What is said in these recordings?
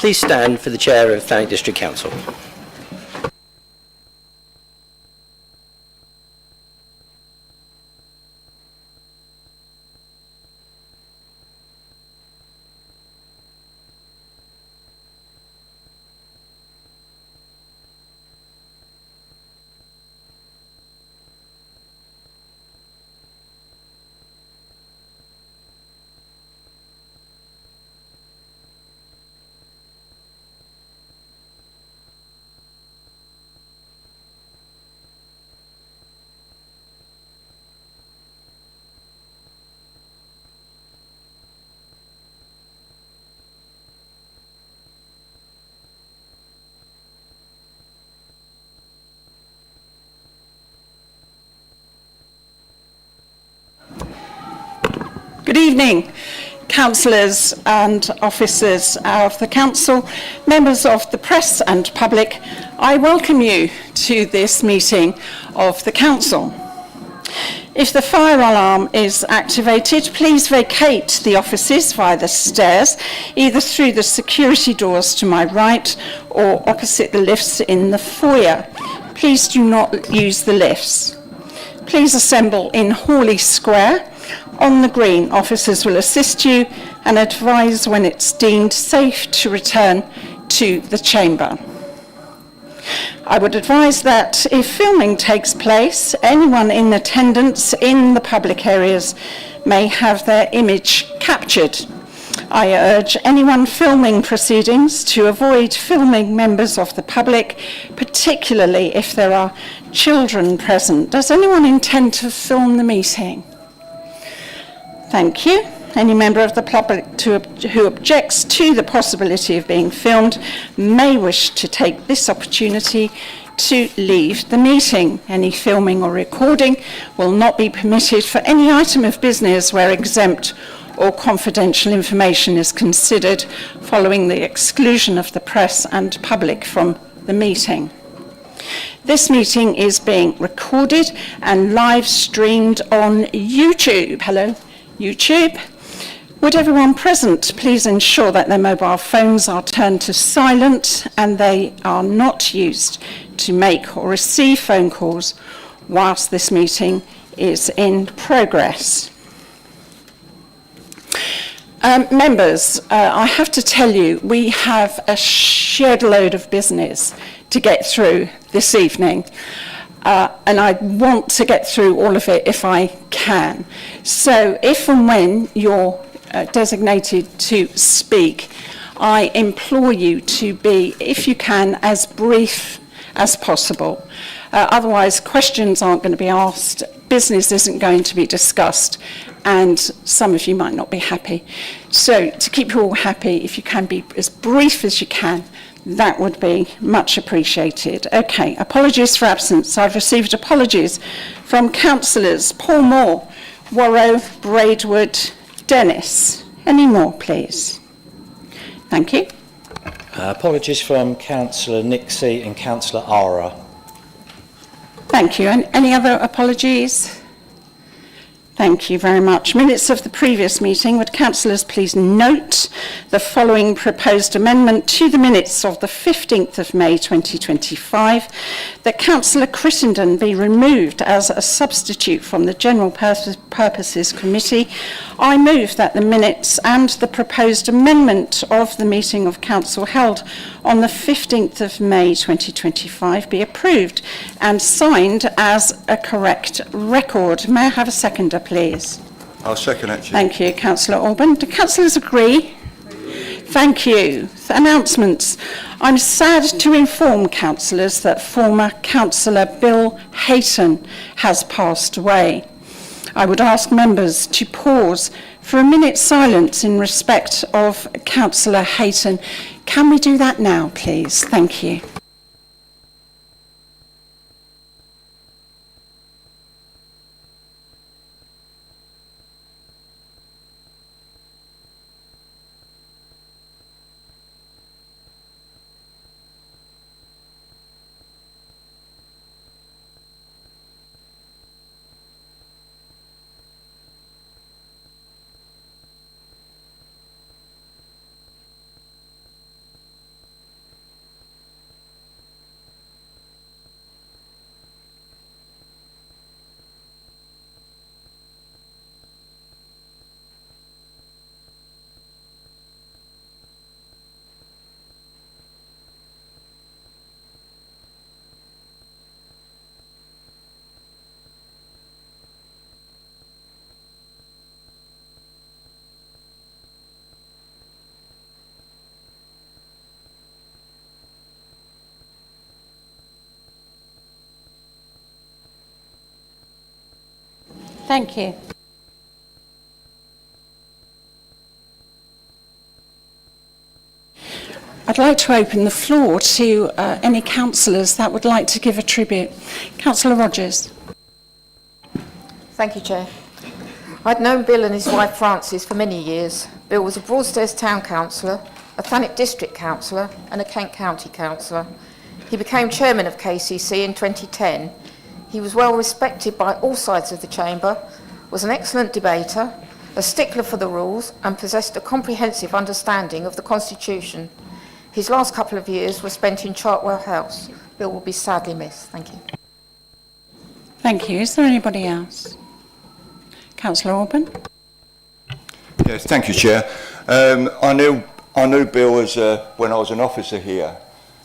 Please stand for the Chair of Thanet District Council. Good evening, councillors and officers of the council, members of the press and public. I welcome you to this meeting of the council. If the fire alarm is activated, please vacate the offices via the stairs, either through the security doors to my right or opposite the lifts in the foyer. Please do not use the lifts. Please assemble in Hawley Square. On the green, officers will assist you and advise when it's deemed safe to return to the chamber. I would advise that if filming takes place, anyone in attendance in the public areas may have their image captured. I urge anyone filming proceedings to avoid filming members of the public, particularly if there are children present. Does anyone intend to film the meeting? Thank you. Any member of the public who objects to the possibility of being filmed may wish to take this opportunity to leave the meeting. Any filming or recording will not be permitted for any item of business where exempt or confidential information is considered, following the exclusion of the press and public from the meeting. This meeting is being recorded and live streamed on YouTube. Hello, YouTube. Would everyone present please ensure that their mobile phones are turned to silent and they are not used to make or receive phone calls whilst this meeting is in progress. Members, I have to tell you, we have a shed load of business to get through this evening. And I want to get through all of it if I can. So if and when you're designated to speak, I implore you to be, if you can, as brief as possible. Otherwise, questions aren't going to be asked, business isn't going to be discussed, and some of you might not be happy. So to keep you all happy, if you can be as brief as you can, that would be much appreciated. Okay, apologies for absence. I've received apologies from councillors Paul Moore, Warrow, Braidwood, Dennis. Any more, please? Thank you. Apologies from Councillor Nixie and Councillor Ara. Thank you. And any other apologies? Thank you very much. Minutes of the previous meeting. Would councillors please note the following proposed amendment to the minutes of the 15th of May 2025, that Councillor Crittenden be removed as a substitute from the General Purposes Committee. I move that the minutes and the proposed amendment of the meeting of Council held on the 15th of May 2025 be approved and signed as a correct record. May I have a seconder, please? I'll second it. Thank you, Councillor Orban. Do councillors agree? Thank you. Announcements. I'm sad to inform councillors that former Councillor Bill Hayton has passed away. I would ask members to pause for a minute's silence in respect of Councillor Hayton. Can we do that now, please? Thank you. Thank you. I'd like to open the floor to any councillors that would like to give a tribute. Councillor Rogers. Thank you, Chair. I'd known Bill and his wife Frances for many years. Bill was a Broadstairs Town Councillor, a Thanet District Councillor and a Kent County Councillor. He became Chairman of KCC in 2010. He was well respected by all sides of the Chamber, was an excellent debater, a stickler for the rules and possessed a comprehensive understanding of the Constitution. His last couple of years were spent in Chartwell House. Bill will be sadly missed. Thank you. Thank you. Is there anybody else? Councillor Orban. Yes, thank you, Chair. I knew Bill as when I was an officer here,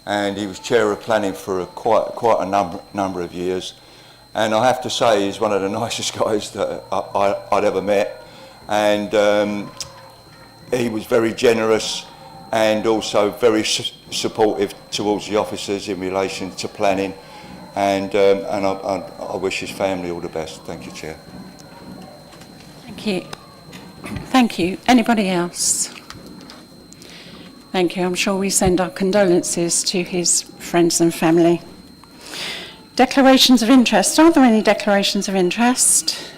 and he was Chair of Planning for quite a number of years. And I have to say, he's one of the nicest guys that I'd ever met. And he was very generous and also very supportive towards the officers in relation to planning. And I wish his family all the best. Thank you, Chair. Thank you. Thank you. Anybody else? Thank you. I'm sure we send our condolences to his friends and family. Declarations of interest. Are there any declarations of interest?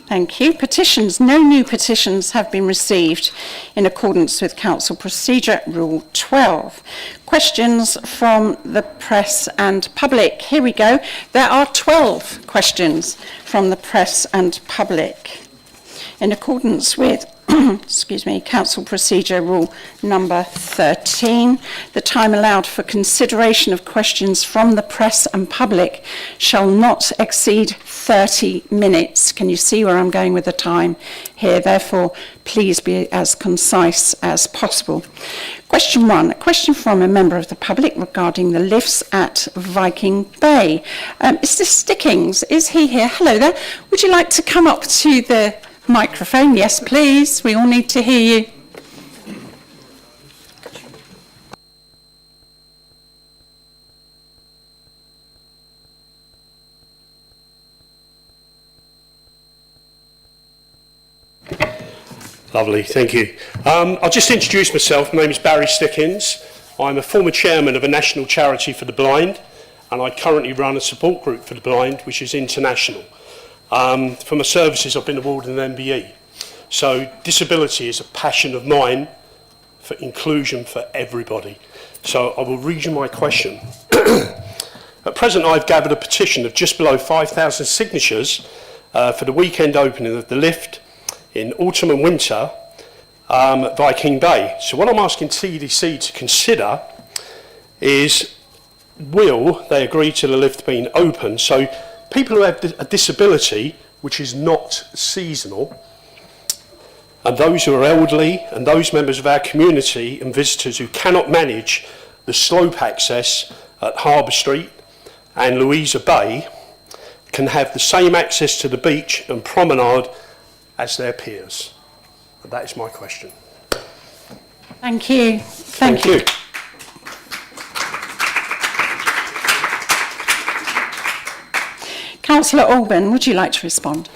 Thank you. Petitions. No new petitions have been received in accordance with Council Procedure Rule 12. Questions from the press and public. Here we go. There are 12 questions from the press and public. In accordance with Council Procedure Rule number 13, the time allowed for consideration of questions from the press and public shall not exceed 30 minutes. Can you see where I'm going with the time here? Therefore, please be as concise as possible. Question 1, a question from a member of the public regarding the lifts at Viking Bay. Mr. Stickings, is he here? Hello there. Would you like to come up to the microphone? Yes, please. We all need to hear you. Lovely, thank you. I'll just introduce myself. My name is Barry Stickins. I'm a former chairman of a national charity for the blind, and I currently run a support group for the blind, which is international. For my services, I've been awarded an MBE. So disability is a passion of mine for inclusion for everybody. So I will read you my question. At present, I've gathered a petition of just below 5,000 signatures for the weekend opening of the lift in autumn and winter at Viking Bay. So what I'm asking TDC to consider is, will they agree to the lift being open? So people who have a disability which is not seasonal, and those who are elderly, and those members of our community and visitors who cannot manage the slope access at Harbour Street and Louisa Bay, can have the same access to the beach and promenade as their peers. And that is my question. Thank you. Thank you. Councillor Orban, would you like to respond?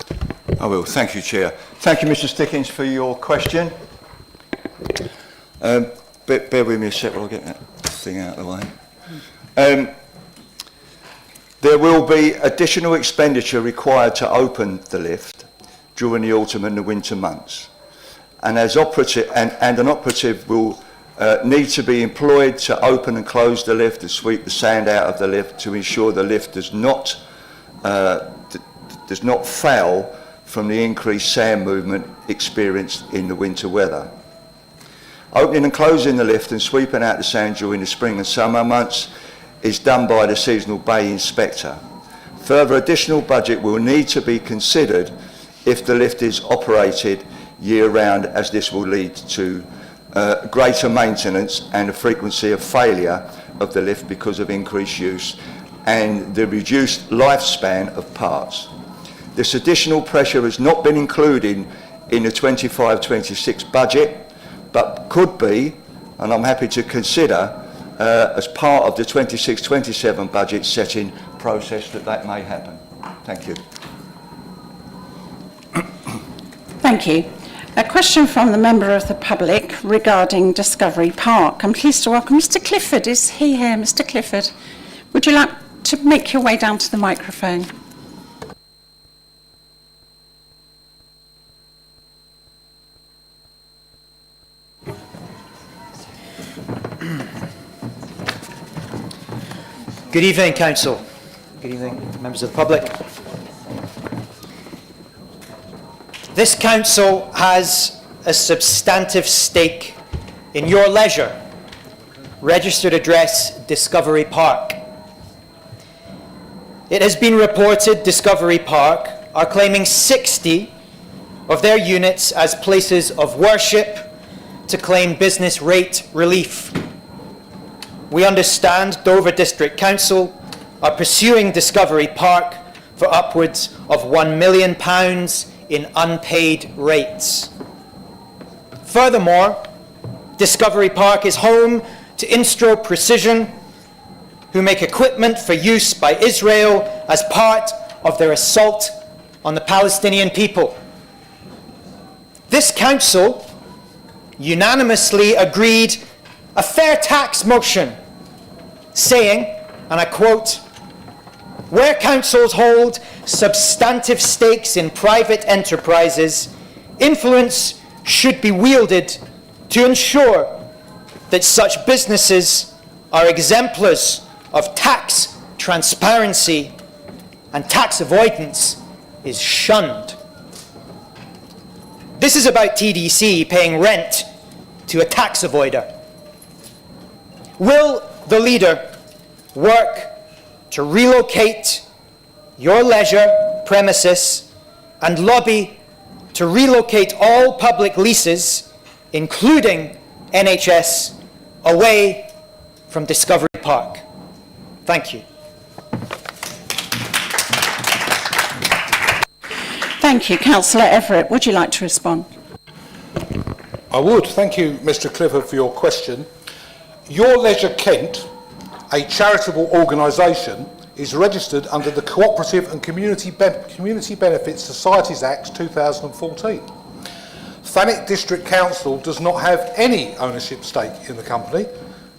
I will. Thank you, Chair. Thank you, Mr. Stickins, for your question. Bear with me a sec while I get that thing out of the way. There will be additional expenditure required to open the lift during the autumn and the winter months. And an operative will need to be employed to open and close the lift, to sweep the sand out of the lift, to ensure the lift does not fail from the increased sand movement experienced in the winter weather. Opening and closing the lift and sweeping out the sand during the spring and summer months is done by the seasonal bay inspector. Further additional budget will need to be considered if the lift is operated year-round, as this will lead to greater maintenance and the frequency of failure of the lift because of increased use and the reduced lifespan of parts. This additional pressure has not been included in the 25-26 budget, but could be, and I'm happy to consider, as part of the 26-27 budget setting process that may happen. Thank you. Thank you. A question from the member of the public regarding Discovery Park. I'm pleased to welcome Mr. Clifford. Is he here, Mr. Clifford? Would you like to make your way down to the microphone? Good evening, Council. Good evening, members of the public. This Council has a substantive stake in your leisure. Registered address, Discovery Park. It has been reported Discovery Park are claiming 60 of their units as places of worship to claim business rate relief. We understand Dover District Council are pursuing Discovery Park for upwards of £1 million in unpaid rates. Furthermore, Discovery Park is home to Instro Precision, who make equipment for use by Israel as part of their assault on the Palestinian people. This Council unanimously agreed a fair tax motion, saying, and I quote, "Where councils hold substantive stakes in private enterprises, influence should be wielded to ensure that such businesses are exemplars of tax transparency and tax avoidance is shunned." This is about TDC paying rent to a tax avoider. Will the leader work to relocate your leisure premises and lobby to relocate all public leases, including NHS, away from Discovery Park? Thank you. Thank you. Councillor Everett, would you like to respond? I would. Thank you, Mr. Clifford, for your question. Your Leisure Kent, a charitable organisation, is registered under the Cooperative and Community Benefits Societies Act 2014. Thanet District Council does not have any ownership stake in the company,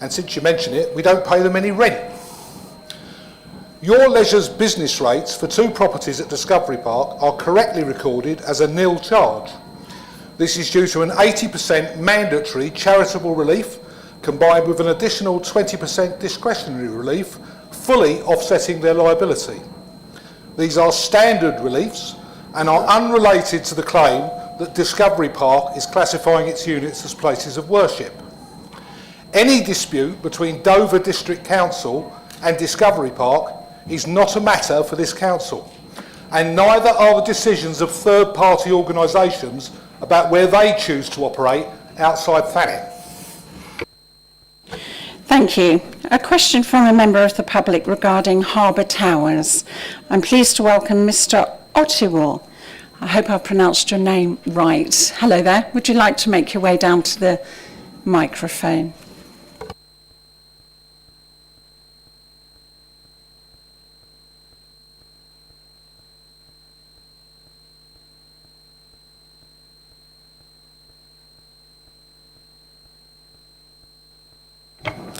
and since you mention it, we don't pay them any rent. Your Leisure's business rates for 2 properties at Discovery Park are correctly recorded as a nil charge. This is due to an 80% mandatory charitable relief combined with an additional 20% discretionary relief, fully offsetting their liability. These are standard reliefs and are unrelated to the claim that Discovery Park is classifying its units as places of worship. Any dispute between Dover District Council and Discovery Park is not a matter for this Council, and neither are the decisions of third-party organisations about where they choose to operate outside Thanet. Thank you. A question from a member of the public regarding Harbour Towers. I'm pleased to welcome Mr. Otiwal. I hope I've pronounced your name right. Hello there. Would you like to make your way down to the microphone?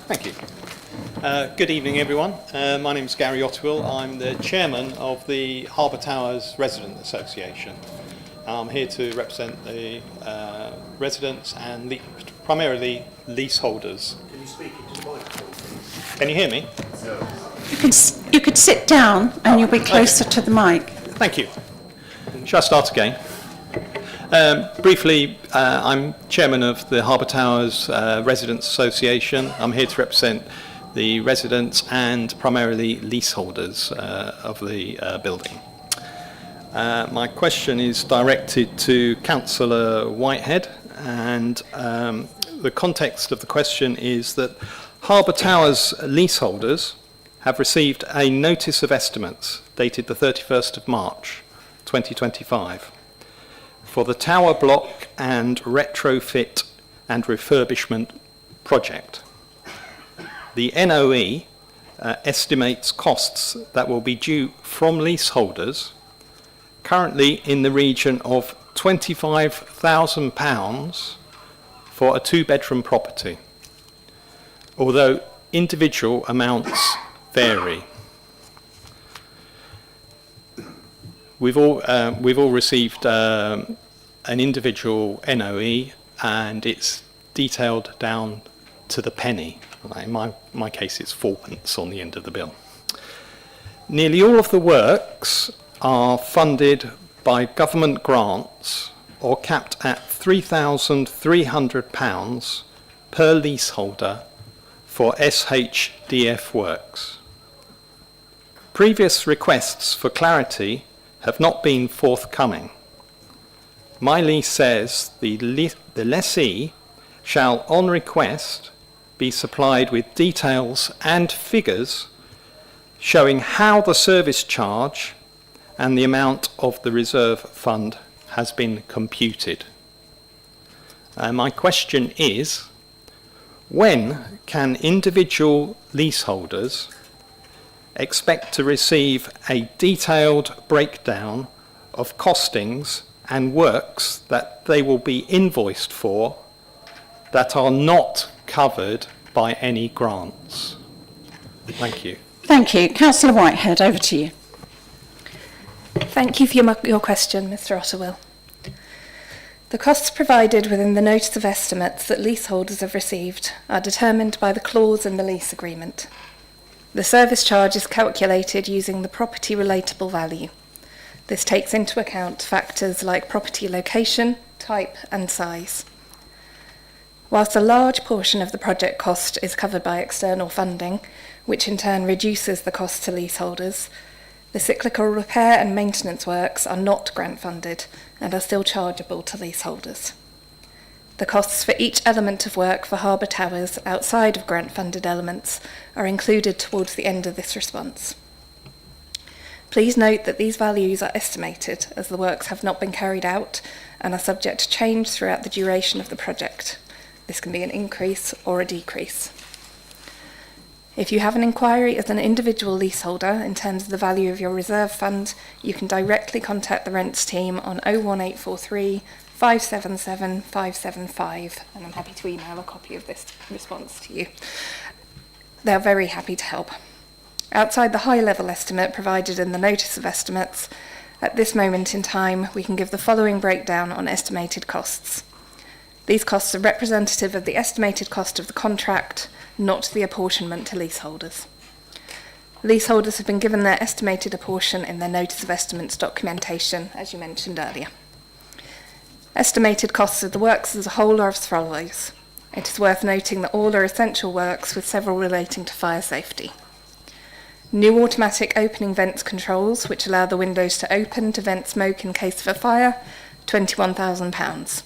Thank you. Good evening, everyone. My name is Gary Ottwell. I'm the chairman of the Harbour Towers Resident Association. I'm here to represent the residents and primarily leaseholders. Can you speak into the microphone, please? Can you hear me? You could sit down and you'll be closer to the mic. Thank you. Shall I start again? Briefly, I'm chairman of the Harbour Towers Residents Association. I'm here to represent the residents and primarily leaseholders of the building. My question is directed to Councillor Whitehead, and the context of the question is that Harbour Towers leaseholders have received a notice of estimates dated the 31st of March 2025 for the tower block and retrofit and refurbishment project. The NOE estimates costs that will be due from leaseholders currently in the region of £25,000 for a two-bedroom property, although individual amounts vary. We've all received an individual NOE, and it's detailed down to the penny. In my case, it's 4p on the end of the bill. Nearly all of the works are funded by government grants or capped at £3,300 per leaseholder for SHDF works. Previous requests for clarity have not been forthcoming. My lease says the lessee shall, on request, be supplied with details and figures showing how the service charge and the amount of the reserve fund has been computed. My question is, when can individual leaseholders expect to receive a detailed breakdown of costings and works that they will be invoiced for that are not covered by any grants? Thank you. Thank you. Councillor Whitehead, over to you. Thank you for your question, Mr. Otterwill. The costs provided within the notice of estimates that leaseholders have received are determined by the clause in the lease agreement. The service charge is calculated using the property relatable value. This takes into account factors like property location, type and size. Whilst a large portion of the project cost is covered by external funding, which in turn reduces the cost to leaseholders, the cyclical repair and maintenance works are not grant funded and are still chargeable to leaseholders. The costs for each element of work for Harbour Towers outside of grant funded elements are included towards the end of this response. Please note that these values are estimated as the works have not been carried out and are subject to change throughout the duration of the project. This can be an increase or a decrease. If you have an inquiry as an individual leaseholder in terms of the value of your reserve fund, you can directly contact the rents team on 01843 577 575, and I'm happy to email a copy of this response to you. They're very happy to help. Outside the high-level estimate provided in the notice of estimates, at this moment in time, we can give the following breakdown on estimated costs. These costs are representative of the estimated cost of the contract, not the apportionment to leaseholders. Leaseholders have been given their estimated apportion in their notice of estimates documentation, as you mentioned earlier. Estimated costs of the works as a whole are as follows. It is worth noting that all are essential works with several relating to fire safety. New automatic opening vents controls, which allow the windows to open to vent smoke in case of a fire, £21,000.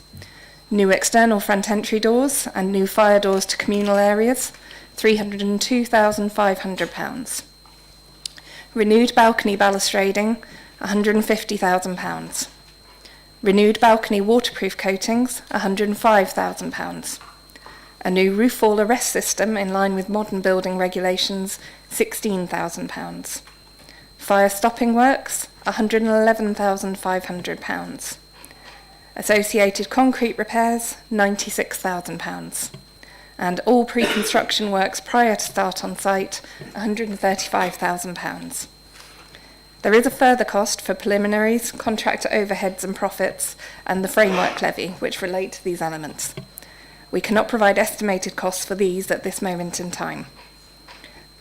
New external front entry doors and new fire doors to communal areas, £302,500. Renewed balcony balustrading, £150,000. Renewed balcony waterproof coatings, £105,000. A new roof fall arrest system in line with modern building regulations, £16,000. Fire stopping works, £111,500. Associated concrete repairs, £96,000. And all pre-construction works prior to start on site, £135,000. There is a further cost for preliminaries, contractor overheads and profits, and the framework levy, which relate to these elements. We cannot provide estimated costs for these at this moment in time.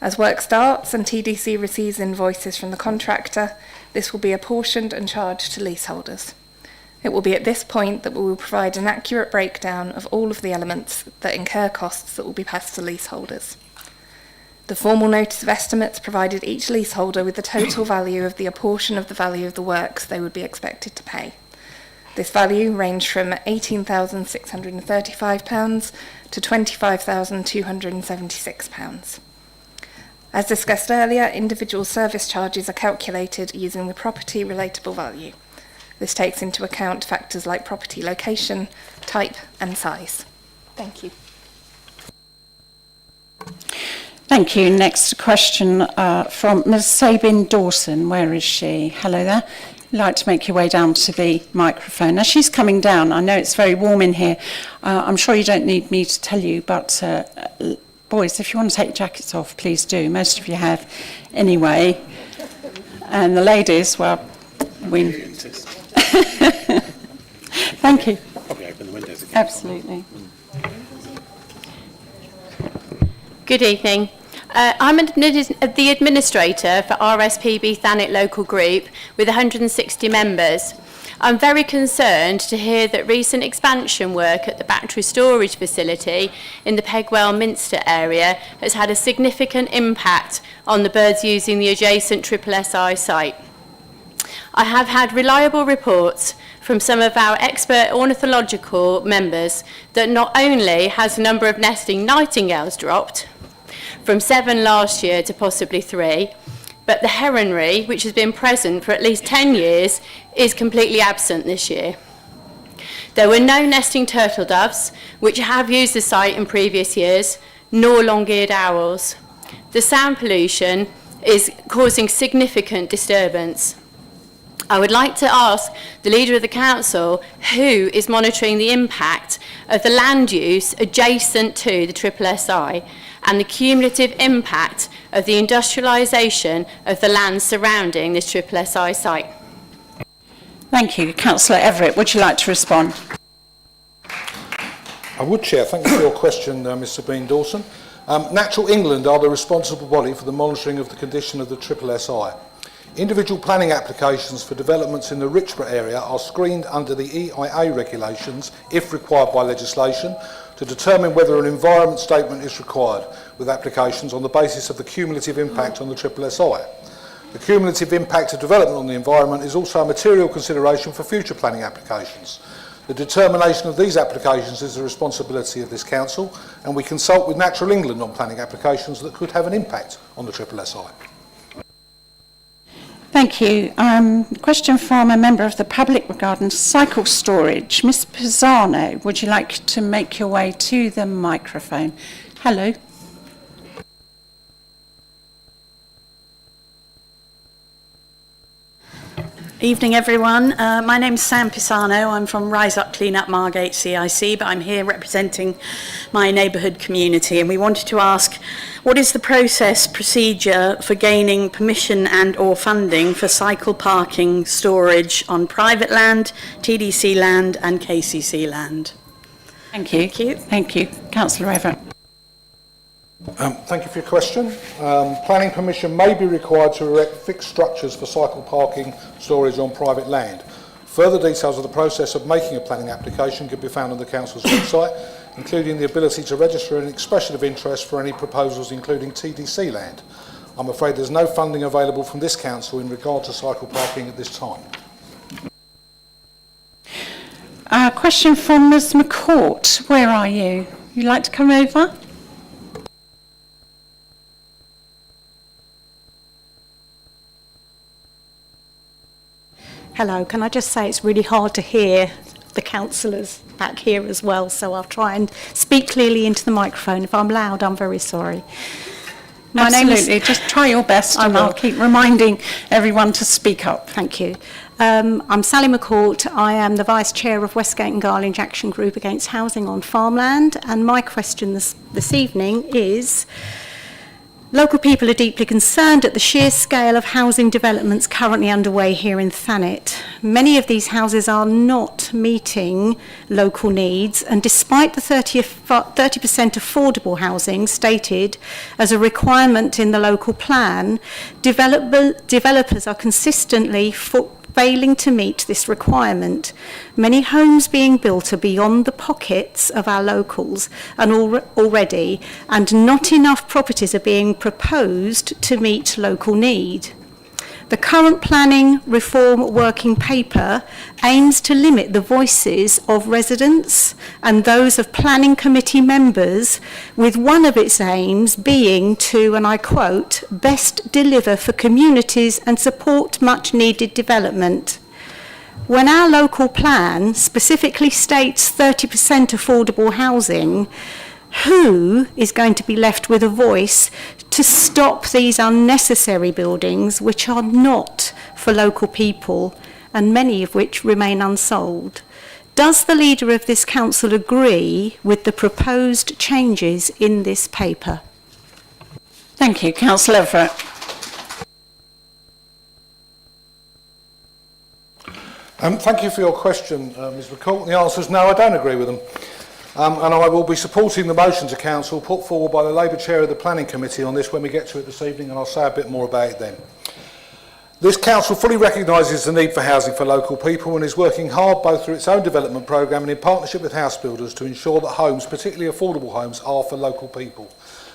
As work starts and TDC receives invoices from the contractor, this will be apportioned and charged to leaseholders. It will be at this point that we will provide an accurate breakdown of all of the elements that incur costs that will be passed to leaseholders. The formal notice of estimates provided each leaseholder with the total value of the apportion of the value of the works they would be expected to pay. This value ranged from £18,635 to £25,276. As discussed earlier, individual service charges are calculated using the property relatable value. This takes into account factors like property location, type and size. Thank you. Thank you. Next question from Ms. Sabine Dawson. Where is she? Hello there. you'd like to make your way down to the microphone. Now she's coming down. I know it's very warm in here. I'm sure you don't need me to tell you, but boys, if you want to take your jackets off, please do. Most of you have anyway. And the ladies, well, we... Thank you. Probably open the windows again. Absolutely. Good evening. I'm the administrator for RSPB Thanet Local Group with 160 members. I'm very concerned to hear that recent expansion work at the battery storage facility in the Pegwell Minster area has had a significant impact on the birds using the adjacent SSSI site. I have had reliable reports from some of our expert ornithological members that not only has the number of nesting nightingales dropped from 7 last year to possibly 3, but the heronry, which has been present for at least 10 years, is completely absent this year. There were no nesting turtle doves, which have used the site in previous years, nor long-eared owls. The sound pollution is causing significant disturbance. I would like to ask the Leader of the Council who is monitoring the impact of the land use adjacent to the SSSI and the cumulative impact of the industrialisation of the land surrounding this SSSI site. Thank you. Councillor Everett, would you like to respond? I would, Chair. Thank you for your question, Mr Bean Dawson. Natural England are the responsible body for the monitoring of the condition of the SSSI. Individual planning applications for developments in the Richborough area are screened under the EIA regulations, if required by legislation, to determine whether an environment statement is required with applications on the basis of the cumulative impact on the SSSI. The cumulative impact of development on the environment is also a material consideration for future planning applications. The determination of these applications is the responsibility of this council, and we consult with Natural England on planning applications that could have an impact on the SSSI. Thank you. Question from a member of the public regarding cycle storage. Ms Pisano, would you like to make your way to the microphone? Hello. Evening everyone, my name's Sam Pisano. I'm from Rise Up Clean Up Margate CIC, but I'm here representing my neighbourhood community, and we wanted to ask, what is the procedure for gaining permission and or funding for cycle parking storage on private land, TDC land and KCC land? Thank you. Thank you. Thank you. Councillor Everett. Thank you for your question. Planning permission may be required to erect fixed structures for cycle parking storage on private land. Further details of the process of making a planning application can be found on the Council's website, including the ability to register an expression of interest for any proposals including TDC land. I'm afraid there's no funding available from this Council in regard to cycle parking at this time. Question from Ms McCourt. Where are you? You'd like to come over? Hello, can I just say it's really hard to hear the councillors back here as well, so I'll try and speak clearly into the microphone. If I'm loud, I'm very sorry. Absolutely, just try your best and I'll keep reminding everyone to speak up. Thank you. I'm Sally McCourt. I am the Vice Chair of Westgate and Garlinge Action Group Against Housing on Farmland, and my question this evening is, local people are deeply concerned at the sheer scale of housing developments currently underway here in Thanet. Many of these houses are not meeting local needs, and despite the 30% affordable housing stated as a requirement in the local plan, developers are consistently failing to meet this requirement. Many homes being built are beyond the pockets of our locals and already, and not enough properties are being proposed to meet local need. The current planning reform working paper aims to limit the voices of residents and those of planning committee members, with one of its aims being to, and I quote, best deliver for communities and support much needed development. When our local plan specifically states 30% affordable housing, who is going to be left with a voice to stop these unnecessary buildings which are not for local people and many of which remain unsold. Does the leader of this council agree with the proposed changes in this paper? Thank you. Councillor Everett. Thank you for your question, Ms McCourt. The answer is no, I don't agree with them. And I will be supporting the motion to council put forward by the Labour Chair of the Planning Committee on this when we get to it this evening, and I'll say a bit more about it then. This council fully recognises the need for housing for local people and is working hard both through its own development programme and in partnership with house builders to ensure that homes, particularly affordable homes, are for local people.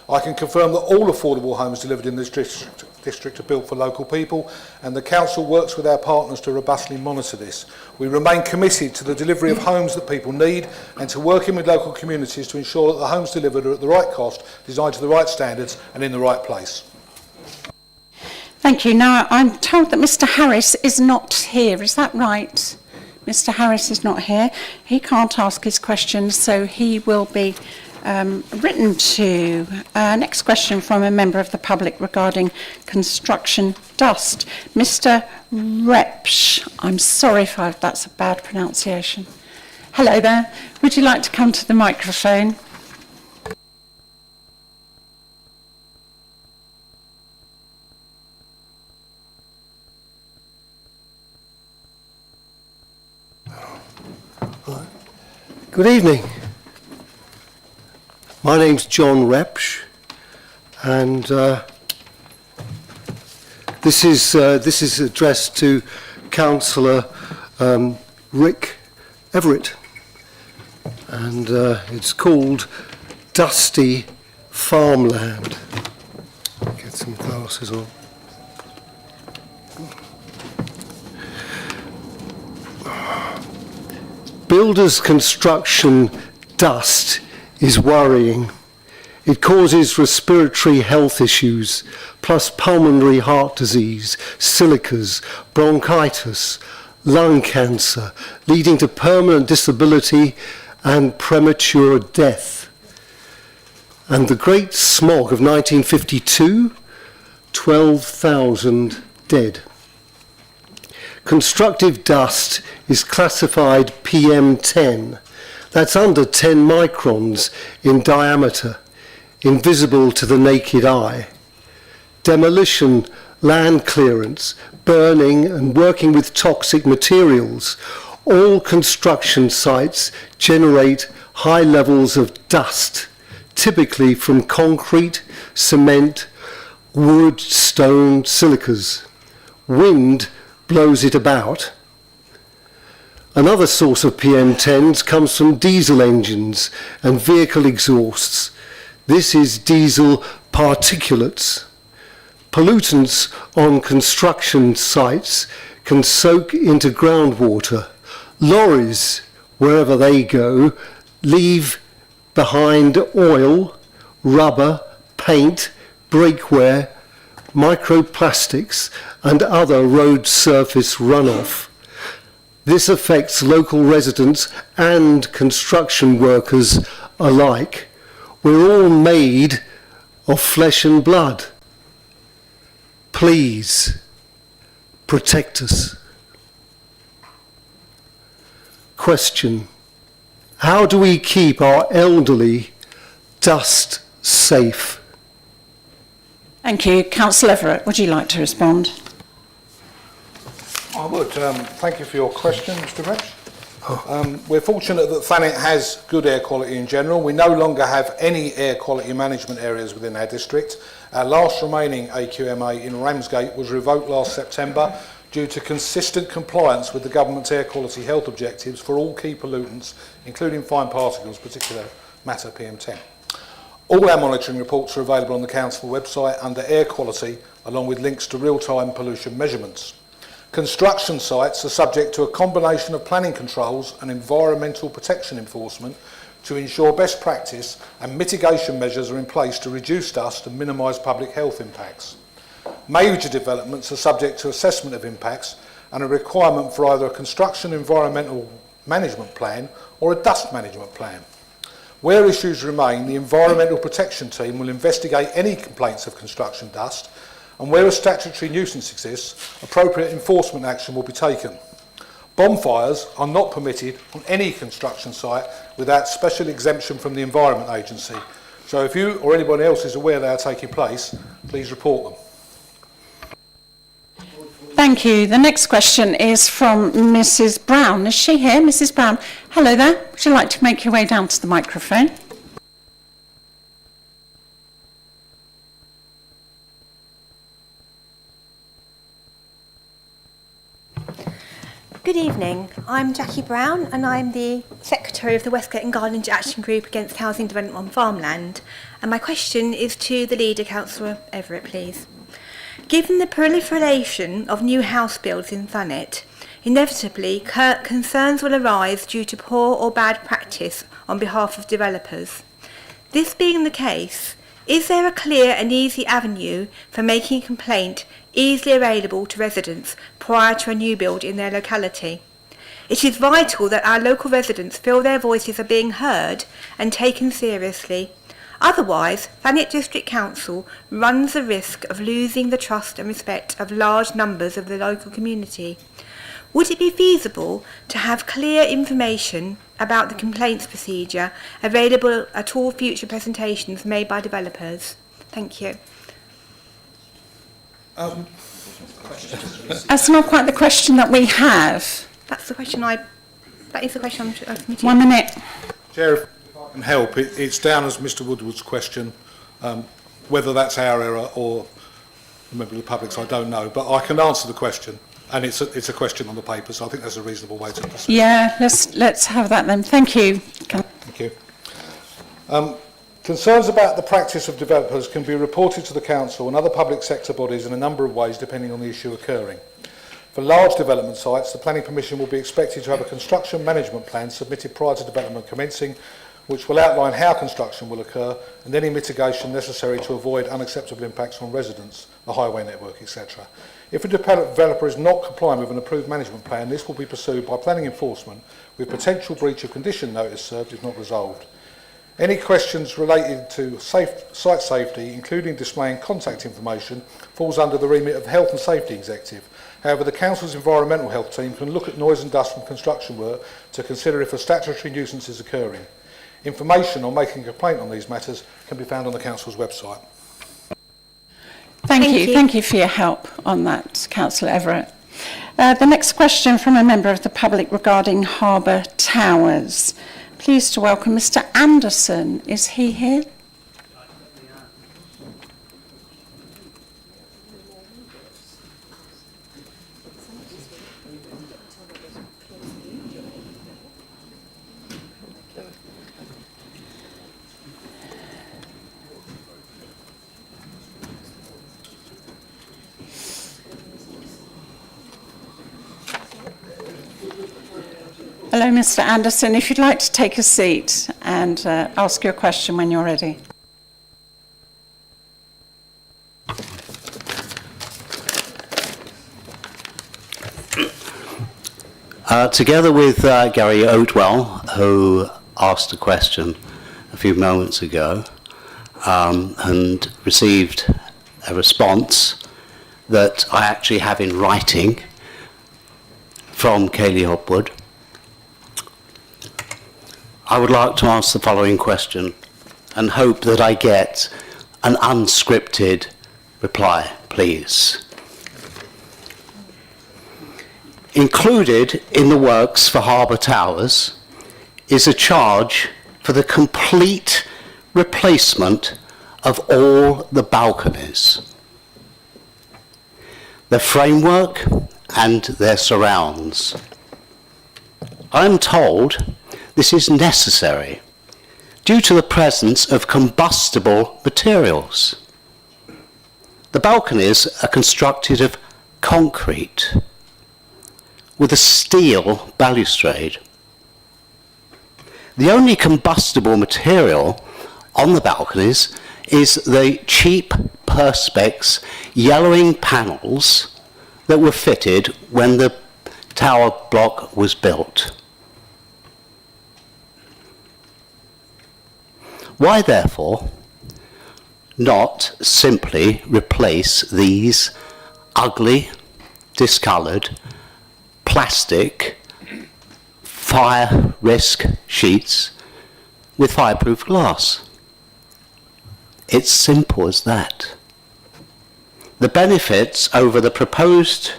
I can confirm that all affordable homes delivered in this district are built for local people, and the council works with our partners to robustly monitor this. We remain committed to the delivery of homes that people need and to working with local communities to ensure that the homes delivered are at the right cost, designed to the right standards and in the right place. Thank you. Now, I'm told that Mr Harris is not here. Is that right? Mr Harris is not here. He can't ask his questions, so he will be written to. Next question from a member of the public regarding construction dust. Mr Repsch, I'm sorry if that's a bad pronunciation. Hello there. Would you like to come to the microphone? Good evening. My name's John Repsch, and this is addressed to Councillor Rick Everett, and it's called Dusty Farmland. Get some glasses on. Builders' construction dust is worrying. It causes respiratory health issues, plus pulmonary heart disease, silicas, bronchitis, lung cancer, leading to permanent disability and premature death. And the Great Smog of 1952, 12,000 dead. Constructive dust is classified PM10. That's under 10 microns in diameter, invisible to the naked eye. Demolition, land clearance, burning and working with toxic materials, all construction sites generate high levels of dust, typically from concrete, cement, wood, stone, silicas. Wind blows it about. Another source of PM10s comes from diesel engines and vehicle exhausts. This is diesel particulates. Pollutants on construction sites can soak into groundwater. Lorries, wherever they go, leave behind oil, rubber, paint, breakware, microplastics and other road surface runoff. This affects local residents and construction workers alike. We're all made of flesh and blood. Please protect us. Question: how do we keep our elderly dust safe? Thank you. Councillor Everett, would you like to respond? I would. Thank you for your question, Mr Repsch. We're fortunate that Thanet has good air quality in general. We no longer have any air quality management areas within our district. Our last remaining AQMA in Ramsgate was revoked last September due to consistent compliance with the government's air quality health objectives for all key pollutants, including fine particles, particular matter PM10. All our monitoring reports are available on the council website under air quality, along with links to real-time pollution measurements. Construction sites are subject to a combination of planning controls and environmental protection enforcement to ensure best practice and mitigation measures are in place to reduce dust and minimise public health impacts. Major developments are subject to assessment of impacts and a requirement for either a construction environmental management plan or a dust management plan. Where issues remain, the Environmental Protection Team will investigate any complaints of construction dust, and where a statutory nuisance exists, appropriate enforcement action will be taken. Bonfires are not permitted on any construction site without special exemption from the Environment Agency. So if you or anyone else is aware they are taking place, please report them. Thank you. The next question is from Mrs. Brown. Is she here, Mrs. Brown? Hello there. Would you like to make your way down to the microphone? Good evening. I'm Jackie Brown and I'm the Secretary of the Westgate and Garland Action Group Against Housing Development on Farmland. And my question is to the leader, Councillor Everett, please. Given the proliferation of new house builds in Thanet, inevitably concerns will arise due to poor or bad practice on behalf of developers. This being the case, is there a clear and easy avenue for making a complaint easily available to residents prior to a new build in their locality? It is vital that our local residents feel their voices are being heard and taken seriously. Otherwise, Thanet District Council runs the risk of losing the trust and respect of large numbers of the local community. Would it be feasible to have clear information about the complaints procedure available at all future presentations made by developers? Thank you. That's not quite the question that we have. That is the question I'm submitting. 1 minute. Chair, if I can help, it's down as Mr Woodward's question. Whether that's our error or a member of the public's, I don't know, but I can answer the question. And it's a question on the paper, so I think that's a reasonable way to proceed. Yeah, let's have that then. Thank you. Thank you. Concerns about the practice of developers can be reported to the Council and other public sector bodies in a number of ways depending on the issue occurring. For large development sites, the Planning Permission will be expected to have a construction management plan submitted prior to development commencing, which will outline how construction will occur and any mitigation necessary to avoid unacceptable impacts on residents, the highway network, etc. If a developer is not complying with an approved management plan, this will be pursued by planning enforcement with potential breach of condition notice served if not resolved. Any questions related to site safety, including displaying contact information, falls under the remit of the Health and Safety Executive. However, the Council's Environmental Health team can look at noise and dust from construction work to consider if a statutory nuisance is occurring. Information on making a complaint on these matters can be found on the Council's website. Thank you. Thank you for your help on that, Councillor Everett. The next question from a member of the public regarding Harbour Towers. Pleased to welcome Mr Anderson. Is he here? Hello, Mr Anderson. If you'd like to take a seat and ask your question when you're ready. Together with Gary Oatwell, who asked a question a few moments ago and received a response that I actually have in writing from Kaylee Hopwood, I would like to ask the following question and hope that I get an unscripted reply, please. Included in the works for Harbour Towers is a charge for the complete replacement of all the balconies, the framework and their surrounds. I'm told this is necessary due to the presence of combustible materials. The balconies are constructed of concrete with a steel balustrade. The only combustible material on the balconies is the cheap Perspex yellowing panels that were fitted when the tower block was built. Why, therefore, not simply replace these ugly, discoloured, plastic fire risk sheets with fireproof glass. It's simple as that. The benefits over the proposal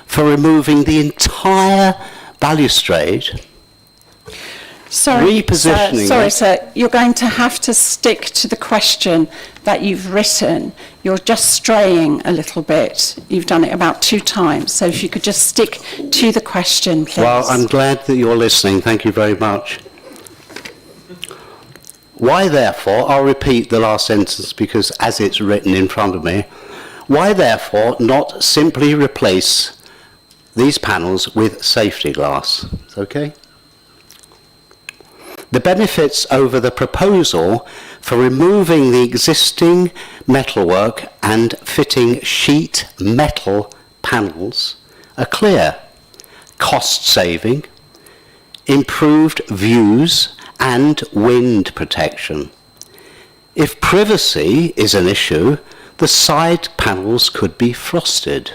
for removing the entire balustrade, repositioning Sorry, sir. You're going to have to stick to the question that you've written. You're just straying a little bit. You've done it about 2 times. So if you could just stick to the question, please. Well, I'm glad that you're listening. Thank you very much. Why, therefore, I'll repeat the last sentence because as it's written in front of me, why, therefore, not simply replace these panels with safety glass? Okay? The benefits over the proposal for removing the existing metalwork and fitting sheet metal panels are clear. Cost saving, improved views and wind protection. If privacy is an issue, the side panels could be frosted.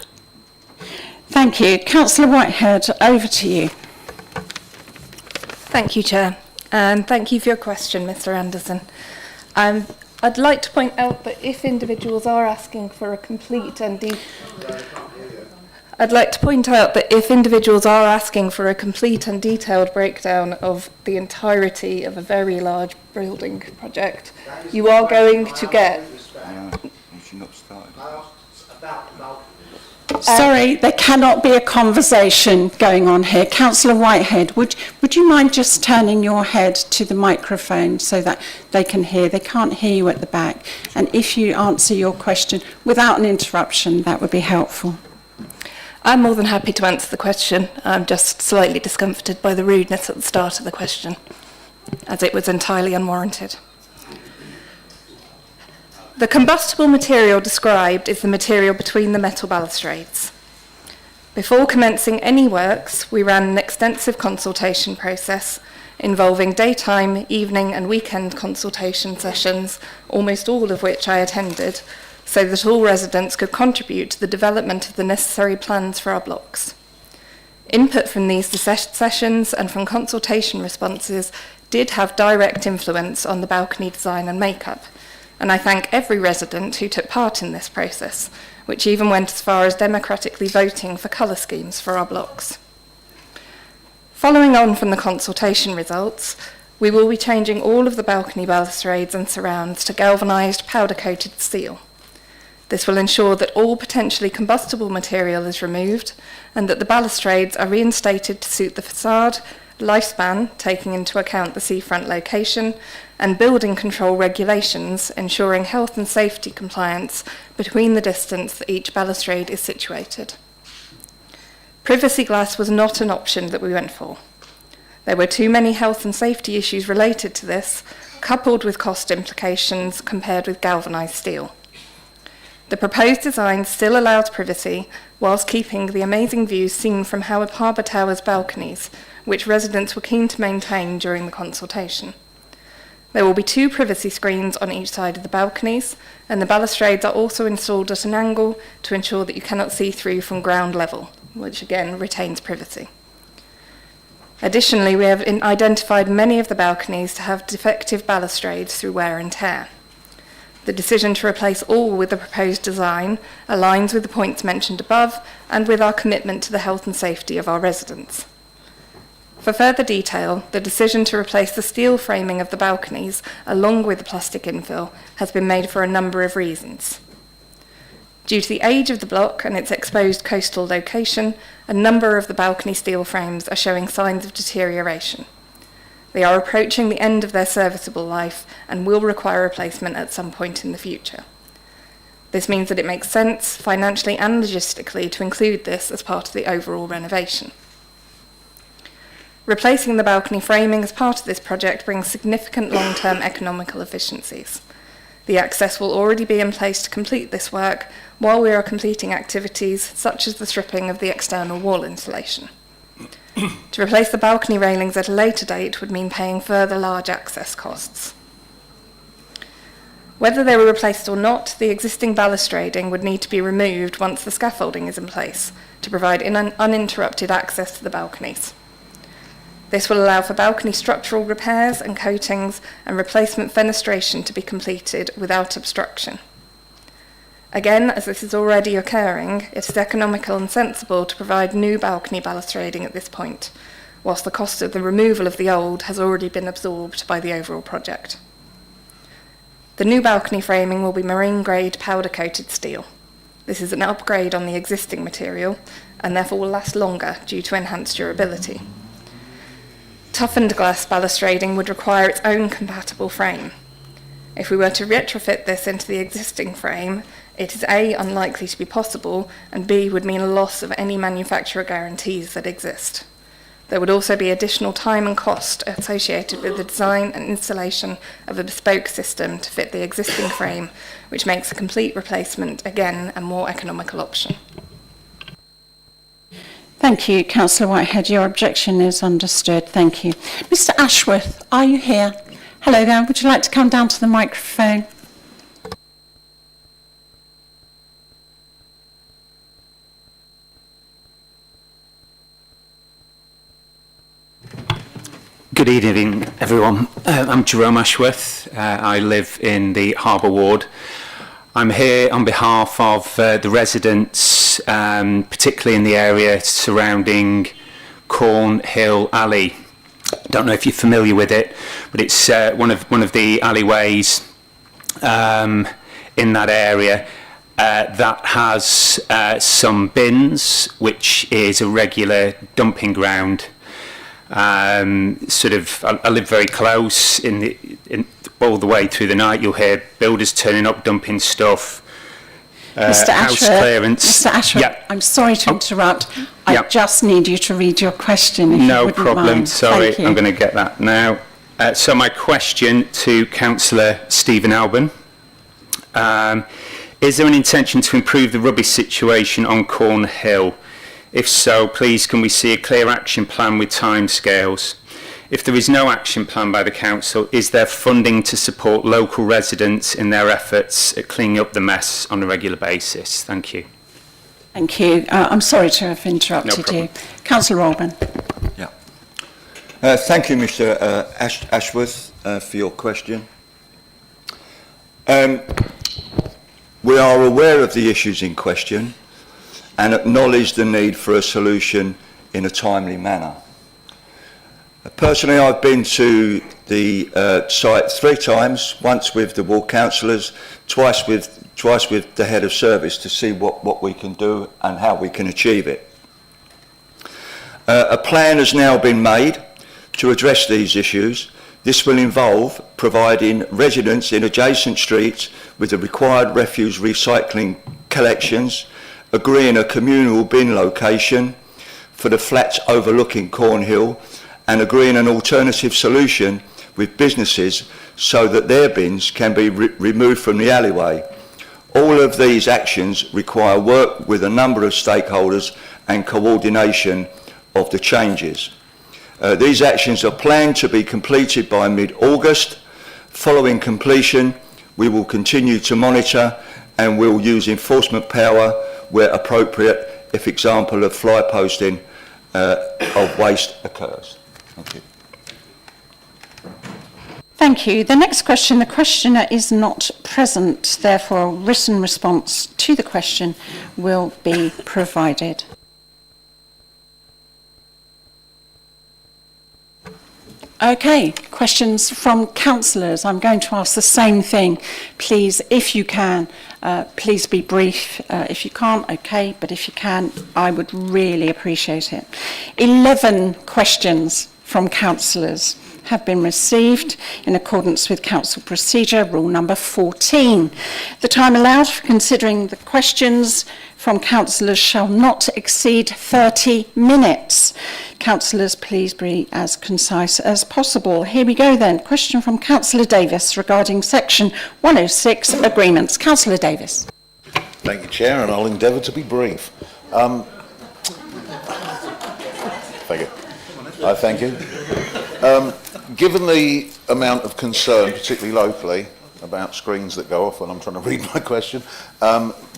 Thank you. Councillor Whitehead, over to you. Thank you, Chair. And thank you for your question, Mr. Anderson. I'd like to point out that if individuals are asking for a complete and detailed breakdown of the entirety of a very large building project, you are going to get... Sorry, there cannot be a conversation going on here. Councillor Whitehead, would you mind just turning your head to the microphone so that they can hear? They can't hear you at the back. And if you answer your question without an interruption, that would be helpful. I'm more than happy to answer the question. I'm just slightly discomforted by the rudeness at the start of the question, as it was entirely unwarranted. The combustible material described is the material between the metal balustrades. Before commencing any works, we ran an extensive consultation process involving daytime, evening and weekend consultation sessions, almost all of which I attended, so that all residents could contribute to the development of the necessary plans for our blocks. Input from these sessions and from consultation responses did have direct influence on the balcony design and makeup, and I thank every resident who took part in this process, which even went as far as democratically voting for colour schemes for our blocks. Following on from the consultation results, we will be changing all of the balcony balustrades and surrounds to galvanised powder-coated steel. This will ensure that all potentially combustible material is removed and that the balustrades are reinstated to suit the facade, lifespan, taking into account the seafront location, and building control regulations, ensuring health and safety compliance between the distance that each balustrade is situated. Privacy glass was not an option that we went for. There were too many health and safety issues related to this, coupled with cost implications compared with galvanised steel. The proposed design still allows privacy whilst keeping the amazing views seen from Howard Harbour Tower's balconies, which residents were keen to maintain during the consultation. There will be 2 privacy screens on each side of the balconies, and the balustrades are also installed at an angle to ensure that you cannot see through from ground level, which again retains privacy. Additionally, we have identified many of the balconies to have defective balustrades through wear and tear. The decision to replace all with the proposed design aligns with the points mentioned above and with our commitment to the health and safety of our residents. For further detail, the decision to replace the steel framing of the balconies along with the plastic infill has been made for a number of reasons. Due to the age of the block and its exposed coastal location, a number of the balcony steel frames are showing signs of deterioration. They are approaching the end of their serviceable life and will require replacement at some point in the future. This means that it makes sense, financially and logistically, to include this as part of the overall renovation. Replacing the balcony framing as part of this project brings significant long-term economical efficiencies. The access will already be in place to complete this work while we are completing activities such as the stripping of the external wall insulation. To replace the balcony railings at a later date would mean paying further large access costs. Whether they were replaced or not, the existing balustrading would need to be removed once the scaffolding is in place to provide uninterrupted access to the balconies. This will allow for balcony structural repairs and coatings and replacement fenestration to be completed without obstruction. Again, as this is already occurring, it is economical and sensible to provide new balcony balustrading at this point, whilst the cost of the removal of the old has already been absorbed by the overall project. The new balcony framing will be marine-grade powder-coated steel. This is an upgrade on the existing material and therefore will last longer due to enhanced durability. Toughened glass balustrading would require its own compatible frame. If we were to retrofit this into the existing frame, it is A, unlikely to be possible, and B, would mean a loss of any manufacturer guarantees that exist. There would also be additional time and cost associated with the design and installation of a bespoke system to fit the existing frame, which makes a complete replacement, again, a more economical option. Thank you, Councillor Whitehead. Your objection is understood. Thank you. Mr. Ashworth, are you here? Hello there. Would you like to come down to the microphone? Good evening, everyone. I'm Jerome Ashworth. I live in the Harbour Ward. I'm here on behalf of the residents, particularly in the area surrounding Cornhill Alley. Don't know if you're familiar with it, but it's one of the alleyways in that area that has some bins, which is a regular dumping ground. I live very close all the way through the night. You'll hear builders turning up, dumping stuff, Mr. house Ashworth, clearance. Mr. Ashworth, Yep. I'm sorry to interrupt. I Yep. just need you to read your question, if you No wouldn't problem, mind. sorry, Thank you. I'm going to get that now. So my question to Councillor Stephen Alban, is there an intention to improve the rubbish situation on Cornhill? If so, please can we see a clear action plan with timescales? If there is no action plan by the Council, is there funding to support local residents in their efforts at cleaning up the mess on a regular basis? Thank you. Thank you. I'm sorry to have interrupted you. Councillor Alban. Yeah. Thank you, Mr. Ashworth, for your question. We are aware of the issues in question and acknowledge the need for a solution in a timely manner. Personally, I've been to the site 3 times, once with the ward councillors, twice with the head of service to see what we can do and how we can achieve it. A plan has now been made to address these issues. This will involve providing residents in adjacent streets with the required refuse recycling collections, agreeing a communal bin location for the flats overlooking Cornhill, and agreeing an alternative solution with businesses so that their bins can be removed from the alleyway. All of these actions require work with a number of stakeholders and coordination of the changes. These actions are planned to be completed by mid-August. Following completion, we will continue to monitor and will use enforcement power where appropriate, if example of fly posting of waste occurs. Thank you. Thank you. The next question, the questioner is not present, therefore a written response to the question will be provided. Okay, questions from councillors. I'm going to ask the same thing. Please, if you can, please be brief. If you can't, okay, but if you can, I would really appreciate it. 11 questions from councillors have been received in accordance with council procedure rule number 14. The time allowed for considering the questions from councillors shall not exceed 30 minutes. Councillors, please be as concise as possible. Here we go then. Question from Councillor Davis regarding section 106 agreements. Councillor Davis. Thank you, Chair, and I'll endeavour to be brief. Thank you. Thank you. Given the amount of concern, particularly locally, about screens that go off when I'm trying to read my question,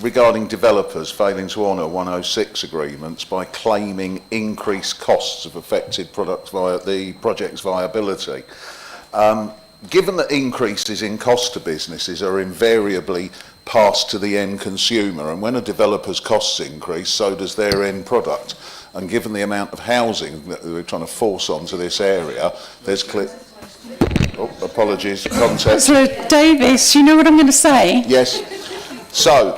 regarding developers failing to honour 106 agreements by claiming increased costs have affected the project's viability. Given that increases in cost to businesses are invariably passed to the end consumer, and when a developer's costs increase, so does their end product. And given the amount of housing that we're trying to force onto this area, there's clear... Oh, apologies, context. Councillor Davis, you know what I'm going to say? Yes. So,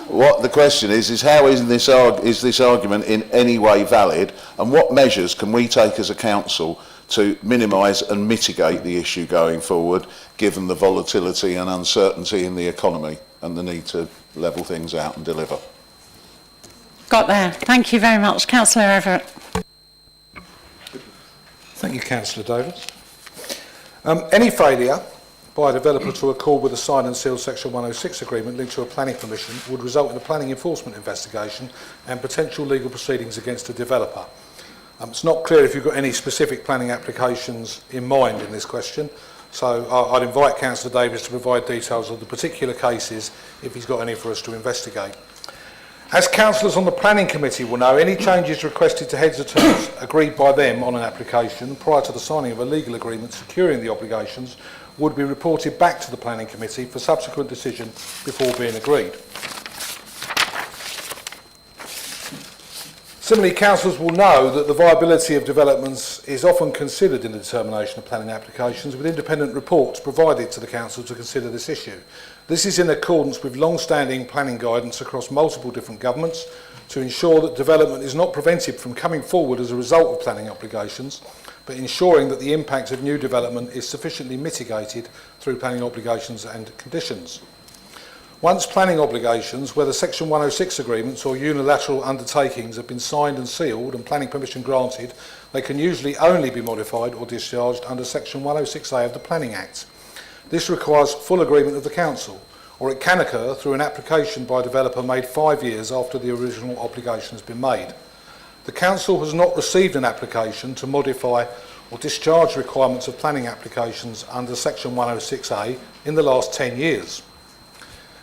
what the question is how is this argument in any way valid, and what measures can we take as a council to minimise and mitigate the issue going forward, given the volatility and uncertainty in the economy and the need to level things out and deliver? Got there. Thank you very much. Councillor Everett. Thank you, Councillor Davis. Any failure by a developer to accord with a signed and sealed Section 106 agreement linked to a planning permission would result in a planning enforcement investigation and potential legal proceedings against a developer. It's not clear if you've got any specific planning applications in mind in this question, so I'd invite Councillor Davis to provide details of the particular cases if he's got any for us to investigate. As councillors on the Planning Committee will know, any changes requested to heads of terms agreed by them on an application prior to the signing of a legal agreement securing the obligations would be reported back to the Planning Committee for subsequent decision before being agreed. Similarly, councillors will know that the viability of developments is often considered in the determination of planning applications, with independent reports provided to the council to consider this issue. This is in accordance with long-standing planning guidance across multiple different governments to ensure that development is not prevented from coming forward as a result of planning obligations, but ensuring that the impact of new development is sufficiently mitigated through planning obligations and conditions. Once planning obligations, whether Section 106 agreements or unilateral undertakings, have been signed and sealed and planning permission granted, they can usually only be modified or discharged under Section 106A of the Planning Act. This requires full agreement of the council, or it can occur through an application by a developer made 5 years after the original obligation has been made. The council has not received an application to modify or discharge requirements of planning applications under Section 106A in the last 10 years.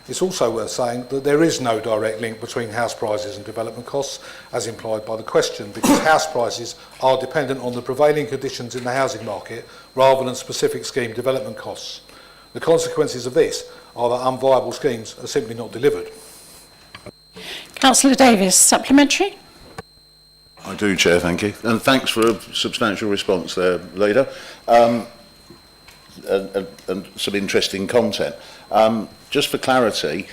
It's also worth saying that there is no direct link between house prices and development costs, as implied by the question, because house prices are dependent on the prevailing conditions in the housing market rather than specific scheme development costs. The consequences of this are that unviable schemes are simply not delivered. Councillor Davis, supplementary? I do, Chair, thank you. And thanks for a substantial response there, Leader. And some interesting content. Just for clarity,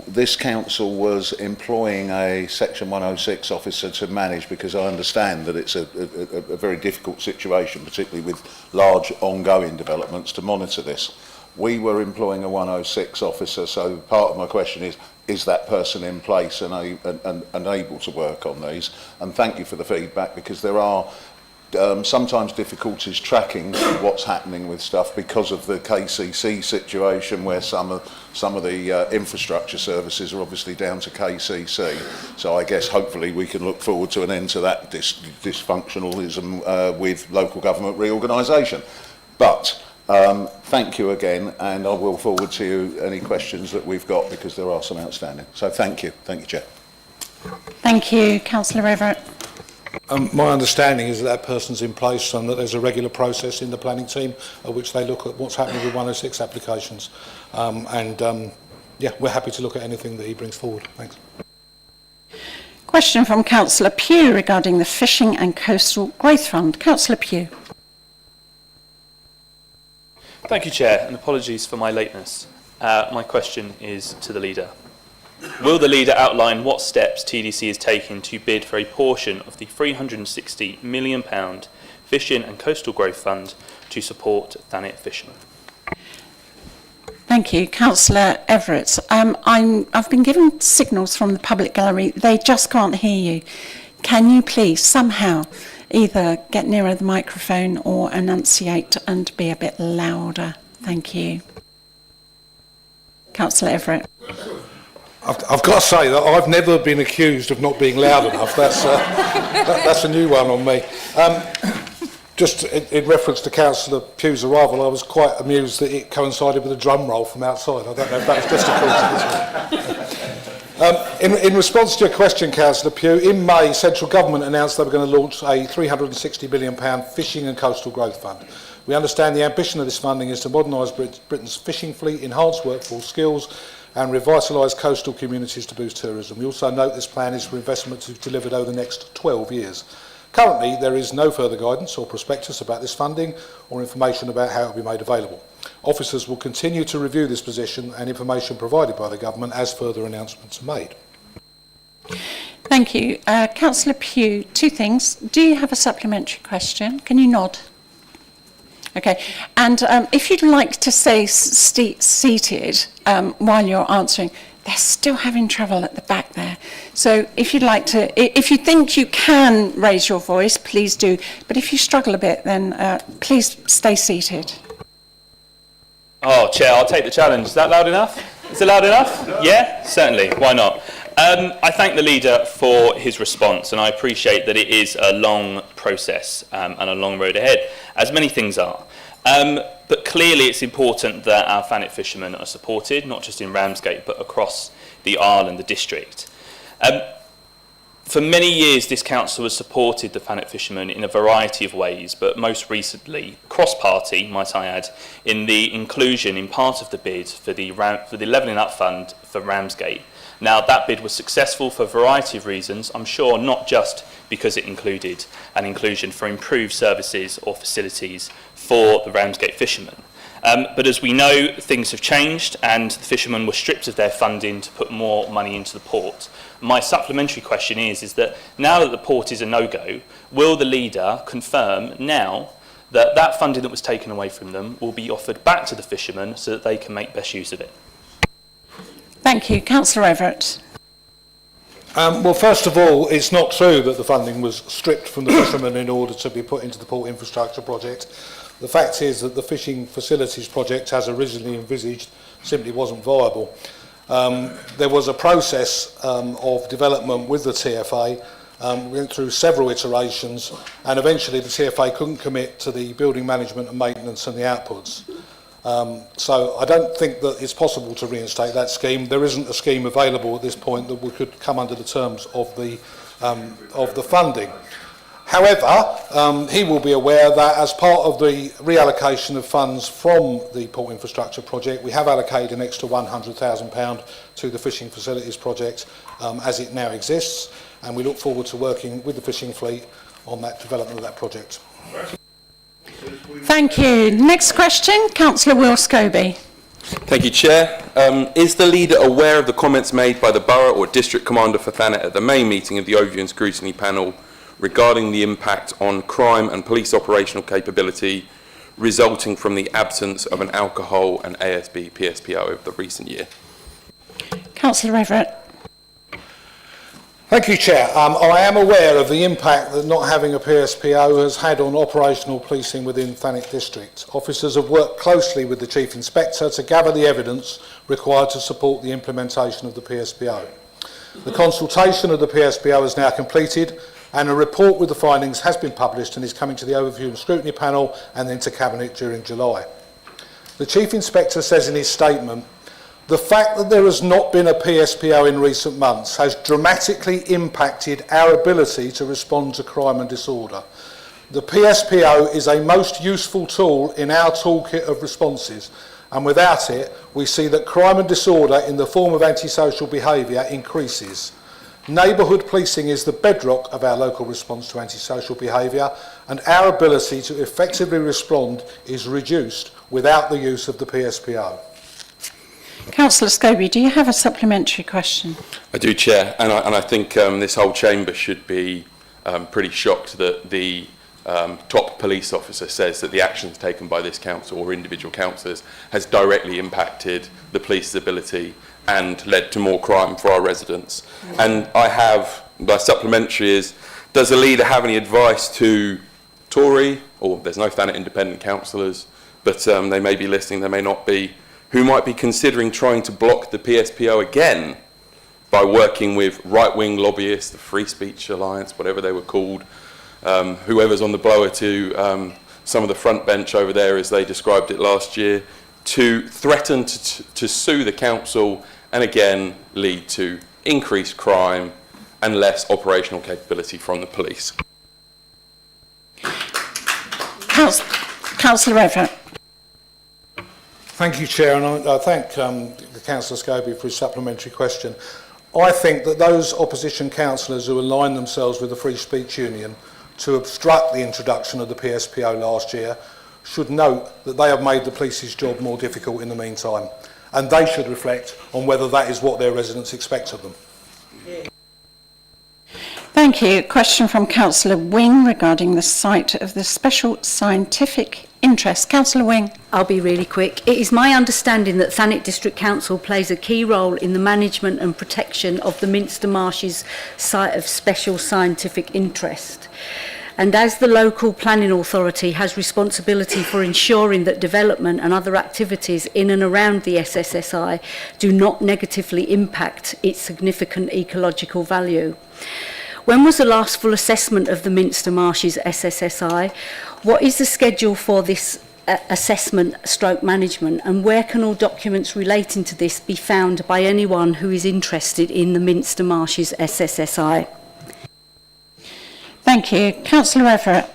this council was employing a Section 106 officer to manage, because I understand that it's a very difficult situation, particularly with large ongoing developments, to monitor this. We were employing a 106 officer, so part of my question is that person in place and able to work on these? And thank you for the feedback, because there are sometimes difficulties tracking what's happening with stuff because of the KCC situation, where some of the infrastructure services are obviously down to KCC. So I guess hopefully we can look forward to an end to that dysfunctionalism with local government reorganisation. But thank you again, and I will forward to you any questions that we've got, because there are some outstanding. So thank you, Chair. Thank you, Councillor Everett. My understanding is that person's in place and that there's a regular process in the planning team at which they look at what's happening with 106 applications. Yeah, we're happy to look at anything that he brings forward. Thanks. Question from Councillor Pugh regarding the Fishing and Coastal Growth Fund. Councillor Pugh. Thank you, Chair, and apologies for my lateness. My question is to the Leader. Will the Leader outline what steps TDC is taking to bid for a portion of the £360 million Fishing and Coastal Growth Fund to support Thanet fishermen? Thank you. Councillor Everett. I've been given signals from the public gallery. They just can't hear you. Can you please somehow either get nearer the microphone or enunciate and be a bit louder? Thank you. Councillor Everett. I've got to say that I've never been accused of not being loud enough. That's a new one on me. Just in reference to Councillor Pugh's arrival, I was quite amused that it coincided with a drum roll from outside. I don't know if that was just a coincidence. In response to your question, Councillor Pugh, in May, central government announced they were going to launch a £360 million fishing and coastal growth fund. We understand the ambition of this funding is to modernise Britain's fishing fleet, enhance workforce skills and revitalise coastal communities to boost tourism. We also note this plan is for investment to be delivered over the next 12 years. Currently, there is no further guidance or prospectus about this funding or information about how it will be made available. Officers will continue to review this position and information provided by the government as further announcements are made. Thank you. Councillor Pugh, two things. Do you have a supplementary question? Can you nod? Okay. And if you'd like to stay seated while you're answering, they're still having trouble at the back there. So if you'd like to, if you think you can raise your voice, please do. But if you struggle a bit, then please stay seated. Oh, Chair, I'll take the challenge. Is that loud enough? Is it loud enough? Yeah, certainly. Why not? I thank the leader for his response, and I appreciate that it is a long process and a long road ahead, as many things are. But clearly it's important that our Thanet fishermen are supported, not just in Ramsgate, but across the Isle and the district. For many years, this council has supported the Thanet fishermen in a variety of ways, but most recently, cross-party, might I add, in the inclusion in part of the bid for the Levelling Up Fund for Ramsgate. Now, that bid was successful for a variety of reasons, I'm sure not just because it included an inclusion for improved services or facilities for the Ramsgate fishermen. But as we know, things have changed and the fishermen were stripped of their funding to put more money into the port. My supplementary question is that now that the port is a no-go, will the leader confirm now that that funding that was taken away from them will be offered back to the fishermen so that they can make best use of it? Thank you. Councillor Everett. Well, first of all, it's not true that the funding was stripped from the fishermen in order to be put into the port infrastructure project. The fact is that the fishing facilities project, as originally envisaged, simply wasn't viable. There was a process of development with the TFA. We went through several iterations, and eventually the TFA couldn't commit to the building management and maintenance and the outputs. So I don't think that it's possible to reinstate that scheme. There isn't a scheme available at this point that we could come under the terms of the funding. However, he will be aware that as part of the reallocation of funds from the port infrastructure project, we have allocated an extra £100,000 to the fishing facilities project as it now exists, and we look forward to working with the fishing fleet on that development of that project. Thank you. Next question, Councillor Will Scobie. Thank you, Chair. Is the leader aware of the comments made by the Borough or District Commander for Thanet at the main meeting of the Overview and Scrutiny Panel regarding the impact on crime and police operational capability resulting from the absence of an alcohol and ASB PSPO over the recent year? Councillor Everett. Thank you, Chair. I am aware of the impact that not having a PSPO has had on operational policing within Thanet District. Officers have worked closely with the Chief Inspector to gather the evidence required to support the implementation of the PSPO. The consultation of the PSPO is now completed, and a report with the findings has been published and is coming to the Overview and Scrutiny Panel and then to Cabinet during July. The Chief Inspector says in his statement, "The fact that there has not been a PSPO in recent months has dramatically impacted our ability to respond to crime and disorder. The PSPO is a most useful tool in our toolkit of responses, and without it, we see that crime and disorder in the form of antisocial behaviour increases. Neighbourhood policing is the bedrock of our local response to antisocial behaviour, and our ability to effectively respond is reduced without the use of the PSPO." Councillor Scobie, do you have a supplementary question? I do, Chair, and I think this whole chamber should be pretty shocked that the top police officer says that the actions taken by this council or individual councillors has directly impacted the police's ability and led to more crime for our residents. And my supplementary is, does the leader have any advice to Tory, or there's no Thanet independent councillors, but they may be listening, they may not be, who might be considering trying to block the PSPO again by working with right-wing lobbyists, the Free Speech Alliance, whatever they were called, whoever's on the blower to some of the front bench over there, as they described it last year, to threaten to sue the council and again lead to increased crime and less operational capability from the police. Councillor Everett. Thank you, Chair, and I thank the Councillor Scobie for his supplementary question. I think that those opposition councillors who aligned themselves with the Free Speech Union to obstruct the introduction of the PSPO last year should note that they have made the police's job more difficult in the meantime, and they should reflect on whether that is what their residents expect of them. Thank you. Question from Councillor Wing regarding the site of the Special Scientific Interest. Councillor Wing. I'll be really quick. It is my understanding that Thanet District Council plays a key role in the management and protection of the Minster Marshes site of special scientific interest. And as the local planning authority has responsibility for ensuring that development and other activities in and around the SSSI do not negatively impact its significant ecological value. When was the last full assessment of the Minster Marshes SSSI? What is the schedule for this assessment stroke management, and where can all documents relating to this be found by anyone who is interested in the Minster Marshes SSSI? Thank you. Councillor Everett.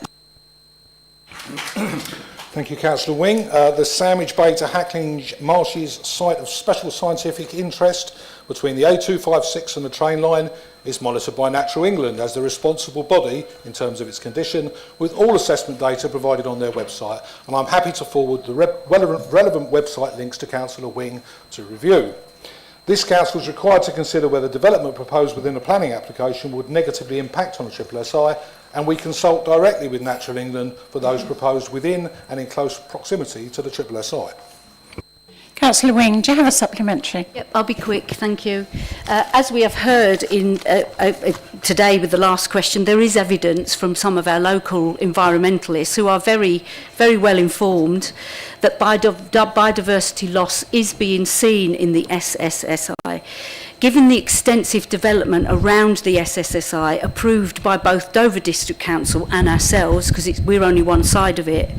Thank you, Councillor Wing. The Sandwich Bay to Hackling Marshes site of special scientific interest between the A256 and the train line is monitored by Natural England as the responsible body in terms of its condition, with all assessment data provided on their website, and I'm happy to forward the relevant website links to Councillor Wing to review. This council is required to consider whether development proposed within a planning application would negatively impact on the SSSI, and we consult directly with Natural England for those proposed within and in close proximity to the SSSI. Councillor Wing, do you have a supplementary? Yep, I'll be quick, thank you. As we have heard in today with the last question, there is evidence from some of our local environmentalists who are very, very well informed that biodiversity loss is being seen in the SSSI. Given the extensive development around the SSSI approved by both Dover District Council and ourselves, because we're only one side of it,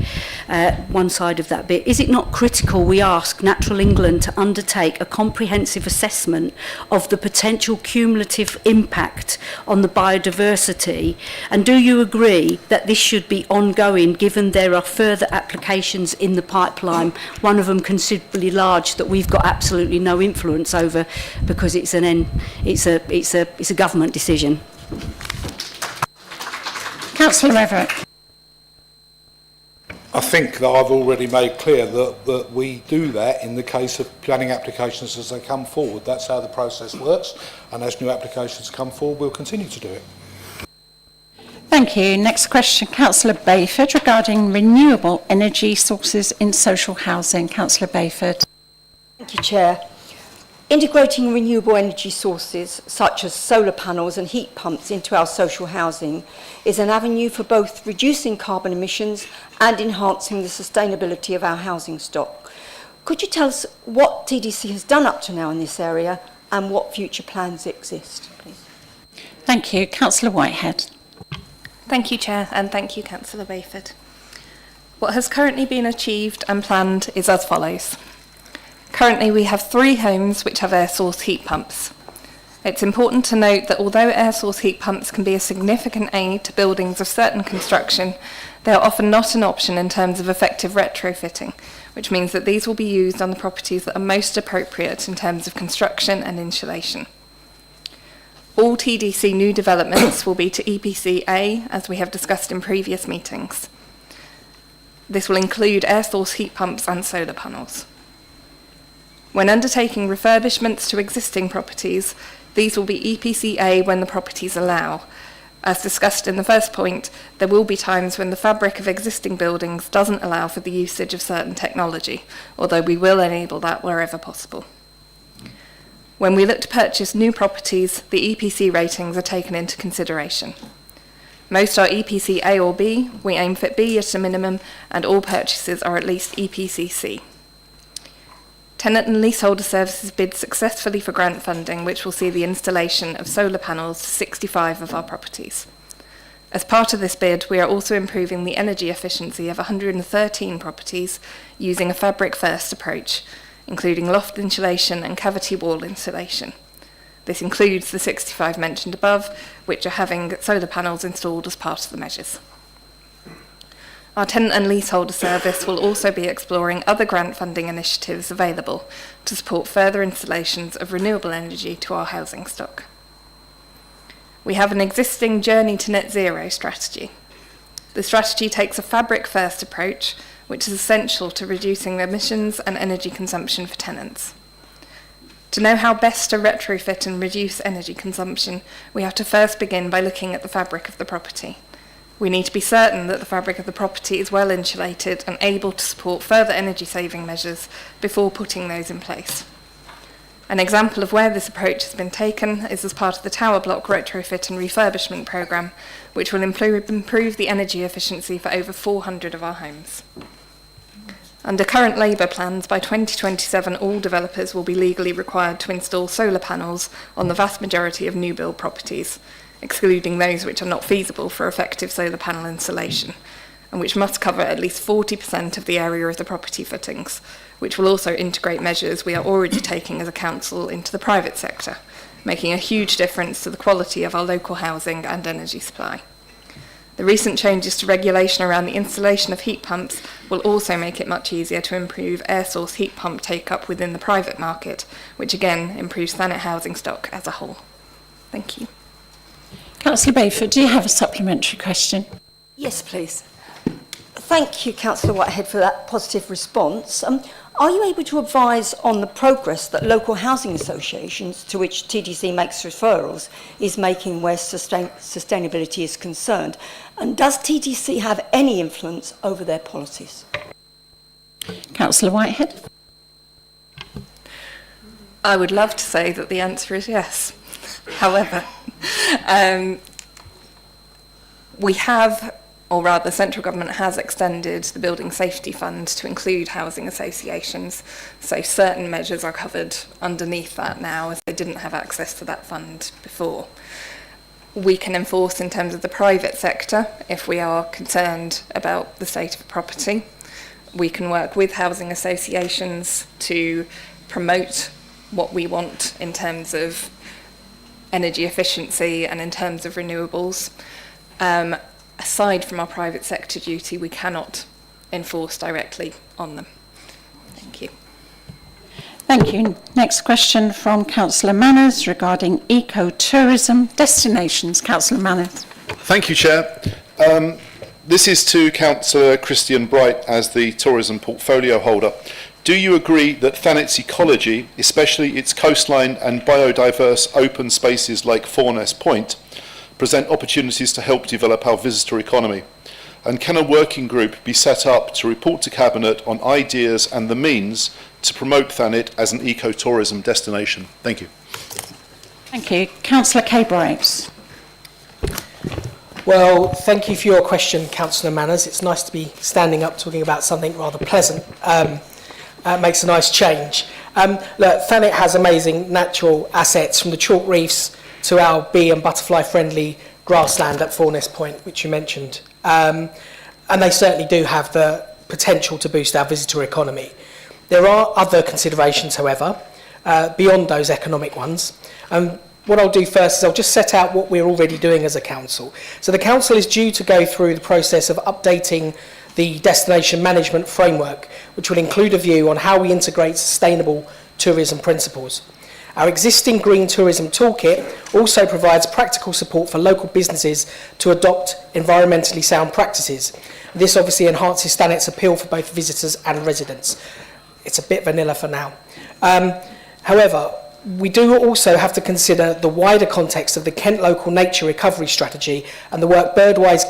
one side of that bit, is it not critical we ask Natural England to undertake a comprehensive assessment of the potential cumulative impact on the biodiversity? And do you agree that this should be ongoing given there are further applications in the pipeline, one of them considerably large that we've got absolutely no influence over because it's a government decision? Councillor Everett. I think that I've already made clear that we do that in the case of planning applications as they come forward. That's how the process works, and as new applications come forward, we'll continue to do it. Thank you. Next question, Councillor Bayford, regarding renewable energy sources in social housing. Councillor Bayford. Thank you, Chair. Integrating renewable energy sources such as solar panels and heat pumps into our social housing is an avenue for both reducing carbon emissions and enhancing the sustainability of our housing stock. Could you tell us what TDC has done up to now in this area and what future plans exist, please? Thank you. Councillor Whitehead. Thank you, Chair, and thank you, Councillor Bayford. What has currently been achieved and planned is as follows. Currently, we have 3 homes which have air source heat pumps. It's important to note that although air source heat pumps can be a significant aid to buildings of certain construction, they are often not an option in terms of effective retrofitting, which means that these will be used on the properties that are most appropriate in terms of construction and insulation. All TDC new developments will be to EPC A, as we have discussed in previous meetings. This will include air source heat pumps and solar panels. When undertaking refurbishments to existing properties, these will be EPC-A when the properties allow. As discussed in the first point, there will be times when the fabric of existing buildings doesn't allow for the usage of certain technology, although we will enable that wherever possible. When we look to purchase new properties, the EPC ratings are taken into consideration. Most are EPC-A or B, we aim for B at a minimum, and all purchases are at least EPC-C. Tenant and leaseholder services bid successfully for grant funding, which will see the installation of solar panels to 65 of our properties. As part of this bid, we are also improving the energy efficiency of 113 properties using a fabric-first approach, including loft insulation and cavity wall insulation. This includes the 65 mentioned above, which are having solar panels installed as part of the measures. Our tenant and leaseholder service will also be exploring other grant funding initiatives available to support further installations of renewable energy to our housing stock. We have an existing Journey to Net Zero strategy. The strategy takes a fabric-first approach, which is essential to reducing emissions and energy consumption for tenants. To know how best to retrofit and reduce energy consumption, we have to first begin by looking at the fabric of the property. We need to be certain that the fabric of the property is well insulated and able to support further energy-saving measures before putting those in place. An example of where this approach has been taken is as part of the tower block retrofit and refurbishment programme, which will improve the energy efficiency for over 400 of our homes. Under current Labour plans, by 2027 all developers will be legally required to install solar panels on the vast majority of new build properties, excluding those which are not feasible for effective solar panel installation, and which must cover at least 40% of the area of the property footings, which will also integrate measures we are already taking as a council into the private sector, making a huge difference to the quality of our local housing and energy supply. The recent changes to regulation around the installation of heat pumps will also make it much easier to improve air source heat pump take-up within the private market, which again improves Thanet housing stock as a whole. Thank you. Councillor Bayford, do you have a supplementary question? Yes, please. Thank you, Councillor Whitehead, for that positive response. Are you able to advise on the progress that local housing associations, to which TDC makes referrals, is making where sustainability is concerned? And does TDC have any influence over their policies? Councillor Whitehead. I would love to say that the answer is yes. However, we have, or rather central government has extended the Building Safety Fund to include housing associations, so certain measures are covered underneath that now as they didn't have access to that fund before. We can enforce in terms of the private sector if we are concerned about the state of property. We can work with housing associations to promote what we want in terms of energy efficiency and in terms of renewables. Aside from our private sector duty, we cannot enforce directly on them. Thank you. Thank you. Next question from Councillor Manners regarding eco-tourism destinations. Councillor Manners. Thank you, Chair. This is to Councillor Christian Bright as the tourism portfolio holder. Do you agree that Thanet's ecology, especially its coastline and biodiverse open spaces like Foreness Point, present opportunities to help develop our visitor economy? And can a working group be set up to report to Cabinet on ideas and the means to promote Thanet as an eco-tourism destination? Thank you. Thank you. Councillor Cabraves. Well, thank you for your question, Councillor Manners. It's nice to be standing up talking about something rather pleasant. Makes a nice change. Look, Thanet has amazing natural assets, from the chalk reefs to our bee and butterfly friendly grassland at Foreness Point, which you mentioned. And they certainly do have the potential to boost our visitor economy. There are other considerations, however, beyond those economic ones. What I'll do first is I'll just set out what we're already doing as a council. So the council is due to go through the process of updating the destination management framework, which will include a view on how we integrate sustainable tourism principles. Our existing Green Tourism Toolkit also provides practical support for local businesses to adopt environmentally sound practices. This obviously enhances Thanet's appeal for both visitors and residents. It's a bit vanilla for now. However, we do also have to consider the wider context of the Kent Local Nature Recovery Strategy and the work Birdwise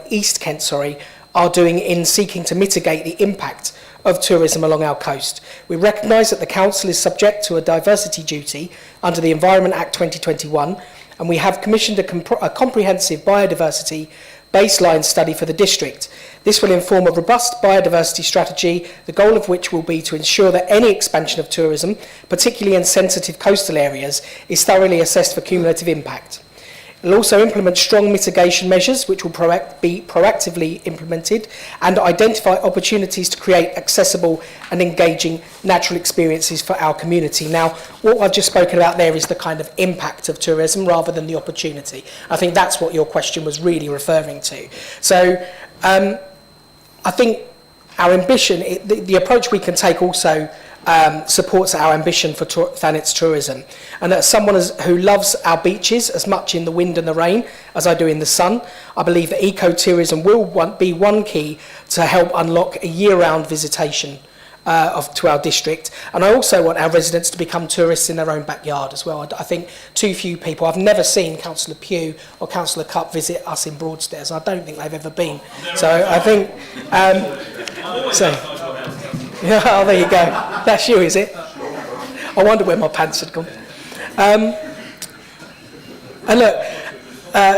East Kent, are doing in seeking to mitigate the impact of tourism along our coast. We recognise that the Council is subject to a diversity duty under the Environment Act 2021, and we have commissioned a comprehensive biodiversity baseline study for the district. This will inform a robust biodiversity strategy, the goal of which will be to ensure that any expansion of tourism, particularly in sensitive coastal areas, is thoroughly assessed for cumulative impact. It will also implement strong mitigation measures which will be proactively implemented and identify opportunities to create accessible and engaging natural experiences for our community. Now, what I've just spoken about there is the kind of impact of tourism rather than the opportunity. I think that's what your question was really referring to. So I think our ambition, the approach we can take also supports our ambition for Thanet's tourism. And as someone who loves our beaches as much in the wind and the rain as I do in the sun, I believe that ecotourism will be one key to help unlock a year-round visitation to our district. And I also want our residents to become tourists in their own backyard as well. I think too few people, I've never seen Councillor Pugh or Councillor Cupp visit us in Broadstairs. I don't think they've ever been. So I think, yeah, oh, there you go. That's you, is it? I wonder where my pants had gone. And look,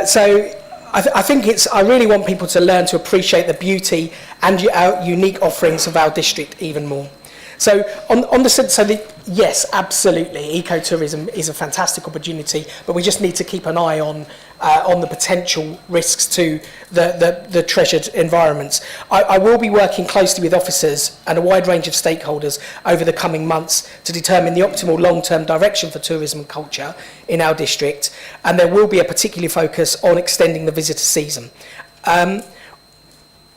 so I think I really want people to learn to appreciate the beauty and our unique offerings of our district even more. So yes, absolutely, ecotourism is a fantastic opportunity, but we just need to keep an eye on the potential risks to the treasured environments. I will be working closely with officers and a wide range of stakeholders over the coming months to determine the optimal long-term direction for tourism and culture in our district, and there will be a particular focus on extending the visitor season. I'm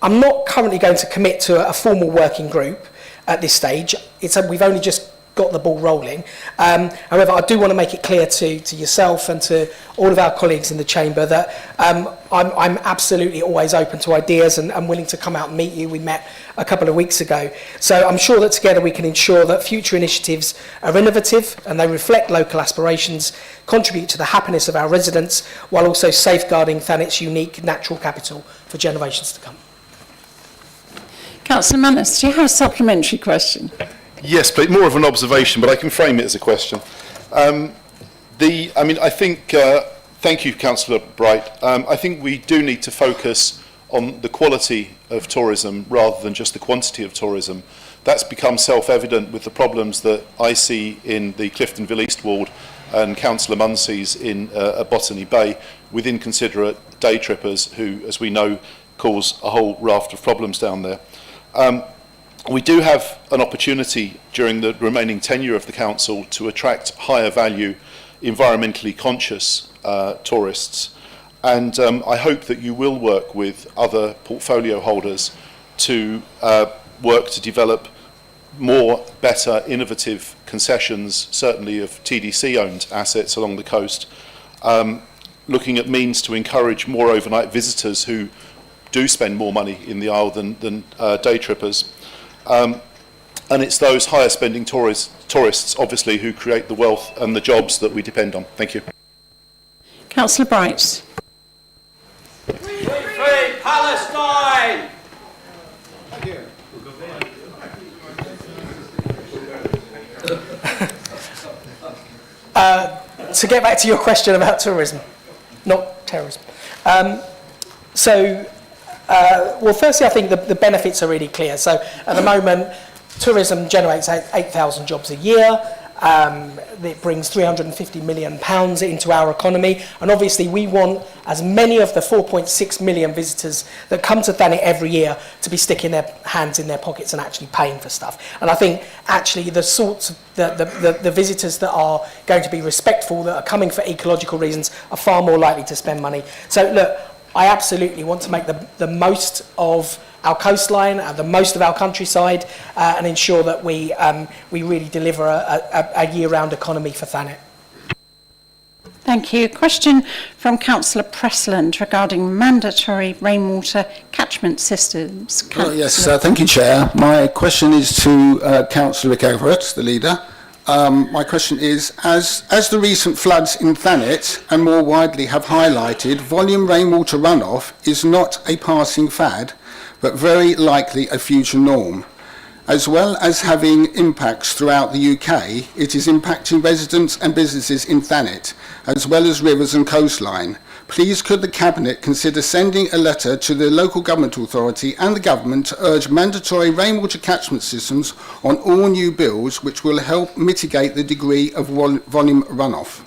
not currently going to commit to a formal working group at this stage. We've only just got the ball rolling. However, I do want to make it clear to yourself and to all of our colleagues in the chamber that I'm absolutely always open to ideas and willing to come out and meet you. We met a couple of weeks ago. So I'm sure that together we can ensure that future initiatives are innovative and they reflect local aspirations, contribute to the happiness of our residents, while also safeguarding Thanet's unique natural capital for generations to come. Councillor Manners, do you have a supplementary question? Yes, but more of an observation, but I can frame it as a question. I think, thank you, Councillor Bright. I think we do need to focus on the quality of tourism rather than just the quantity of tourism. That's become self-evident with the problems that I see in the Cliftonville East Ward and Councillor Munsey's in Botany Bay with inconsiderate day trippers who, as we know, cause a whole raft of problems down there. We do have an opportunity during the remaining tenure of the council to attract higher value, environmentally conscious tourists, and I hope that you will work with other portfolio holders to work to develop more, better, innovative concessions, certainly of TDC-owned assets along the coast, looking at means to encourage more overnight visitors who do spend more money in the Isle than day trippers. And it's those higher spending tourists, obviously, who create the wealth and the jobs that we depend on. Thank you. Councillor Bright. Free Palestine! Thank you. To get back to your question about tourism, not terrorism. Well, firstly, I think the benefits are really clear. So at the moment, tourism generates 8,000 jobs a year. It brings £350 million into our economy. And obviously, we want as many of the 4.6 million visitors that come to Thanet every year to be sticking their hands in their pockets and actually paying for stuff. And I think actually the sorts of the visitors that are going to be respectful, that are coming for ecological reasons, are far more likely to spend money. So look, I absolutely want to make the most of our coastline, the most of our countryside, and ensure that we really deliver a year-round economy for Thanet. Thank you. A question from Councillor Pressland regarding mandatory rainwater catchment systems. Yes, thank you, Chair. My question is to Councillor Rick Everett, the leader. My question is, as the recent floods in Thanet and more widely have highlighted, volume rainwater runoff is not a passing fad, but very likely a future norm. As well as having impacts throughout the UK, it is impacting residents and businesses in Thanet, as well as rivers and coastline. Please could the Cabinet consider sending a letter to the local government authority and the government to urge mandatory rainwater catchment systems on all new builds, which will help mitigate the degree of volume runoff?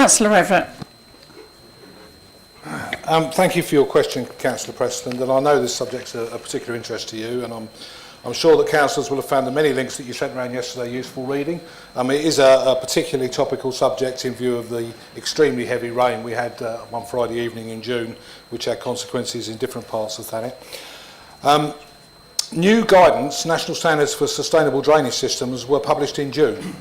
Councillor Everett. Thank you for your question, Councillor Preston, and I know this subject's a particular interest to you, and I'm sure that councillors will have found the many links that you sent around yesterday useful reading. It is a particularly topical subject in view of the extremely heavy rain we had one Friday evening in June, which had consequences in different parts of Thanet. New guidance, national standards for sustainable drainage systems, were published in June.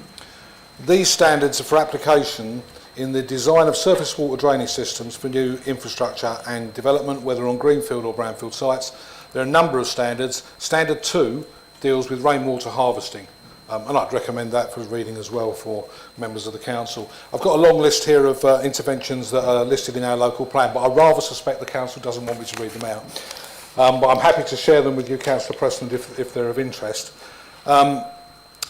These standards are for application in the design of surface water drainage systems for new infrastructure and development, whether on greenfield or brownfield sites. There are a number of standards. Standard 2 deals with rainwater harvesting, and I'd recommend that for reading as well for members of the council. I've got a long list here of interventions that are listed in our local plan, but I rather suspect the council doesn't want me to read them out. But I'm happy to share them with you, Councillor Preston, if they're of interest.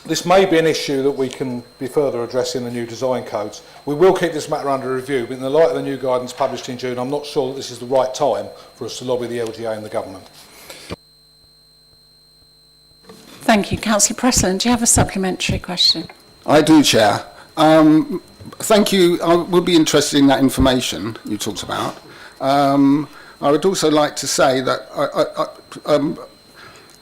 This may be an issue that we can be further addressing in the new design codes. We will keep this matter under review, but in the light of the new guidance published in June, I'm not sure that this is the right time for us to lobby the LGA and the government. Thank you. Councillor Preston, do you have a supplementary question? I do, Chair. Thank you. I would be interested in that information you talked about. I would also like to say that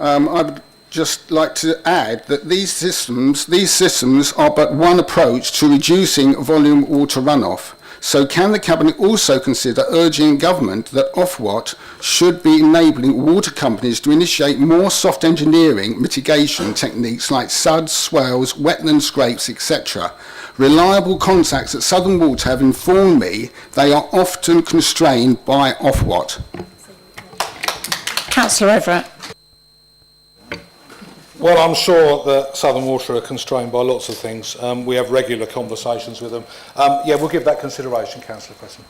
I would just like to add that these systems are but one approach to reducing volume water runoff. So can the Cabinet also consider urging government that Ofwat should be enabling water companies to initiate more soft engineering mitigation techniques like suds, swales, wetland scrapes, etc. Reliable contacts at Southern Water have informed me they are often constrained by Ofwat. Councillor Everett. Well, I'm sure that Southern Water are constrained by lots of things. We have regular conversations with them. Yeah, we'll give that consideration, Councillor Preston.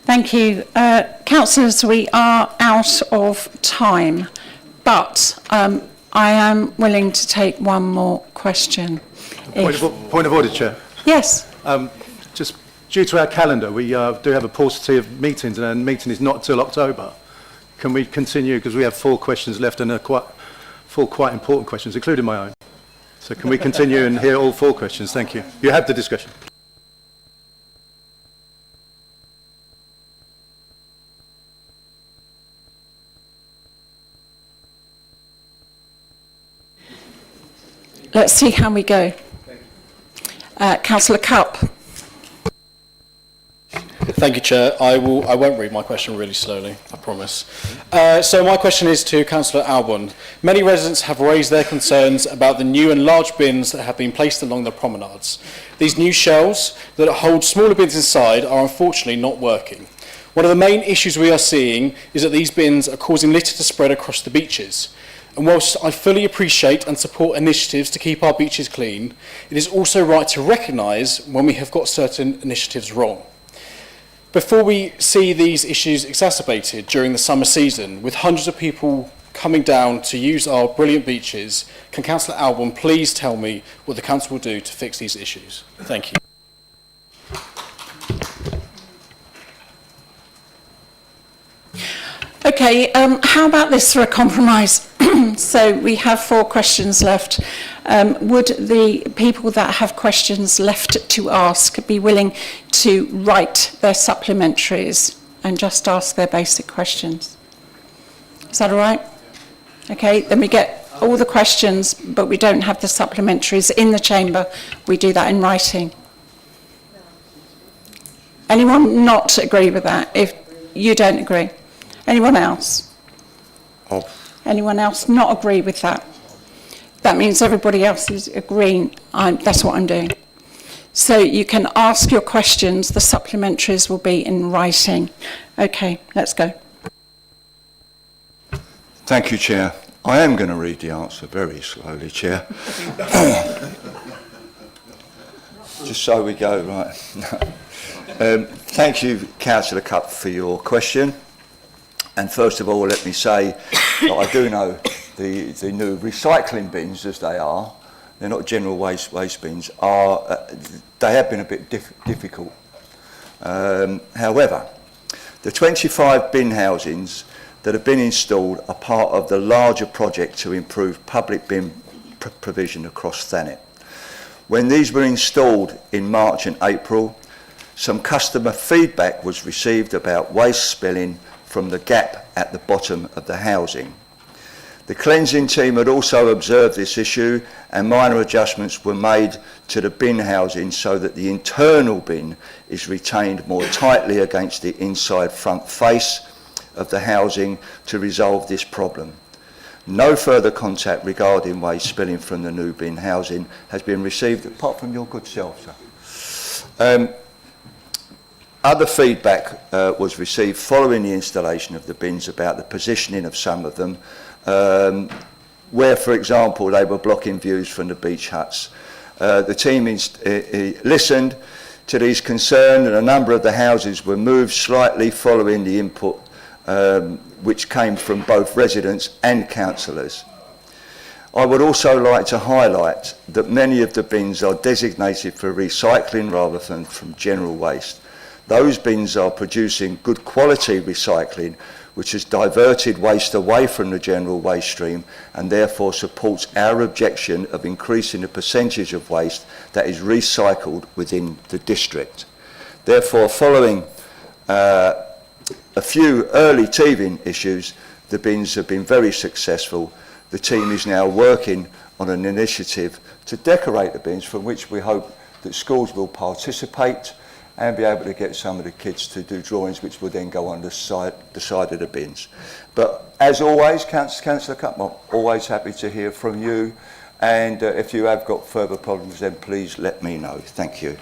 Thank you. Councillors, we are out of time, but I am willing to take one more question. Point of order, Chair. Yes. Just due to our calendar, we do have a paucity of meetings, and our meeting is not till October. Can we continue, because we have 4 questions left, and four quite important questions, including my own. So can we continue and hear all 4 questions? Thank you. You had the discussion. Let's see how we go. Councillor Cupp. Thank you, Chair. I won't read my question really slowly, I promise. So my question is to Councillor Albon. Many residents have raised their concerns about the new and large bins that have been placed along the promenades. These new shelves that hold smaller bins inside are unfortunately not working. One of the main issues we are seeing is that these bins are causing litter to spread across the beaches. And whilst I fully appreciate and support initiatives to keep our beaches clean, it is also right to recognise when we have got certain initiatives wrong. Before we see these issues exacerbated during the summer season, with hundreds of people coming down to use our brilliant beaches, can Councillor Albon please tell me what the Council will do to fix these issues? Thank you. Okay, how about this for a compromise? So we have 4 questions left. Would the people that have questions left to ask be willing to write their supplementaries and just ask their basic questions? Is that all right? Okay, then we get all the questions, but we don't have the supplementaries in the chamber. We do that in writing. Anyone not agree with that? If you don't agree. Anyone else? Oh. Anyone else not agree with that? That means everybody else is agreeing. That's what I'm doing. So you can ask your questions. The supplementaries will be in writing. Okay, let's go. Thank you, Chair. I am going to read the answer very slowly, Chair. Just so we go, right. Thank you, Councillor Cupp, for your question. And first of all, let me say that I do know the new recycling bins, as they are, they're not general waste bins, they have been a bit difficult. However, the 25 bin housings that have been installed are part of the larger project to improve public bin provision across Thanet. When these were installed in March and April, some customer feedback was received about waste spilling from the gap at the bottom of the housing. The cleansing team had also observed this issue, and minor adjustments were made to the bin housing so that the internal bin is retained more tightly against the inside front face of the housing to resolve this problem. No further contact regarding waste spilling from the new bin housing has been received, apart from your good self, sir. Other feedback was received following the installation of the bins about the positioning of some of them, where, for example, they were blocking views from the beach huts. The team listened to these concerns, and a number of the houses were moved slightly following the input which came from both residents and councillors. I would also like to highlight that many of the bins are designated for recycling rather than from general waste. Those bins are producing good quality recycling, which has diverted waste away from the general waste stream and therefore supports our objection of increasing the percentage of waste that is recycled within the district. Therefore, following a few early teething issues, the bins have been very successful. The team is now working on an initiative to decorate the bins, from which we hope that schools will participate and be able to get some of the kids to do drawings which will then go on the side of the bins. But as always, Councillor Cup, I'm always happy to hear from you, and if you have got further problems, then please let me know. Thank you.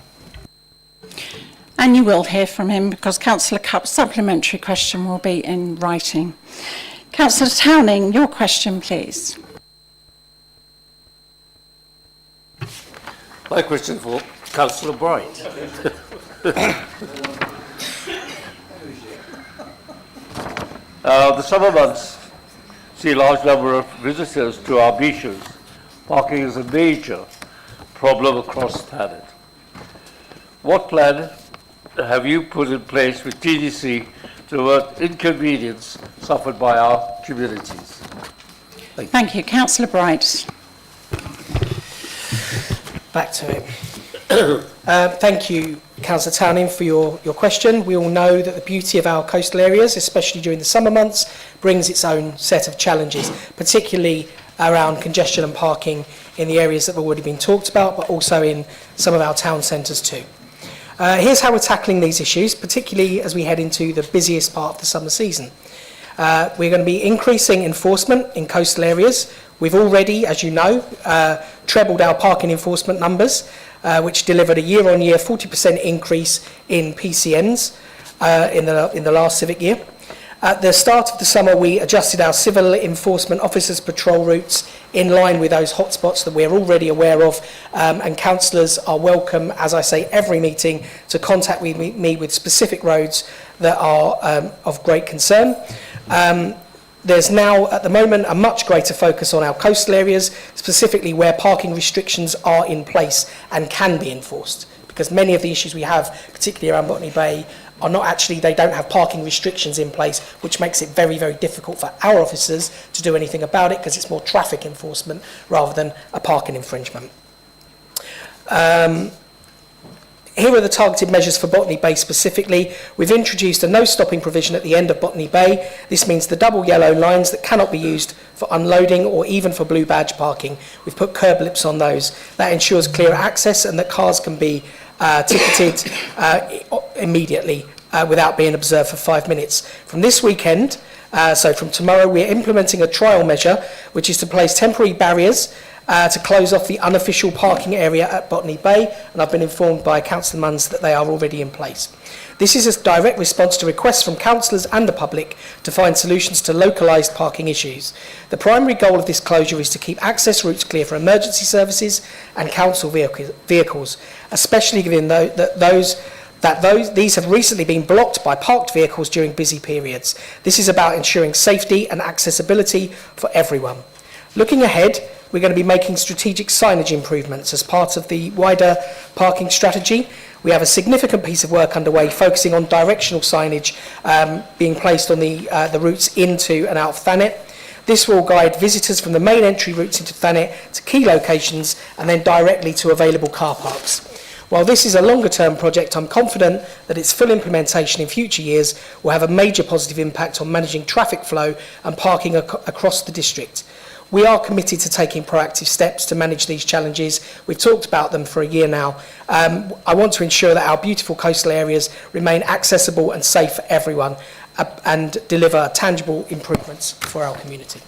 And you will hear from him, because Councillor Cupp's supplementary question will be in writing. Councillor Towning, your question, please. My question for Councillor Bright. The summer months see a large number of visitors to our beaches. Parking is a major problem across Thanet. What plan have you put in place with TDC to avert inconvenience suffered by our communities? Thank you. Councillor Bright. Back to it. Thank you, Councillor Towning, for your question. We all know that the beauty of our coastal areas, especially during the summer months, brings its own set of challenges, particularly around congestion and parking in the areas that have already been talked about, but also in some of our town centres too. Here's how we're tackling these issues, particularly as we head into the busiest part of the summer season. We're going to be increasing enforcement in coastal areas. We've already, as you know, trebled our parking enforcement numbers, which delivered a year-on-year 40% increase in PCNs in the last civic year. At the start of the summer, we adjusted our civil enforcement officers' patrol routes in line with those hotspots that we're already aware of, and councillors are welcome, as I say, every meeting to contact me with specific roads that are of great concern. There's now, at the moment, a much greater focus on our coastal areas, specifically where parking restrictions are in place and can be enforced, because many of the issues we have, particularly around Botany Bay, are not actually, they don't have parking restrictions in place, which makes it very, very difficult for our officers to do anything about it, because it's more traffic enforcement rather than a parking infringement. Here are the targeted measures for Botany Bay specifically. We've introduced a no stopping provision at the end of Botany Bay. This means the double yellow lines that cannot be used for unloading or even for blue badge parking. We've put curb lips on those. That ensures clear access and that cars can be ticketed immediately without being observed for 5 minutes. From this weekend, so from tomorrow, we're implementing a trial measure, which is to place temporary barriers to close off the unofficial parking area at Botany Bay, and I've been informed by Councillor Munns that they are already in place. This is a direct response to requests from councillors and the public to find solutions to localised parking issues. The primary goal of this closure is to keep access routes clear for emergency services and council vehicles, especially given these have recently been blocked by parked vehicles during busy periods. This is about ensuring safety and accessibility for everyone. Looking ahead, we're going to be making strategic signage improvements as part of the wider parking strategy. We have a significant piece of work underway focusing on directional signage being placed on the routes into and out of Thanet. This will guide visitors from the main entry routes into Thanet to key locations and then directly to available car parks. While this is a longer-term project, I'm confident that its full implementation in future years will have a major positive impact on managing traffic flow and parking across the district. We are committed to taking proactive steps to manage these challenges. We've talked about them for a year now. I want to ensure that our beautiful coastal areas remain accessible and safe for everyone and deliver tangible improvements for our community.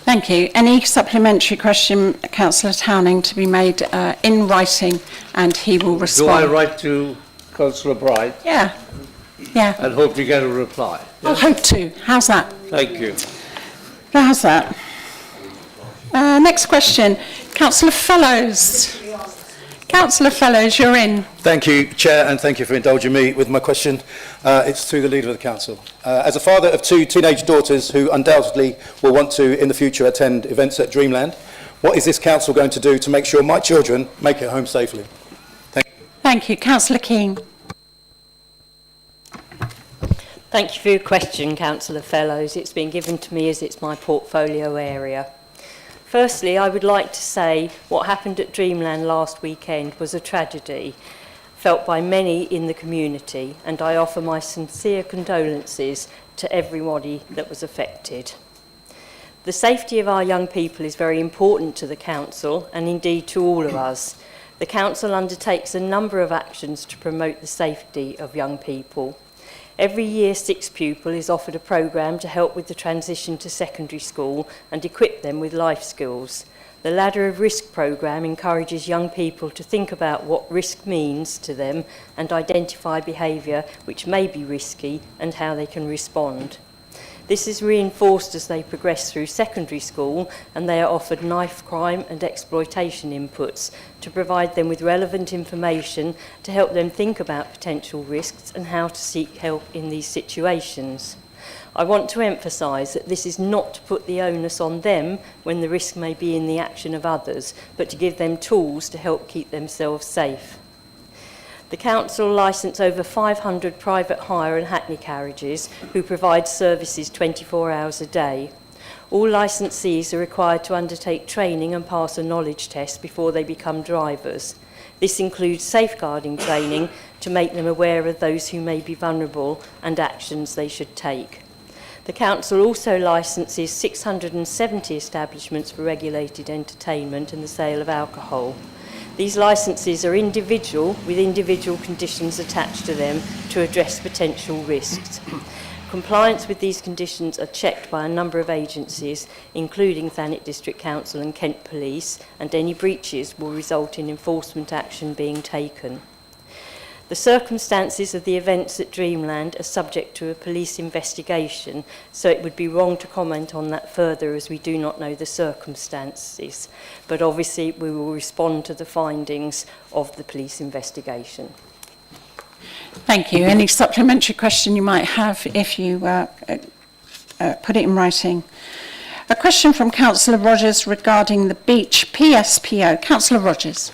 Thank you. Any supplementary question, Councillor Towning, to be made in writing, and he will respond. Do I write to Councillor Bright? Yeah. Yeah. And hope to get a reply? I'll hope to. How's that? Thank you. How's that? Next question. Councillor Fellows. Councillor Fellows, you're in. Thank you, Chair, and thank you for indulging me with my question. It's to the Leader of the Council. As a father of 2 teenage daughters who undoubtedly will want to, in the future, attend events at Dreamland, what is this Council going to do to make sure my children make it home safely? Thank you. Thank you. Councillor Keane. Thank you for your question, Councillor Fellows. It's been given to me as it's my portfolio area. Firstly, I would like to say what happened at Dreamland last weekend was a tragedy felt by many in the community, and I offer my sincere condolences to everybody that was affected. The safety of our young people is very important to the Council and indeed to all of us. The Council undertakes a number of actions to promote the safety of young people. Every Year 6 pupil is offered a programme to help with the transition to secondary school and equip them with life skills. The Ladder of Risk programme encourages young people to think about what risk means to them and identify behaviour which may be risky and how they can respond. This is reinforced as they progress through secondary school, and they are offered knife crime and exploitation inputs to provide them with relevant information to help them think about potential risks and how to seek help in these situations. I want to emphasise that this is not to put the onus on them when the risk may be in the action of others, but to give them tools to help keep themselves safe. The Council licence over 500 private hire and hackney carriages who provide services 24 hours a day. All licensees are required to undertake training and pass a knowledge test before they become drivers. This includes safeguarding training to make them aware of those who may be vulnerable and actions they should take. The Council also licenses 670 establishments for regulated entertainment and the sale of alcohol. These licences are individual, with individual conditions attached to them to address potential risks. Compliance with these conditions are checked by a number of agencies, including Thanet District Council and Kent Police, and any breaches will result in enforcement action being taken. The circumstances of the events at Dreamland are subject to a police investigation, so it would be wrong to comment on that further as we do not know the circumstances. But obviously we will respond to the findings of the police investigation. Thank you. Any supplementary question you might have if you put it in writing? A question from Councillor Rogers regarding the beach PSPO. Councillor Rogers.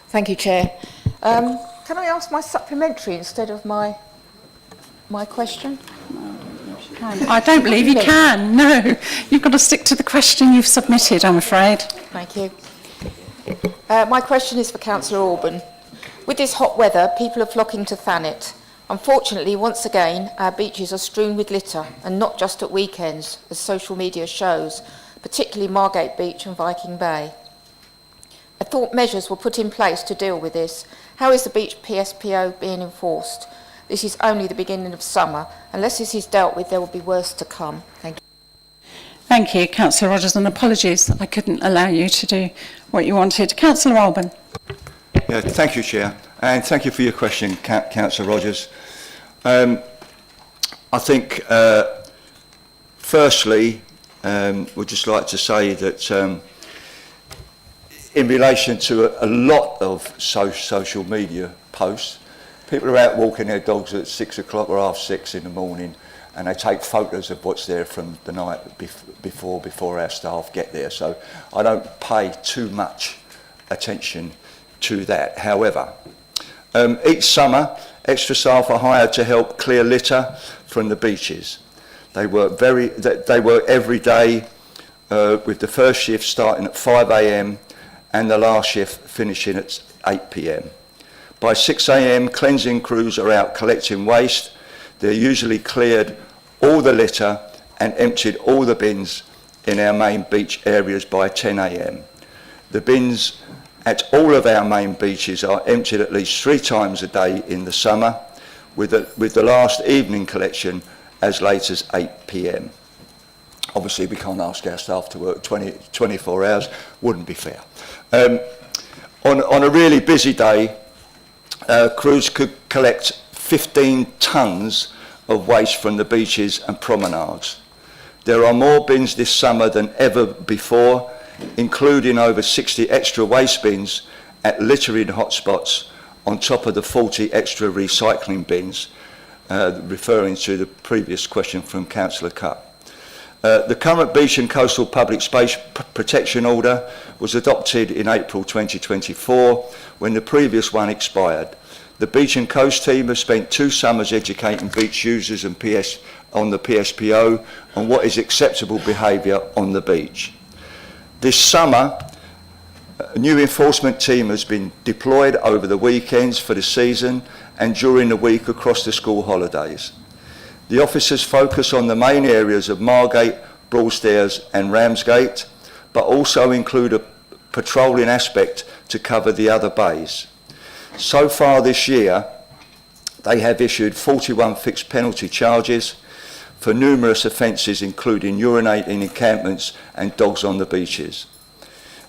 Thank you, Chair. Can I ask my supplementary instead of my question? I don't believe you can. No, you've got to stick to the question you've submitted, I'm afraid. Thank you. My question is for Councillor Orban. With this hot weather, people are flocking to Thanet. Unfortunately, once again, our beaches are strewn with litter, and not just at weekends, as social media shows, particularly Margate Beach and Viking Bay. I thought measures were put in place to deal with this. How is the beach PSPO being enforced? This is only the beginning of summer. Unless this is dealt with, there will be worse to come. Thank you. Thank you, Councillor Rogers, and apologies I couldn't allow you to do what you wanted. Councillor Alban. Yeah, thank you, Chair, and thank you for your question, Councillor Rogers. I think, firstly, we'd just like to say that in relation to a lot of social media posts, people are out walking their dogs at 6 o'clock or 6:30 in the morning, and they take photos of what's there from the night before our staff get there. So I don't pay too much attention to that. However, each summer, extra staff are hired to help clear litter from the beaches. They work every day, with the first shift starting at 5 a.m. and the last shift finishing at 8 p.m. By 6 a.m, cleansing crews are out collecting waste. They're usually cleared all the litter and emptied all the bins in our main beach areas by 10 a.m. The bins at all of our main beaches are emptied at least 3 times a day in the summer, with the last evening collection as late as 8 p.m. Obviously, we can't ask our staff to work 24 hours, wouldn't be fair. On a really busy day, crews could collect 15 tonnes of waste from the beaches and promenades. There are more bins this summer than ever before, including over 60 extra waste bins at littering hotspots on top of the 40 extra recycling bins, referring to the previous question from Councillor Cutt. The current Beach and Coastal Public Space Protection Order was adopted in April 2024 when the previous one expired. The Beach and Coast team have spent 2 summers educating beach users and on the PSPO on what is acceptable behaviour on the beach. This summer, a new enforcement team has been deployed over the weekends for the season and during the week across the school holidays. The officers focus on the main areas of Margate, Broadstairs and Ramsgate, but also include a patrolling aspect to cover the other bays. So far this year, they have issued 41 fixed penalty charges for numerous offences, including urinating encampments and dogs on the beaches.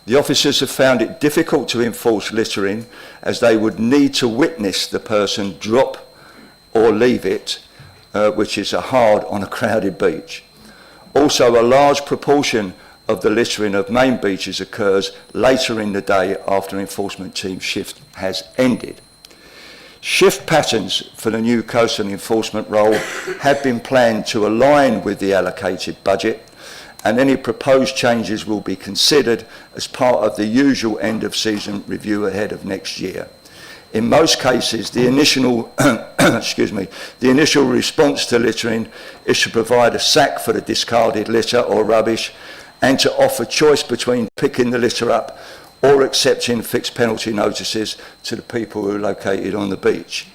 The officers have found it difficult to enforce littering, as they would need to witness the person drop or leave it, which is hard on a crowded beach. Also, a large proportion of the littering of main beaches occurs later in the day after enforcement team shift has ended. Shift patterns for the new coastal enforcement role have been planned to align with the allocated budget, and any proposed changes will be considered as part of the usual end of season review ahead of next year. In most cases, the initial, the initial response to littering is to provide a sack for the discarded litter or rubbish, and to offer choice between picking the litter up or accepting fixed penalty notices to the people who are located on the beach.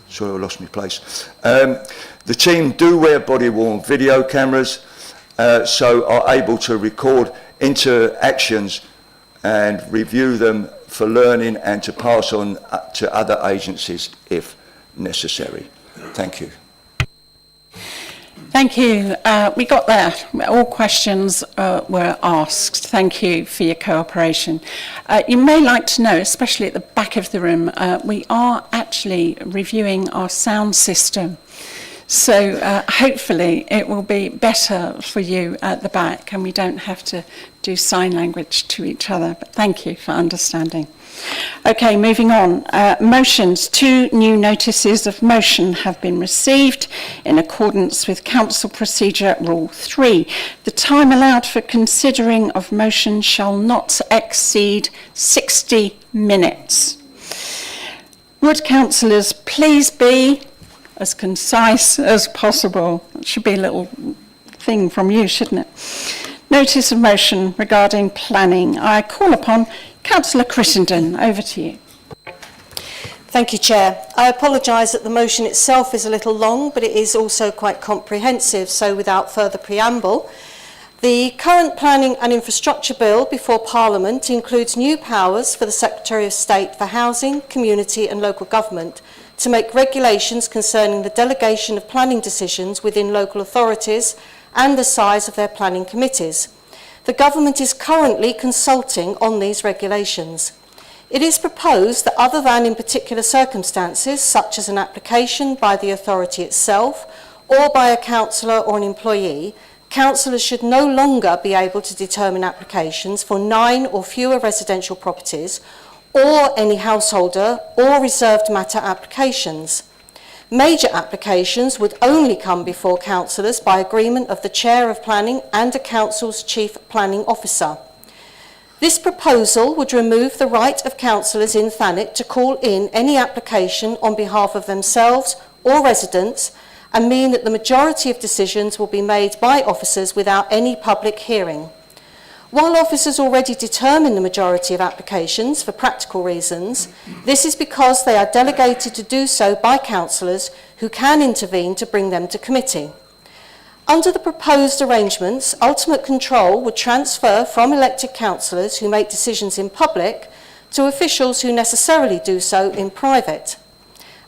Sorry, I lost my place. The team do wear body-worn video cameras, so are able to record interactions and review them for learning and to pass on to other agencies if necessary. Thank you. Thank you. We got there. All questions were asked. Thank you for your cooperation. You may like to know, especially at the back of the room, we are actually reviewing our sound system. So hopefully it will be better for you at the back and we don't have to do sign language to each other. But thank you for understanding. Okay, moving on. Motions. 2 new notices of motion have been received in accordance with Council Procedure Rule 3. The time allowed for considering of motion shall not exceed 60 minutes. Would councillors please be as concise as possible? That should be a little thing from you, shouldn't it? Notice of motion regarding planning. I call upon Councillor Crittenden. Over to you. Thank you, Chair. I apologise that the motion itself is a little long, but it is also quite comprehensive, so without further preamble. The current Planning and Infrastructure Bill before Parliament includes new powers for the Secretary of State for Housing, Community and Local Government to make regulations concerning the delegation of planning decisions within local authorities and the size of their planning committees. The Government is currently consulting on these regulations. It is proposed that other than in particular circumstances, such as an application by the authority itself or by a councillor or an employee, councillors should no longer be able to determine applications for 9 or fewer residential properties or any householder or reserved matter applications. Major applications would only come before councillors by agreement of the Chair of Planning and a council's Chief Planning Officer. This proposal would remove the right of councillors in Thanet to call in any application on behalf of themselves or residents and mean that the majority of decisions will be made by officers without any public hearing. While officers already determine the majority of applications for practical reasons, this is because they are delegated to do so by councillors who can intervene to bring them to committee. Under the proposed arrangements, ultimate control would transfer from elected councillors who make decisions in public to officials who necessarily do so in private.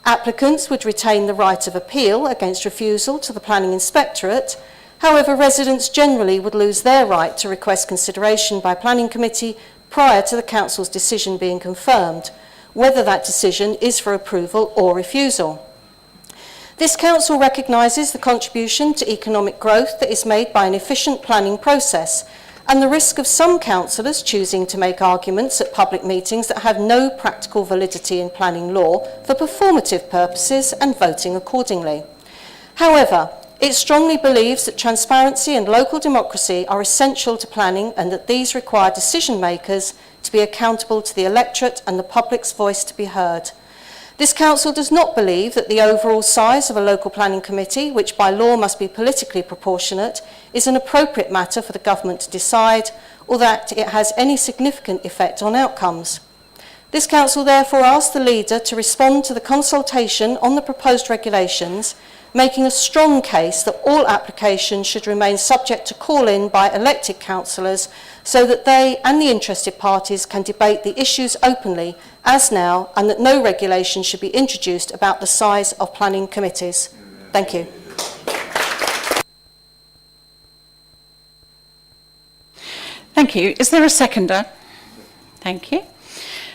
Applicants would retain the right of appeal against refusal to the Planning Inspectorate. However, residents generally would lose their right to request consideration by Planning Committee prior to the Council's decision being confirmed, whether that decision is for approval or refusal. This Council recognises the contribution to economic growth that is made by an efficient planning process and the risk of some councillors choosing to make arguments at public meetings that have no practical validity in planning law for performative purposes and voting accordingly. However, it strongly believes that transparency and local democracy are essential to planning and that these require decision makers to be accountable to the electorate and the public's voice to be heard. This Council does not believe that the overall size of a local planning committee, which by law must be politically proportionate, is an appropriate matter for the government to decide, or that it has any significant effect on outcomes. This Council therefore asks the Leader to respond to the consultation on the proposed regulations, making a strong case that all applications should remain subject to call-in by elected councillors so that they and the interested parties can debate the issues openly as now, and that no regulation should be introduced about the size of planning committees. Thank you. Thank you. Is there a seconder? Thank you.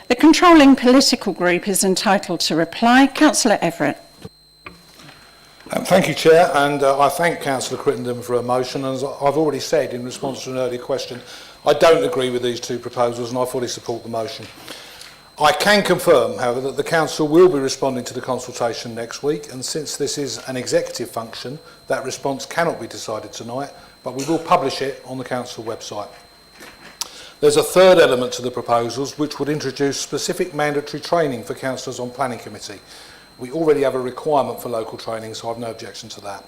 The controlling political group is entitled to reply. Councillor Everett. Thank you, Chair, and I thank Councillor Crittenden for her motion. As I've already said in response to an earlier question, I don't agree with these two proposals and I fully support the motion. I can confirm, however, that the Council will be responding to the consultation next week, and since this is an executive function, that response cannot be decided tonight, but we will publish it on the Council website. There's a third element to the proposals which would introduce specific mandatory training for councillors on planning committee. We already have a requirement for local training, so I've no objection to that.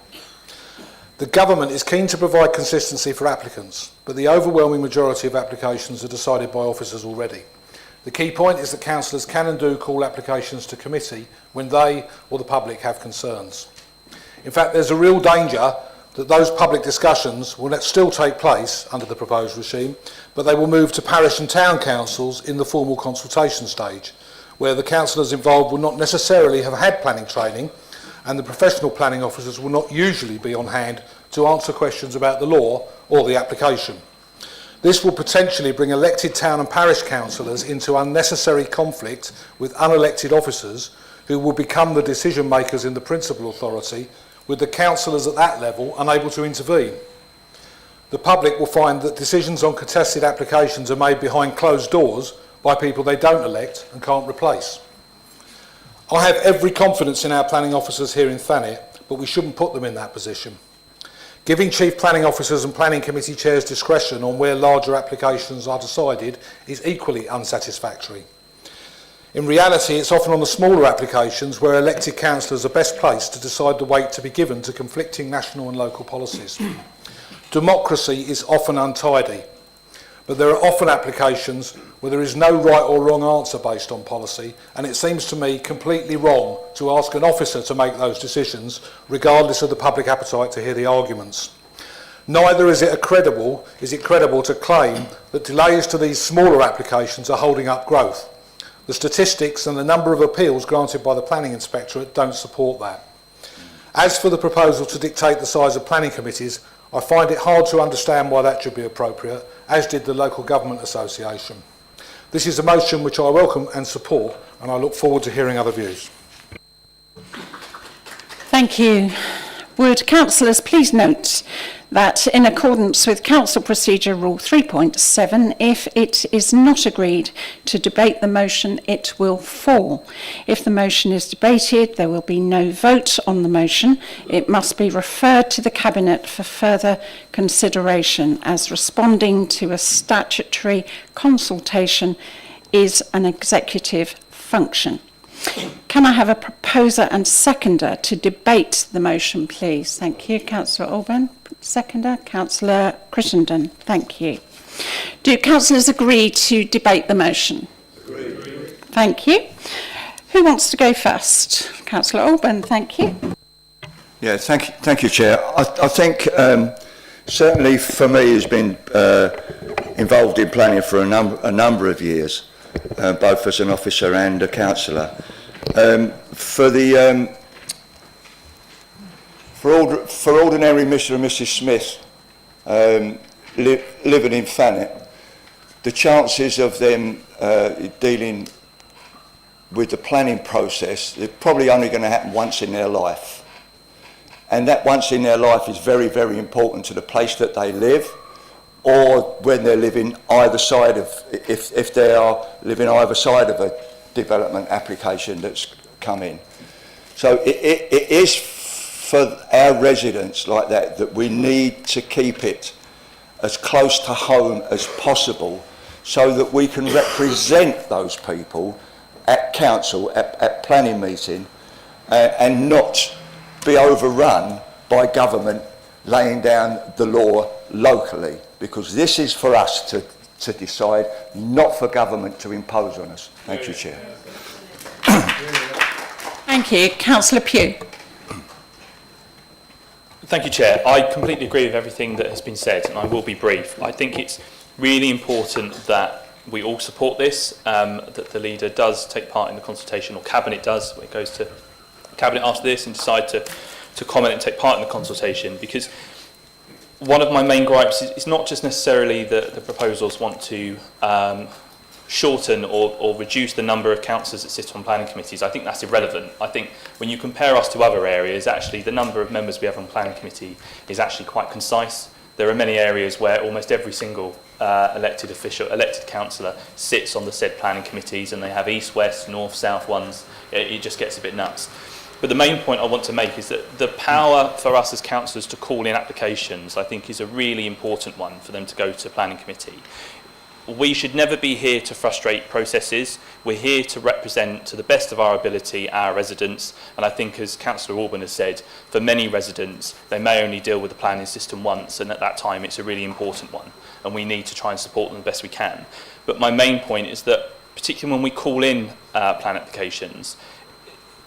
The government is keen to provide consistency for applicants, but the overwhelming majority of applications are decided by officers already. The key point is that councillors can and do call applications to committee when they or the public have concerns. In fact, there's a real danger that those public discussions will still take place under the proposed regime, but they will move to parish and town councils in the formal consultation stage, where the councillors involved will not necessarily have had planning training and the professional planning officers will not usually be on hand to answer questions about the law or the application. This will potentially bring elected town and parish councillors into unnecessary conflict with unelected officers who will become the decision makers in the principal authority, with the councillors at that level unable to intervene. The public will find that decisions on contested applications are made behind closed doors by people they don't elect and can't replace. I have every confidence in our planning officers here in Thanet, but we shouldn't put them in that position. Giving chief planning officers and planning committee chairs discretion on where larger applications are decided is equally unsatisfactory. In reality, it's often on the smaller applications where elected councillors are best placed to decide the weight to be given to conflicting national and local policies. Democracy is often untidy, but there are often applications where there is no right or wrong answer based on policy, and it seems to me completely wrong to ask an officer to make those decisions, regardless of the public appetite to hear the arguments. Neither is it credible to claim that delays to these smaller applications are holding up growth. The statistics and the number of appeals granted by the Planning Inspectorate don't support that. As for the proposal to dictate the size of planning committees, I find it hard to understand why that should be appropriate, as did the Local Government Association. This is a motion which I welcome and support, and I look forward to hearing other views. Thank you. Would councillors please note that in accordance with Council Procedure Rule 3.7, if it is not agreed to debate the motion, it will fall. If the motion is debated, there will be no vote on the motion. It must be referred to the Cabinet for further consideration, as responding to a statutory consultation is an executive function. Can I have a proposer and seconder to debate the motion, please? Thank you. Councillor Alban. Seconder. Councillor Crittenden. Thank you. Do councillors agree to debate the motion? Agree. Thank you. Who wants to go first? Councillor Alban. Thank you. Yeah, thank you, Chair. I think certainly for me, has been involved in planning for a number of years, both as an officer and a councillor. For ordinary Mr and Mrs Smith living in Thanet, the chances of them dealing with the planning process, they're probably only going to happen once in their life. And that once in their life is very, very important to the place that they live, or when they're living either side of, if they are living either side of a development application that's come in. So it is for our residents like that we need to keep it as close to home as possible, so that we can represent those people at council, at planning meeting, and not be overrun by government laying down the law locally, because this is for us to decide, not for government to impose on us. Thank you, Chair. Thank you. Councillor Pugh. Thank you, Chair. I completely agree with everything that has been said, and I will be brief. I think it's really important that we all support this, that the leader does take part in the consultation, or Cabinet does, when it goes to Cabinet after this, and decide to comment and take part in the consultation, because one of my main gripes is not just necessarily that the proposals want to shorten or reduce the number of councillors that sit on planning committees. I think that's irrelevant. I think when you compare us to other areas, actually the number of members we have on planning committee is actually quite concise. There are many areas where almost every single elected councillor sits on the said planning committees, and they have east, west, north, south ones. It just gets a bit nuts. But the main point I want to make is that the power for us as councillors to call in applications, I think, is a really important one for them to go to planning committee. We should never be here to frustrate processes. We're here to represent, to the best of our ability, our residents. And I think, as Councillor Alban has said, for many residents, they may only deal with the planning system once, and at that time it's a really important one. And we need to try and support them the best we can. But my main point is that, particularly when we call in plan applications,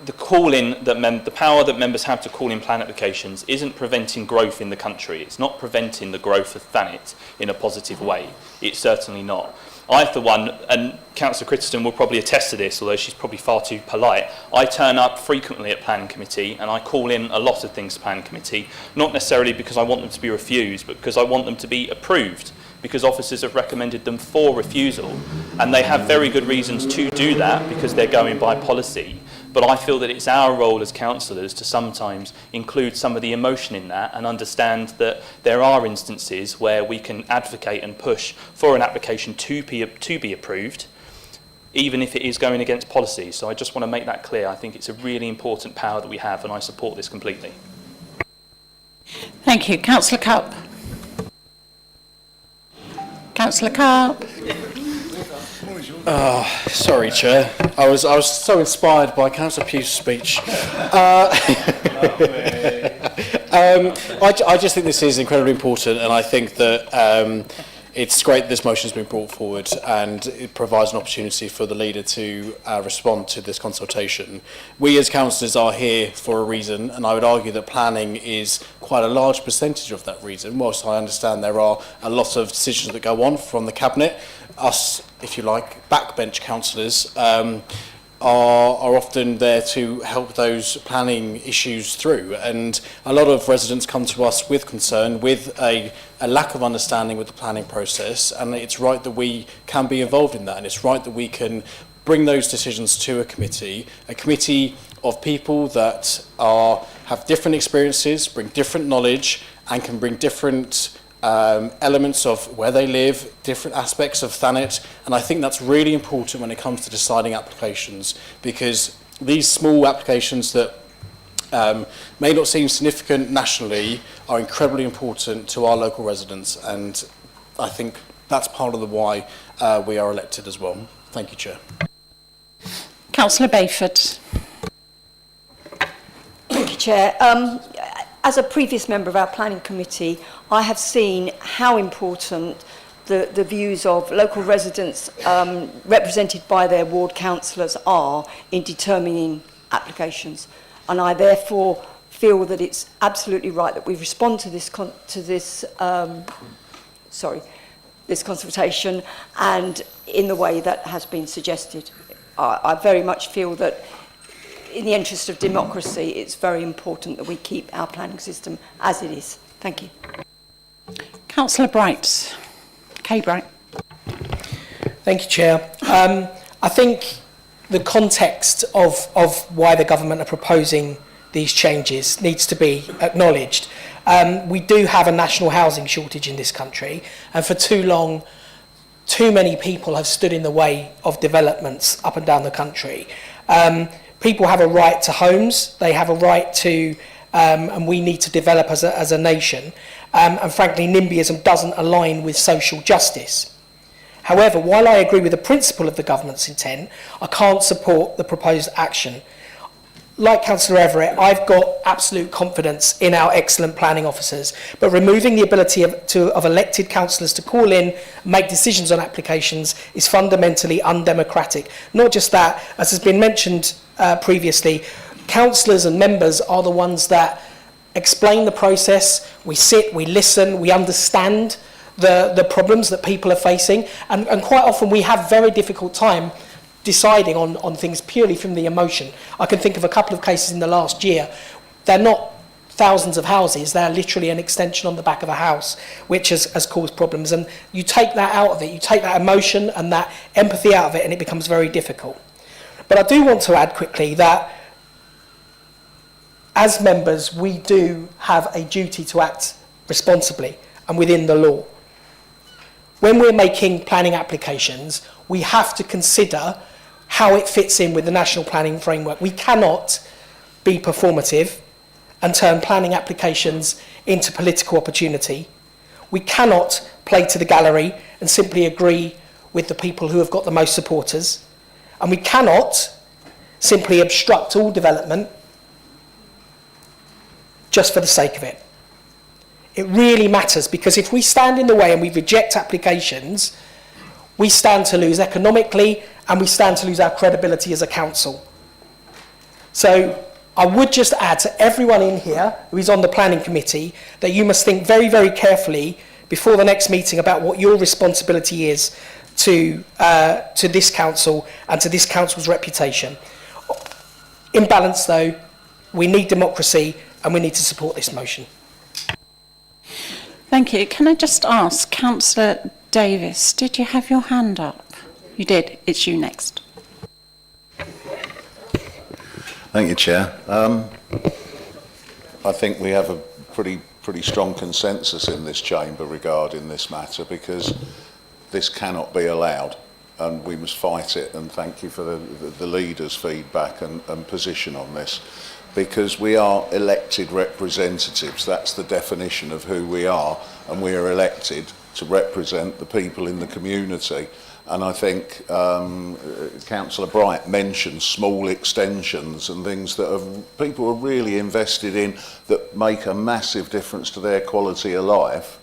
the power that members have to call in plan applications isn't preventing growth in the country. It's not preventing the growth of Thanet in a positive way. It's certainly not. I, for one, and Councillor Crittenden will probably attest to this, although she's probably far too polite, I turn up frequently at planning committee and I call in a lot of things to planning committee, not necessarily because I want them to be refused, but because I want them to be approved, because officers have recommended them for refusal, and they have very good reasons to do that because they're going by policy. But I feel that it's our role as councillors to sometimes include some of the emotion in that and understand that there are instances where we can advocate and push for an application to be approved, even if it is going against policy. So I just want to make that clear. I think it's a really important power that we have, and I support this completely. Thank you. Councillor Cupp. Councillor Cupp. Sorry, Chair. I was so inspired by Councillor Pugh's speech. I just think this is incredibly important, and I think that it's great that this motion has been brought forward, and it provides an opportunity for the leader to respond to this consultation. We as councillors are here for a reason, and I would argue that planning is quite a large percentage of that reason. Whilst I understand there are a lot of decisions that go on from the Cabinet, us, if you like, backbench councillors are often there to help those planning issues through, and a lot of residents come to us with concern, with a lack of understanding with the planning process, and it's right that we can be involved in that, and it's right that we can bring those decisions to a committee of people that have different experiences, bring different knowledge, and can bring different elements of where they live, different aspects of Thanet, and I think that's really important when it comes to deciding applications, because these small applications that may not seem significant nationally are incredibly important to our local residents, and I think that's part of the why we are elected as well. Thank you, Chair. Councillor Bayford. Thank you, Chair. As a previous member of our planning committee, I have seen how important the views of local residents represented by their ward councillors are in determining applications. And I therefore feel that it's absolutely right that we respond to this consultation and in the way that has been suggested. I very much feel that in the interest of democracy, it's very important that we keep our planning system as it is. Thank you. Councillor Bright. Kay Bright. Thank you, Chair. I think the context of why the government are proposing these changes needs to be acknowledged. We do have a national housing shortage in this country, and for too long, too many people have stood in the way of developments up and down the country. People have a right to homes, they have a right to, and we need to develop as a nation, and frankly NIMBYism doesn't align with social justice. However, while I agree with the principle of the government's intent, I can't support the proposed action. Like Councillor Everett, I've got absolute confidence in our excellent planning officers, but removing the ability of elected councillors to call in and make decisions on applications is fundamentally undemocratic. Not just that, as has been mentioned previously, councillors and members are the ones that explain the process. We sit, we listen, we understand the problems that people are facing, and quite often we have very difficult time deciding on things purely from the emotion. I can think of a couple of cases in the last year. They're not thousands of houses, they're literally an extension on the back of a house, which has caused problems. And you take that out of it, you take that emotion and that empathy out of it, and it becomes very difficult. But I do want to add quickly that as members, we do have a duty to act responsibly and within the law. When we're making planning applications, we have to consider how it fits in with the national planning framework. We cannot be performative and turn planning applications into political opportunity. We cannot play to the gallery and simply agree with the people who have got the most supporters. And we cannot simply obstruct all development just for the sake of it. It really matters, because if we stand in the way and we reject applications, we stand to lose economically and we stand to lose our credibility as a council. So I would just add to everyone in here who is on the planning committee that you must think very, very carefully before the next meeting about what your responsibility is to this council and to this council's reputation. In balance though, we need democracy and we need to support this motion. Thank you. Can I just ask, Councillor Davis, did you have your hand up? You did. It's you next. Thank you, Chair. I think we have a pretty strong consensus in this chamber regarding this matter, because this cannot be allowed and we must fight it, and thank you for the leaders' feedback and position on this, because we are elected representatives. That's the definition of who we are, and we are elected to represent the people in the community. And I think Councillor Bright mentioned small extensions and things that people are really invested in that make a massive difference to their quality of life.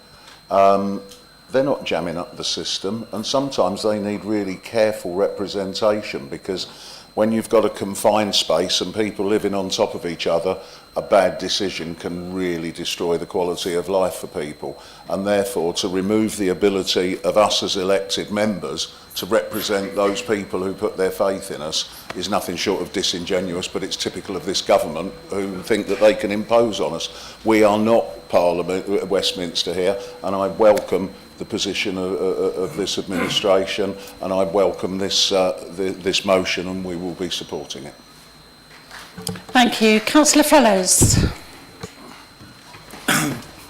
They're not jamming up the system, and sometimes they need really careful representation, because when you've got a confined space and people living on top of each other, a bad decision can really destroy the quality of life for people. And therefore, to remove the ability of us as elected members to represent those people who put their faith in us is nothing short of disingenuous, but it's typical of this government who think that they can impose on us. We are not Parliament, Westminster here, and I welcome the position of this administration, and I welcome this motion, and we will be supporting it. Thank you. Councillor Fellows.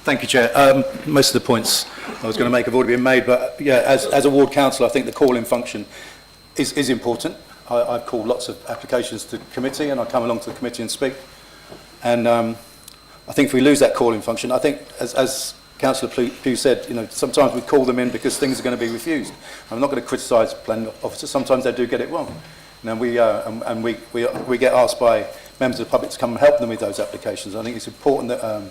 Thank you, Chair. Most of the points I was going to make have already been made, but yeah, as a ward councillor, I think the call-in function is important. I've called lots of applications to committee, and I come along to the committee and speak. And I think if we lose that call-in function, I think, as Councillor Pugh said, you know, sometimes we call them in because things are going to be refused. I'm not going to criticise planning officers. Sometimes they do get it wrong. And we get asked by members of the public to come and help them with those applications. I think it's important that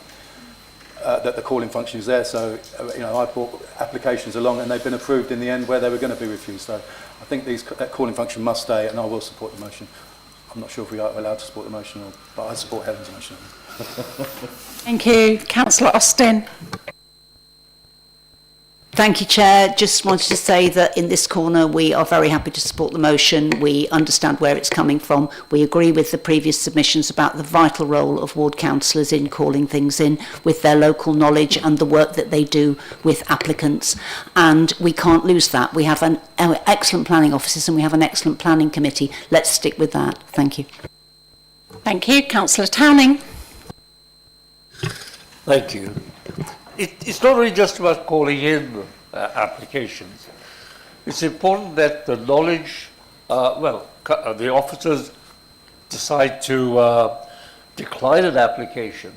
that the calling function is there. So, you know, I brought applications along and they've been approved in the end where they were going to be refused. So I think that calling function must stay, and I will support the motion. I'm not sure if we are allowed to support the motion, but I support Helen's motion. Thank you. Councillor Austin. Thank you, Chair. Just wanted to say that in this corner we are very happy to support the motion. We understand where it's coming from. We agree with the previous submissions about the vital role of ward councillors in calling things in with their local knowledge and the work that they do with applicants. And we can't lose that. We have an excellent planning officers and we have an excellent planning committee. Let's stick with that. Thank you. Thank you. Councillor Towning. Thank you. It's not really just about calling in applications. It's important that the knowledge, the officers decide to decline an application,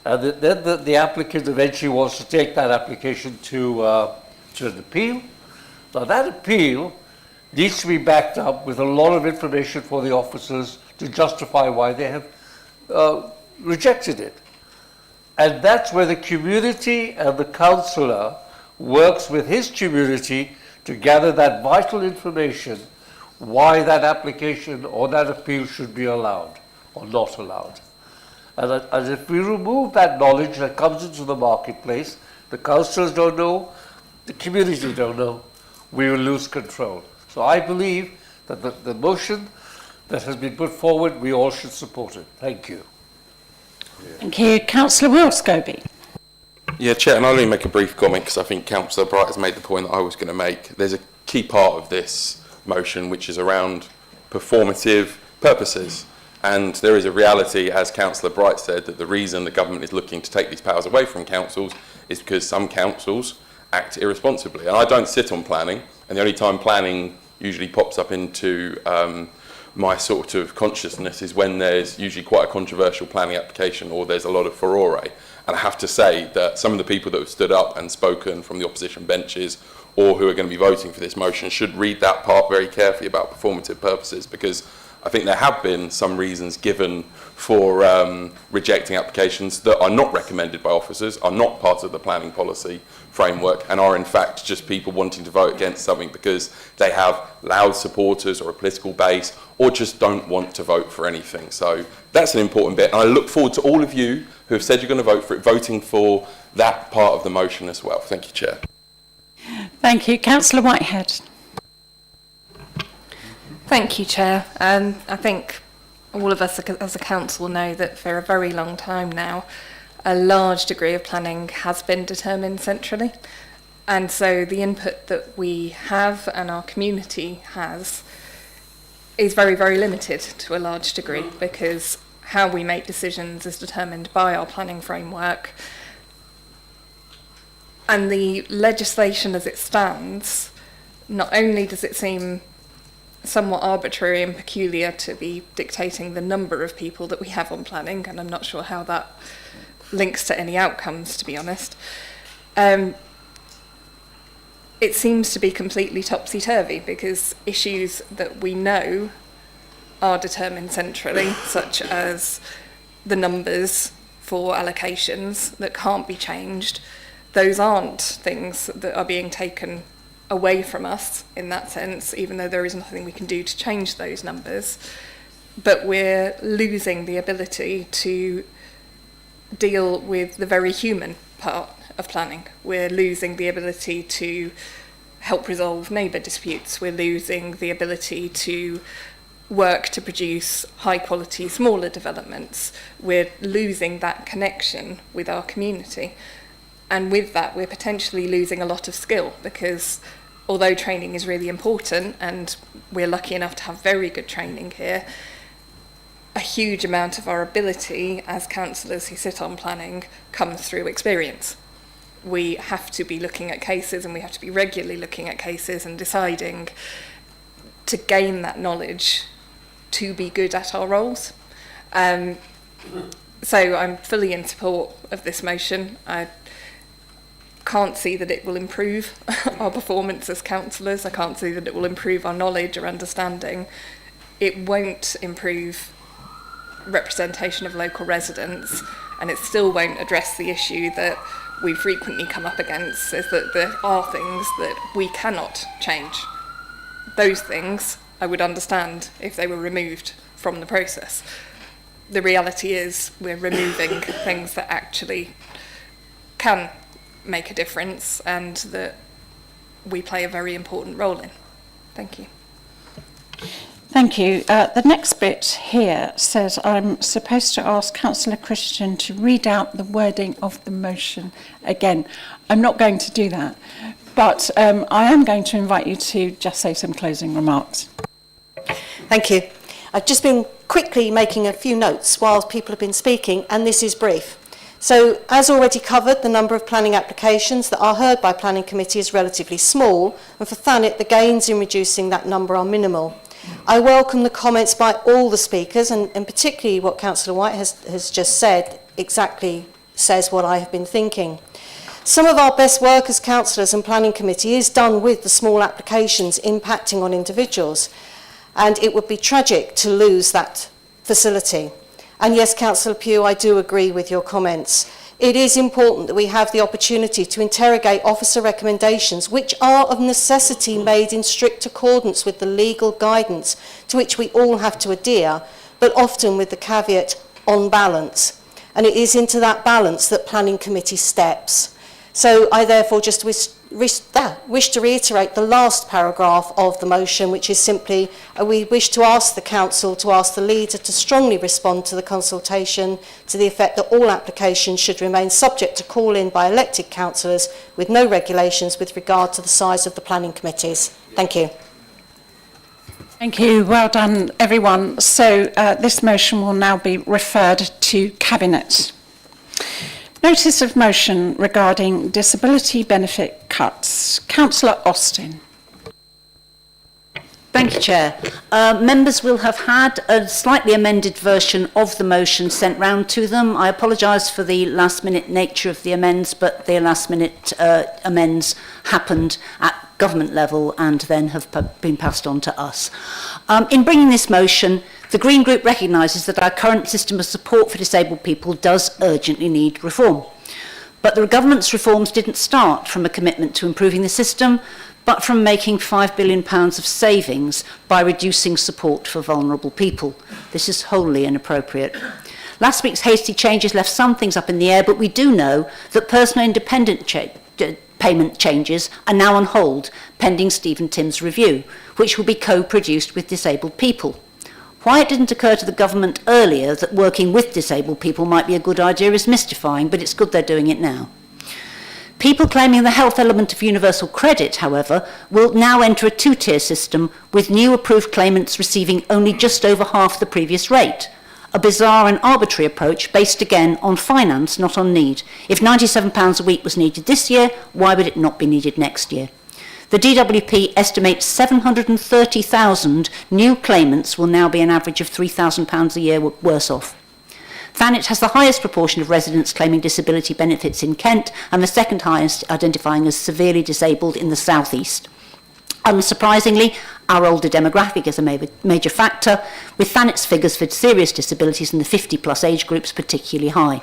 and then the applicant eventually wants to take that application to an appeal. Now that appeal needs to be backed up with a lot of information for the officers to justify why they have rejected it. And that's where the community and the councillor works with his community to gather that vital information, why that application or that appeal should be allowed or not allowed. And if we remove that knowledge that comes into the marketplace, the councillors don't know, the community don't know, we will lose control. So I believe that the motion that has been put forward, we all should support it. Thank you. Thank you. Councillor Wills-Goby. Yeah, Chair, and I'll only make a brief comment because I think Councillor Bright has made the point that I was going to make. There's a key part of this motion which is around performative purposes. And there is a reality, as Councillor Bright said, that the reason the government is looking to take these powers away from councils is because some councils act irresponsibly. And I don't sit on planning, and the only time planning usually pops up into my sort of consciousness is when there's usually quite a controversial planning application or there's a lot of furore. And I have to say that some of the people that have stood up and spoken from the opposition benches or who are going to be voting for this motion should read that part very carefully about performative purposes, because I think there have been some reasons given for rejecting applications that are not recommended by officers, are not part of the planning policy framework, and are in fact just people wanting to vote against something because they have loud supporters or a political base or just don't want to vote for anything. So that's an important bit, and I look forward to all of you who have said you're going to vote for it, voting for that part of the motion as well. Thank you, Chair. Thank you. Councillor Whitehead. Thank you, Chair. I think all of us as a council know that for a very long time now, a large degree of planning has been determined centrally. And so the input that we have and our community has is very, very limited to a large degree, because how we make decisions is determined by our planning framework. And the legislation as it stands, not only does it seem somewhat arbitrary and peculiar to be dictating the number of people that we have on planning, and I'm not sure how that links to any outcomes, to be honest. It seems to be completely topsy-turvy, because issues that we know are determined centrally, such as the numbers for allocations that can't be changed, those aren't things that are being taken away from us in that sense, even though there is nothing we can do to change those numbers. But we're losing the ability to deal with the very human part of planning. We're losing the ability to help resolve neighbour disputes. We're losing the ability to work to produce high quality smaller developments. We're losing that connection with our community. And with that, we're potentially losing a lot of skill, because although training is really important, and we're lucky enough to have very good training here, a huge amount of our ability as councillors who sit on planning comes through experience. We have to be looking at cases, and we have to be regularly looking at cases and deciding to gain that knowledge to be good at our roles. So I'm fully in support of this motion. I can't see that it will improve our performance as councillors. I can't see that it will improve our knowledge or understanding. It won't improve representation of local residents, and it still won't address the issue that we frequently come up against, is that there are things that we cannot change. Those things I would understand if they were removed from the process. The reality is we're removing things that actually can make a difference and that we play a very important role in. Thank you. Thank you. The next bit here says I'm supposed to ask Councillor Christian to read out the wording of the motion again. I'm not going to do that, but I am going to invite you to just say some closing remarks. Thank you. I've just been quickly making a few notes while people have been speaking, and this is brief. So, as already covered, the number of planning applications that are heard by Planning Committee is relatively small, and for Thanet, the gains in reducing that number are minimal. I welcome the comments by all the speakers, and particularly what Councillor White has just said exactly says what I have been thinking. Some of our best work as councillors and Planning Committee is done with the small applications impacting on individuals, and it would be tragic to lose that facility. And yes, Councillor Pugh, I do agree with your comments. It is important that we have the opportunity to interrogate officer recommendations, which are of necessity made in strict accordance with the legal guidance to which we all have to adhere, but often with the caveat on balance. And it is into that balance that Planning Committee steps. So I therefore just wish to reiterate the last paragraph of the motion, which is simply, we wish to ask the Council to ask the Leader to strongly respond to the consultation to the effect that all applications should remain subject to call-in by elected councillors with no regulations with regard to the size of the planning committees. Thank you. Thank you. Well done, everyone. So this motion will now be referred to Cabinet. Notice of motion regarding disability benefit cuts. Councillor Austin. Thank you, Chair. Members will have had a slightly amended version of the motion sent round to them. I apologise for the last-minute nature of the amends, but the last-minute amends happened at government level and then have been passed on to us. In bringing this motion, the Green Group recognises that our current system of support for disabled people does urgently need reform. But the government's reforms didn't start from a commitment to improving the system, but from making £5 billion of savings by reducing support for vulnerable people. This is wholly inappropriate. Last week's hasty changes left some things up in the air, but we do know that personal independent payment changes are now on hold, pending Stephen Tim's review, which will be co-produced with disabled people. Why it didn't occur to the government earlier that working with disabled people might be a good idea is mystifying, but it's good they're doing it now. People claiming the health element of universal credit, however, will now enter a two-tier system, with new approved claimants receiving only just over half the previous rate. A bizarre and arbitrary approach based again on finance, not on need. If £97 a week was needed this year, why would it not be needed next year? The DWP estimates 730,000 new claimants will now be an average of £3,000 a year worse off. Thanet has the highest proportion of residents claiming disability benefits in Kent and the second highest identifying as severely disabled in the South East. Unsurprisingly, our older demographic is a major factor, with Thanet's figures for serious disabilities in the 50-plus age groups particularly high.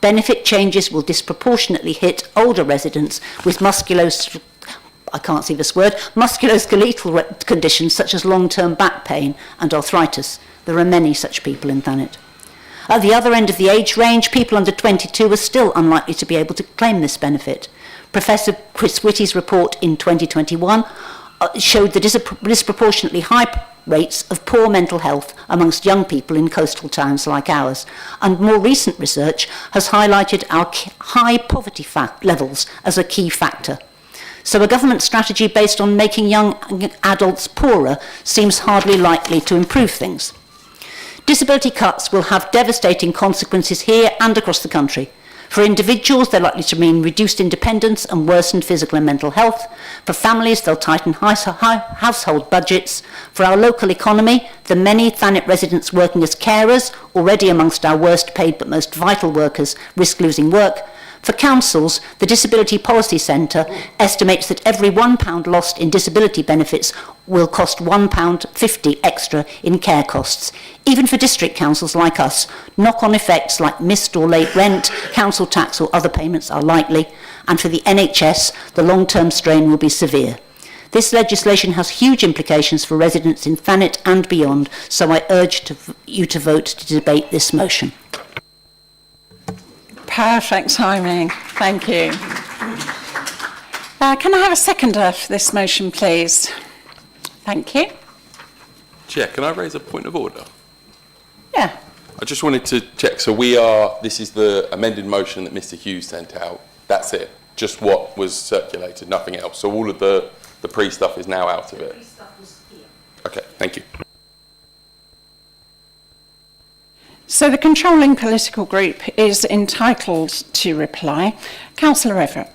Benefit changes will disproportionately hit older residents with musculoskeletal conditions such as long-term back pain and arthritis. There are many such people in Thanet. At the other end of the age range, people under 22 are still unlikely to be able to claim this benefit. Professor Chris Whitty's report in 2021 showed the disproportionately high rates of poor mental health amongst young people in coastal towns like ours, and more recent research has highlighted our high poverty levels as a key factor. So a government strategy based on making young adults poorer seems hardly likely to improve things. Disability cuts will have devastating consequences here and across the country. For individuals, they're likely to mean reduced independence and worsened physical and mental health. For families, they'll tighten household budgets. For our local economy, the many Thanet residents working as carers, already amongst our worst paid but most vital workers, risk losing work. For councils, the Disability Policy Centre estimates that every £1 lost in disability benefits will cost £1.50 extra in care costs. Even for district councils like us, knock-on effects like missed or late rent, council tax or other payments are likely, and for the NHS, the long-term strain will be severe. This legislation has huge implications for residents in Thanet and beyond, so I urge you to vote to debate this motion. Perfect timing. Thank you. Can I have a seconder for this motion, please? Thank you. Chair, can I raise a point of order? Yeah. I just wanted to check. So this is the amended motion that Mr. Hughes sent out. That's it. Just what was circulated, nothing else. So all of the pre-stuff is now out of it. Okay, thank you. So the controlling political group is entitled to reply. Councillor Everett.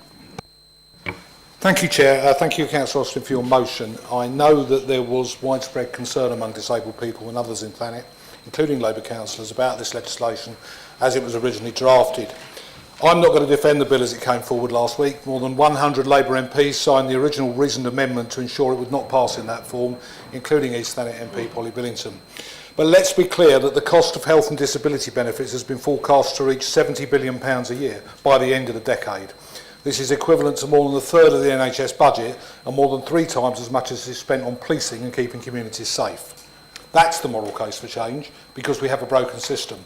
Thank you, Chair. Thank you, Councillor Austin, for your motion. I know that there was widespread concern among disabled people and others in Thanet, including Labour councillors, about this legislation as it was originally drafted. I'm not going to defend the bill as it came forward last week. More than 100 Labour MPs signed the original reasoned amendment to ensure it would not pass in that form, including East Thanet MP Polly Billington. But let's be clear that the cost of health and disability benefits has been forecast to reach £70 billion a year by the end of the decade. This is equivalent to more than a third of the NHS budget and more than 3 times as much as is spent on policing and keeping communities safe. That's the moral case for change, because we have a broken system.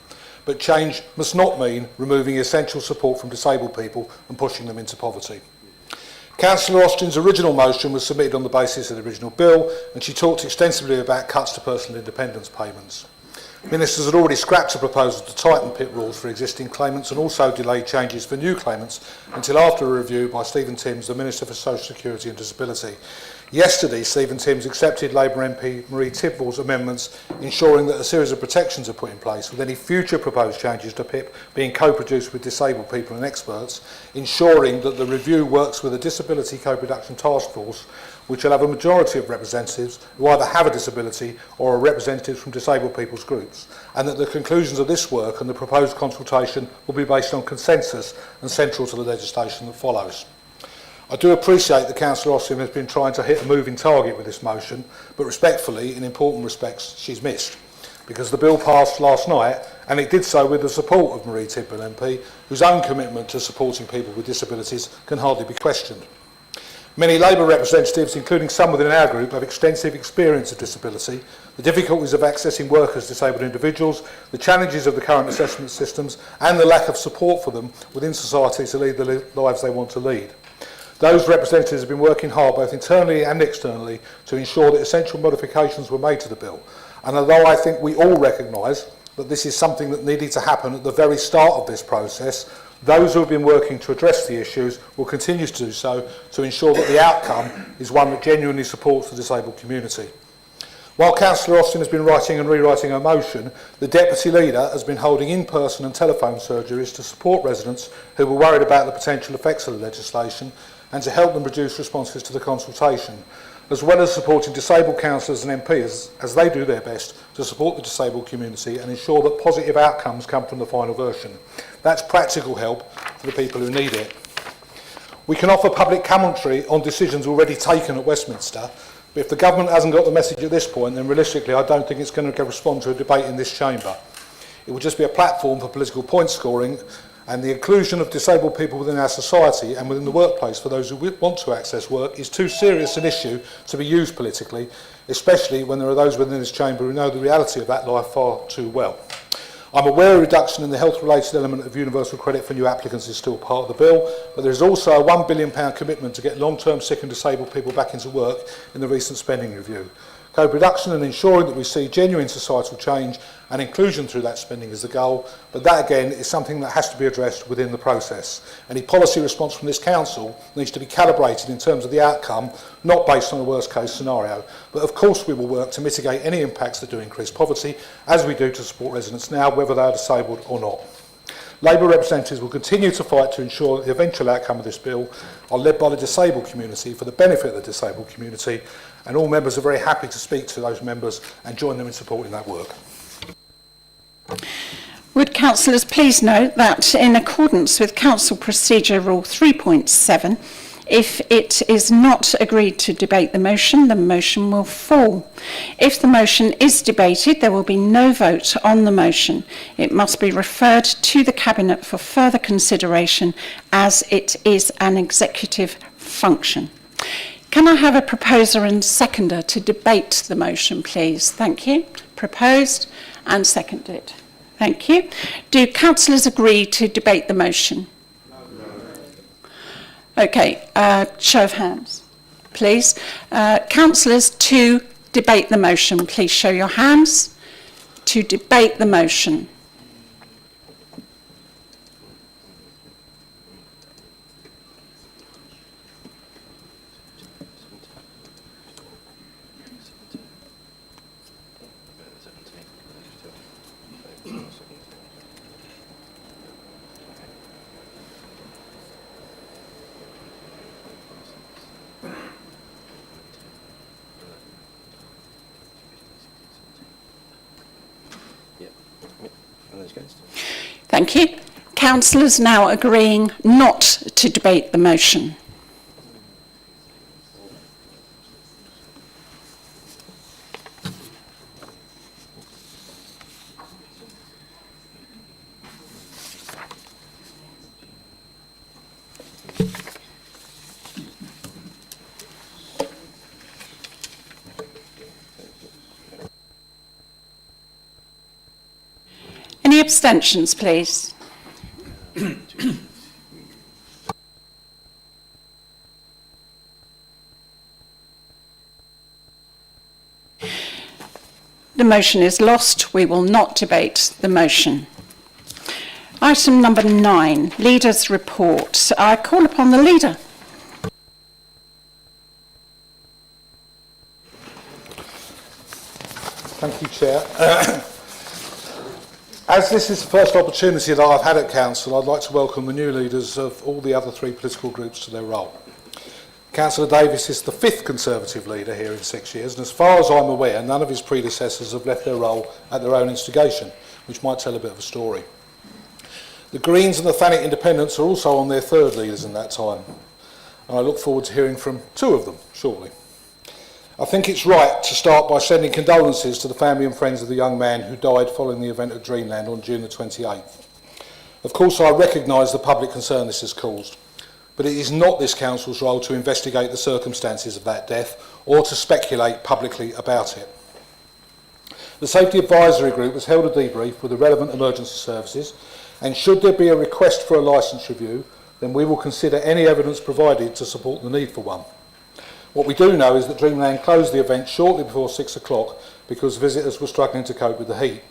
But change must not mean removing essential support from disabled people and pushing them into poverty. Councillor Austin's original motion was submitted on the basis of the original bill, and she talked extensively about cuts to personal independence payments. Ministers had already scrapped a proposal to tighten PIP rules for existing claimants and also delayed changes for new claimants until after a review by Stephen Timms, the Minister for Social Security and Disability. Yesterday, Stephen Timms accepted Labour MP Marie Tidwell's amendments, ensuring that a series of protections are put in place, with any future proposed changes to PIP being co-produced with disabled people and experts, ensuring that the review works with a Disability Co-Production Task Force, which will have a majority of representatives who either have a disability or are representatives from disabled people's groups, and that the conclusions of this work and the proposed consultation will be based on consensus and central to the legislation that follows. I do appreciate that Councillor Austin has been trying to hit a moving target with this motion, but respectfully, in important respects, she's missed. Because the bill passed last night, and it did so with the support of Marie Tidwell MP, whose own commitment to supporting people with disabilities can hardly be questioned. Many Labour representatives, including some within our group, have extensive experience of disability, the difficulties of accessing work as disabled individuals, the challenges of the current assessment systems, and the lack of support for them within society to lead the lives they want to lead. Those representatives have been working hard, both internally and externally, to ensure that essential modifications were made to the bill. And although I think we all recognise that this is something that needed to happen at the very start of this process, those who have been working to address the issues will continue to do so to ensure that the outcome is one that genuinely supports the disabled community. While Councillor Austin has been writing and rewriting her motion, the Deputy Leader has been holding in-person and telephone surgeries to support residents who were worried about the potential effects of the legislation and to help them produce responses to the consultation, as well as supporting disabled councillors and MPs as they do their best to support the disabled community and ensure that positive outcomes come from the final version. That's practical help for the people who need it. We can offer public commentary on decisions already taken at Westminster, but if the government hasn't got the message at this point, then realistically I don't think it's going to respond to a debate in this chamber. It will just be a platform for political point scoring, and the inclusion of disabled people within our society and within the workplace for those who want to access work is too serious an issue to be used politically, especially when there are those within this chamber who know the reality of that life far too well. I'm aware a reduction in the health-related element of universal credit for new applicants is still part of the bill, but there is also a £1 billion commitment to get long-term sick and disabled people back into work in the recent spending review. Co-production and ensuring that we see genuine societal change and inclusion through that spending is the goal, but that again is something that has to be addressed within the process. Any policy response from this council needs to be calibrated in terms of the outcome, not based on a worst case scenario. But of course we will work to mitigate any impacts that do increase poverty, as we do to support residents now, whether they are disabled or not. Labour representatives will continue to fight to ensure that the eventual outcome of this bill are led by the disabled community for the benefit of the disabled community, and all members are very happy to speak to those members and join them in supporting that work. Would councillors please note that in accordance with Council Procedure Rule 3.7, if it is not agreed to debate the motion will fall. If the motion is debated, there will be no vote on the motion. It must be referred to the Cabinet for further consideration as it is an executive function. Can I have a proposer and seconder to debate the motion, please? Thank you. Proposed and seconded. Thank you. Do councillors agree to debate the motion? Okay, show of hands, please. Councillors to debate the motion, please show your hands. To debate the motion. Thank you. Councillors now agreeing not to debate the motion. Any abstentions, please? The motion is lost. We will not debate the motion. Item number 9, Leader's Report. I call upon the Leader. Thank you, Chair. As this is the first opportunity that I've had at Council, I'd like to welcome the new leaders of all the other 3 political groups to their role. Councillor Davis is the 5th Conservative leader here in 6 years, and as far as I'm aware, none of his predecessors have left their role at their own instigation, which might tell a bit of a story. The Greens and the Thanet Independents are also on their 3rd leaders in that time, and I look forward to hearing from 2 of them shortly. I think it's right to start by sending condolences to the family and friends of the young man who died following the event at Dreamland on June the 28th. Of course, I recognise the public concern this has caused, but it is not this council's role to investigate the circumstances of that death or to speculate publicly about it. The Safety Advisory Group has held a debrief with the relevant emergency services, and should there be a request for a licence review, then we will consider any evidence provided to support the need for one. What we do know is that Dreamland closed the event shortly before 6 o'clock because visitors were struggling to cope with the heat.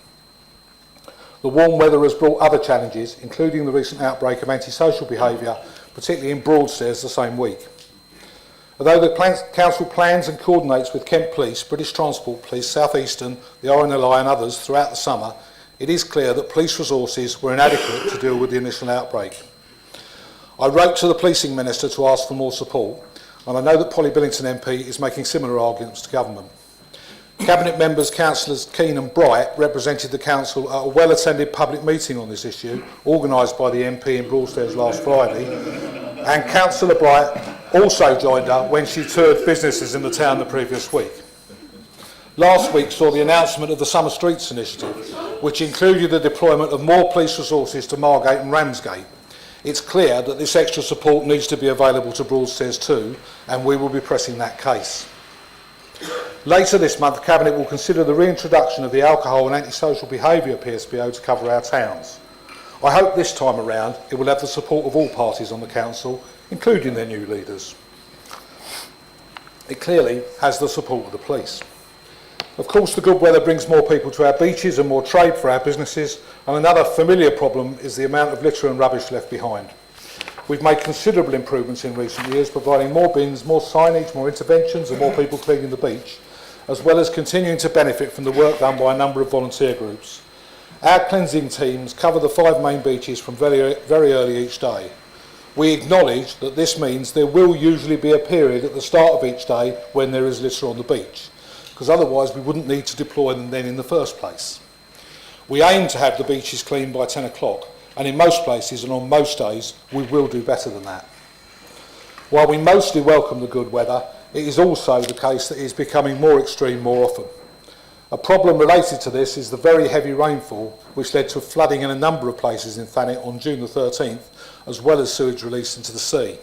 The warm weather has brought other challenges, including the recent outbreak of antisocial behaviour, particularly in Broadstairs the same week. Although the Council plans and coordinates with Kent Police, British Transport Police, South Eastern, the RNLI and others throughout the summer, it is clear that police resources were inadequate to deal with the initial outbreak. I wrote to the Policing Minister to ask for more support, and I know that Polly Billington MP is making similar arguments to government. Cabinet members, Councillors Keane and Bright, represented the Council at a well-attended public meeting on this issue, organised by the MP in Broadstairs last Friday, and Councillor Bright also joined her when she toured businesses in the town the previous week. Last week saw the announcement of the Summer Streets Initiative, which included the deployment of more police resources to Margate and Ramsgate. It's clear that this extra support needs to be available to Broadstairs too, and we will be pressing that case. Later this month, Cabinet will consider the reintroduction of the alcohol and antisocial behaviour PSPO to cover our towns. I hope this time around it will have the support of all parties on the Council, including their new leaders. It clearly has the support of the police. Of course, the good weather brings more people to our beaches and more trade for our businesses, and another familiar problem is the amount of litter and rubbish left behind. We've made considerable improvements in recent years, providing more bins, more signage, more interventions and more people cleaning the beach, as well as continuing to benefit from the work done by a number of volunteer groups. Our cleansing teams cover the 5 main beaches from very early each day. We acknowledge that this means there will usually be a period at the start of each day when there is litter on the beach, because otherwise we wouldn't need to deploy them then in the first place. We aim to have the beaches clean by 10 o'clock, and in most places and on most days we will do better than that. While we mostly welcome the good weather, it is also the case that it is becoming more extreme more often. A problem related to this is the very heavy rainfall which led to flooding in a number of places in Thanet on June the 13th, as well as sewage released into the sea.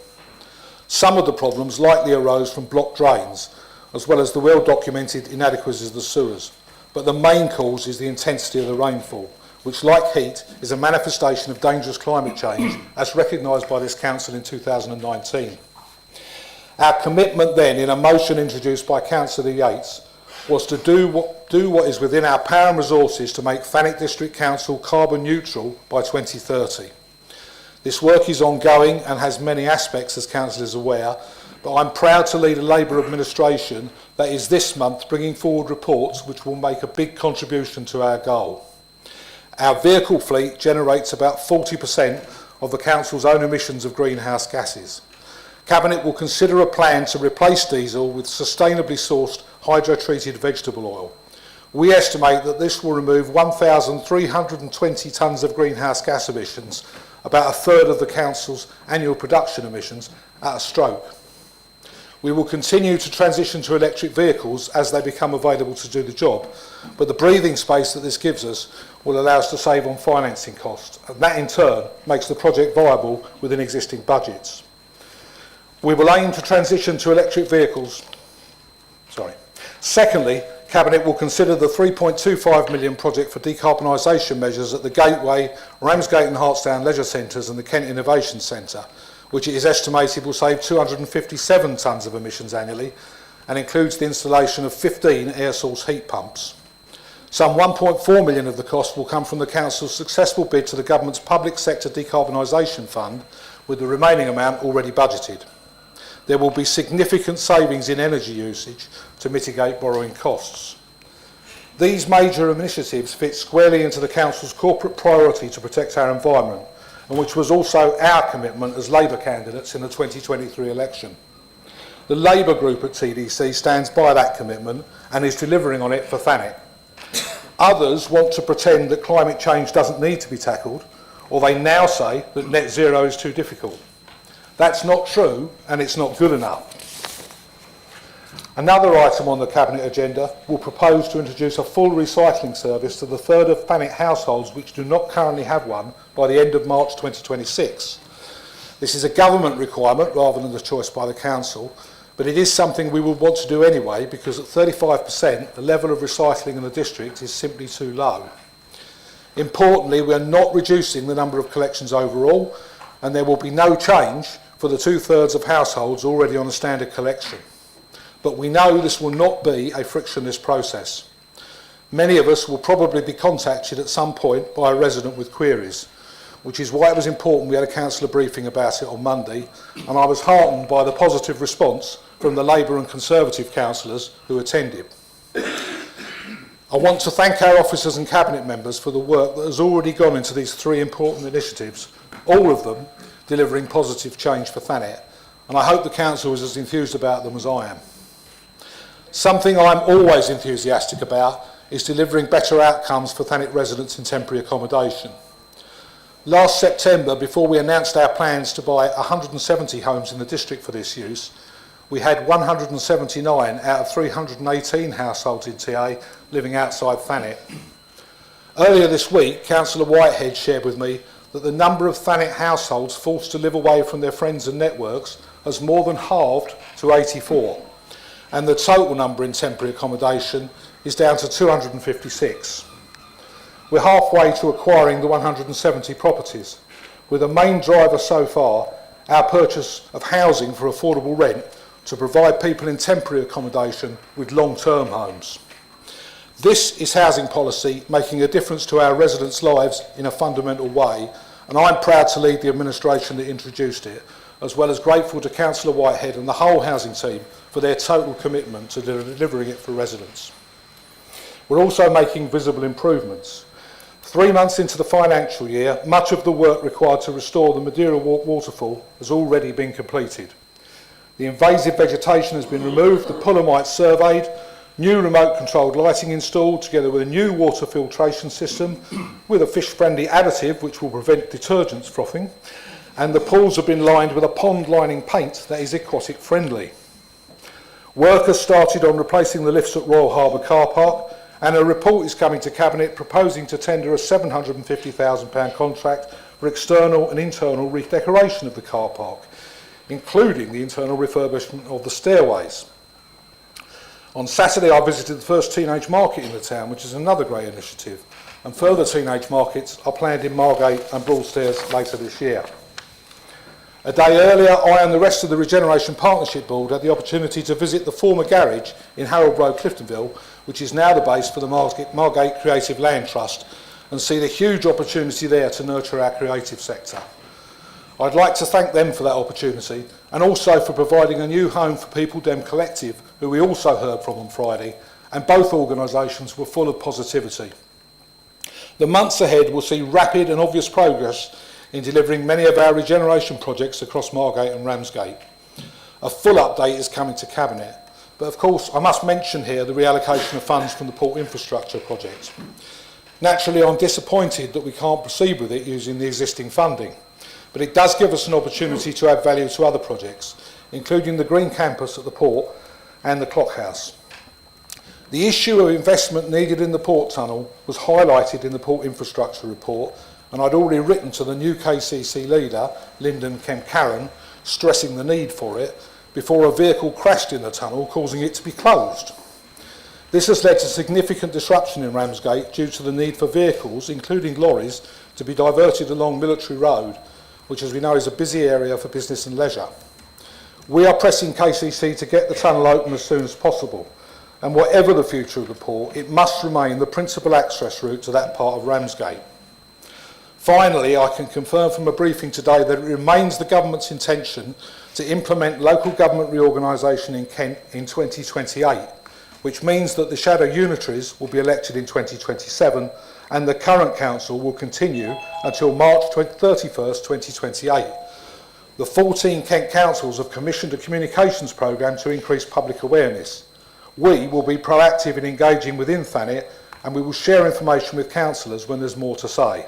Some of the problems likely arose from blocked drains, as well as the well-documented inadequacies of the sewers, but the main cause is the intensity of the rainfall, which, like heat, is a manifestation of dangerous climate change, as recognised by this Council in 2019. Our commitment then, in a motion introduced by Councillor Yates, was to do what is within our power and resources to make Thanet District Council carbon neutral by 2030. This work is ongoing and has many aspects, as Council is aware, but I'm proud to lead a Labour administration that is this month bringing forward reports which will make a big contribution to our goal. Our vehicle fleet generates about 40% of the Council's own emissions of greenhouse gases. Cabinet will consider a plan to replace diesel with sustainably sourced hydro-treated vegetable oil. We estimate that this will remove 1,320 tonnes of greenhouse gas emissions, about a third of the Council's annual production emissions, at a stroke. We will continue to transition to electric vehicles as they become available to do the job, but the breathing space that this gives us will allow us to save on financing costs, and that in turn makes the project viable within existing budgets. We will aim to transition to electric vehicles. Secondly, Cabinet will consider the £3.25 million project for decarbonisation measures at the Gateway, Ramsgate and Hartstown Leisure Centres and the Kent Innovation Centre, which it is estimated will save 257 tonnes of emissions annually and includes the installation of 15 air source heat pumps. Some £1.4 million of the cost will come from the Council's successful bid to the Government's Public Sector Decarbonisation Fund, with the remaining amount already budgeted. There will be significant savings in energy usage to mitigate borrowing costs. These major initiatives fit squarely into the Council's corporate priority to protect our environment, and which was also our commitment as Labour candidates in the 2023 election. The Labour group at TDC stands by that commitment and is delivering on it for Thanet. Others want to pretend that climate change doesn't need to be tackled, or they now say that net zero is too difficult. That's not true, and it's not good enough. Another item on the Cabinet agenda will propose to introduce a full recycling service to the third of Thanet households which do not currently have one by the end of March 2026. This is a government requirement rather than a choice by the Council, but it is something we would want to do anyway because at 35% the level of recycling in the district is simply too low. Importantly, we are not reducing the number of collections overall, and there will be no change for the 2/3 of households already on a standard collection. But we know this will not be a frictionless process. Many of us will probably be contacted at some point by a resident with queries, which is why it was important we had a councillor briefing about it on Monday, and I was heartened by the positive response from the Labour and Conservative councillors who attended. I want to thank our officers and Cabinet members for the work that has already gone into these 3 important initiatives, all of them delivering positive change for Thanet, and I hope the Council is as enthused about them as I am. Something I'm always enthusiastic about is delivering better outcomes for Thanet residents in temporary accommodation. Last September, before we announced our plans to buy 170 homes in the district for this use, we had 179 out of 318 households in TA living outside Thanet. Earlier this week, Councillor Whitehead shared with me that the number of Thanet households forced to live away from their friends and networks has more than halved to 84, and the total number in temporary accommodation is down to 256. We're halfway to acquiring the 170 properties, with a main driver so far our purchase of housing for affordable rent to provide people in temporary accommodation with long-term homes. This is housing policy making a difference to our residents' lives in a fundamental way, and I'm proud to lead the administration that introduced it, as well as grateful to Councillor Whitehead and the whole housing team for their total commitment to delivering it for residents. We're also making visible improvements. 3 months into the financial year, much of the work required to restore the Madeira Walk waterfall has already been completed. The invasive vegetation has been removed, the Pullamites surveyed, new remote-controlled lighting installed, together with a new water filtration system with a fish-friendly additive which will prevent detergents frothing, and the pools have been lined with a pond-lining paint that is aquatic-friendly. Work has started on replacing the lifts at Royal Harbour Car Park, and a report is coming to Cabinet proposing to tender a £750,000 contract for external and internal redecoration of the car park, including the internal refurbishment of the stairways. On Saturday, I visited the first teenage market in the town, which is another great initiative, and further teenage markets are planned in Margate and Broadstairs later this year. A day earlier, I and the rest of the Regeneration Partnership Board had the opportunity to visit the former garage in Harold Road, Cliftonville, which is now the base for the Margate Creative Land Trust, and see the huge opportunity there to nurture our creative sector. I'd like to thank them for that opportunity, and also for providing a new home for People Dem Collective, who we also heard from on Friday, and both organisations were full of positivity. The months ahead will see rapid and obvious progress in delivering many of our regeneration projects across Margate and Ramsgate. A full update is coming to Cabinet, but of course I must mention here the reallocation of funds from the Port Infrastructure project. Naturally, I'm disappointed that we can't proceed with it using the existing funding, but it does give us an opportunity to add value to other projects, including the Green Campus at the Port and the Clock House. The issue of investment needed in the Port Tunnel was highlighted in the Port Infrastructure report, and I'd already written to the new KCC leader, Lyndon Kemp-Carron, stressing the need for it, before a vehicle crashed in the tunnel, causing it to be closed. This has led to significant disruption in Ramsgate due to the need for vehicles, including lorries, to be diverted along Military Road, which, as we know, is a busy area for business and leisure. We are pressing KCC to get the tunnel open as soon as possible, and whatever the future of the port, it must remain the principal access route to that part of Ramsgate. Finally, I can confirm from a briefing today that it remains the Government's intention to implement local government reorganisation in Kent in 2028, which means that the shadow unitaries will be elected in 2027 and the current council will continue until March 31st, 2028. The 14 Kent councils have commissioned a communications programme to increase public awareness. We will be proactive in engaging within Thanet, and we will share information with councillors when there's more to say.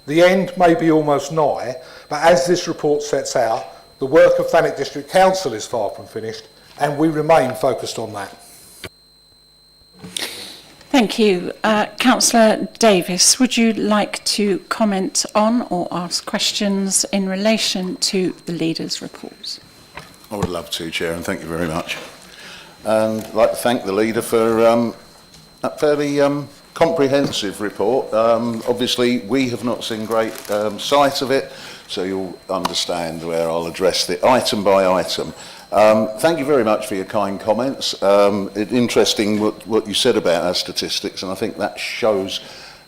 The end may be almost nigh, but as this report sets out, the work of Thanet District Council is far from finished, and we remain focused on that. Thank you. Councillor Davis, would you like to comment on or ask questions in relation to the Leader's reports? I would love to, Chair, and thank you very much. And I'd like to thank the Leader for that fairly comprehensive report. Obviously, we have not seen great sight of it, so you'll understand where I'll address it item by item. Thank you very much for your kind comments. It's interesting what you said about our statistics, and I think that shows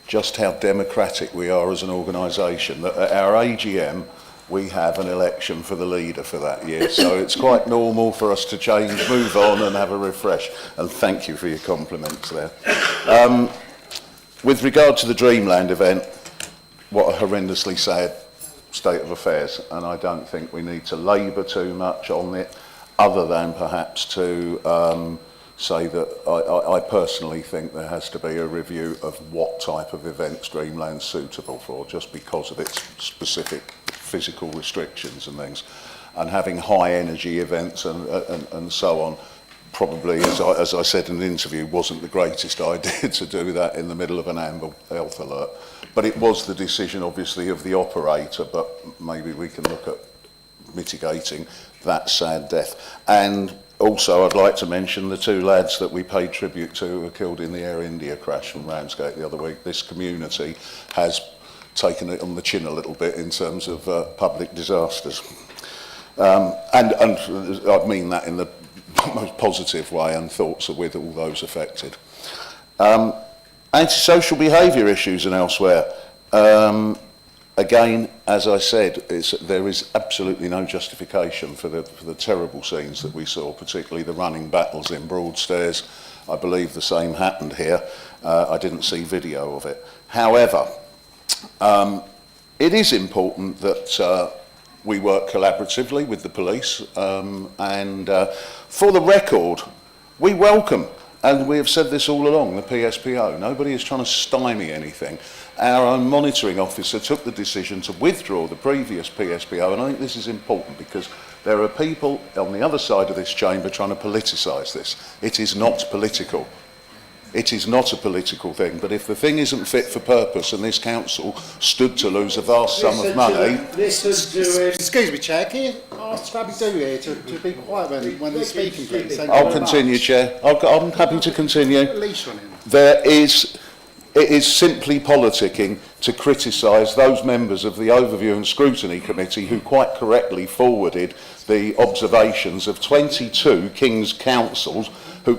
just how democratic we are as an organisation. That at our AGM, we have an election for the Leader for that year, so it's quite normal for us to change, move on and have a refresh, and thank you for your compliments there. With regard to the Dreamland event, what a horrendously sad state of affairs, and I don't think we need to labour too much on it, other than perhaps to say that I personally think there has to be a review of what type of events Dreamland's suitable for, just because of its specific physical restrictions and things, and having high energy events and so on probably, as I said in the interview, wasn't the greatest idea to do that in the middle of an amber health alert. But it was the decision, obviously, of the operator, but maybe we can look at mitigating that sad death. And also, I'd like to mention the two lads that we paid tribute to who were killed in the Air India crash from Ramsgate the other week. This community has taken it on the chin a little bit in terms of public disasters. And I mean that in the most positive way, and thoughts are with all those affected. Antisocial behaviour issues and elsewhere. Again, as I said, there is absolutely no justification for the terrible scenes that we saw, particularly the running battles in Broadstairs. I believe the same happened here. I didn't see video of it. However, it is important that we work collaboratively with the police, and for the record, we welcome, and we have said this all along, the PSPO. Nobody is trying to stymie anything. Our own monitoring officer took the decision to withdraw the previous PSPO, and I think this is important because there are people on the other side of this chamber trying to politicise this. It is not political. It is not a political thing, but if the thing isn't fit for purpose and this council stood to lose a vast sum of money... Excuse me, Chair, can you ask Scrabby Do here to be quiet when they're speaking, please? I'll continue, Chair. I'm happy to continue. It is simply politicking to criticise those members of the Overview and Scrutiny Committee who quite correctly forwarded the observations of 22 King's Councils,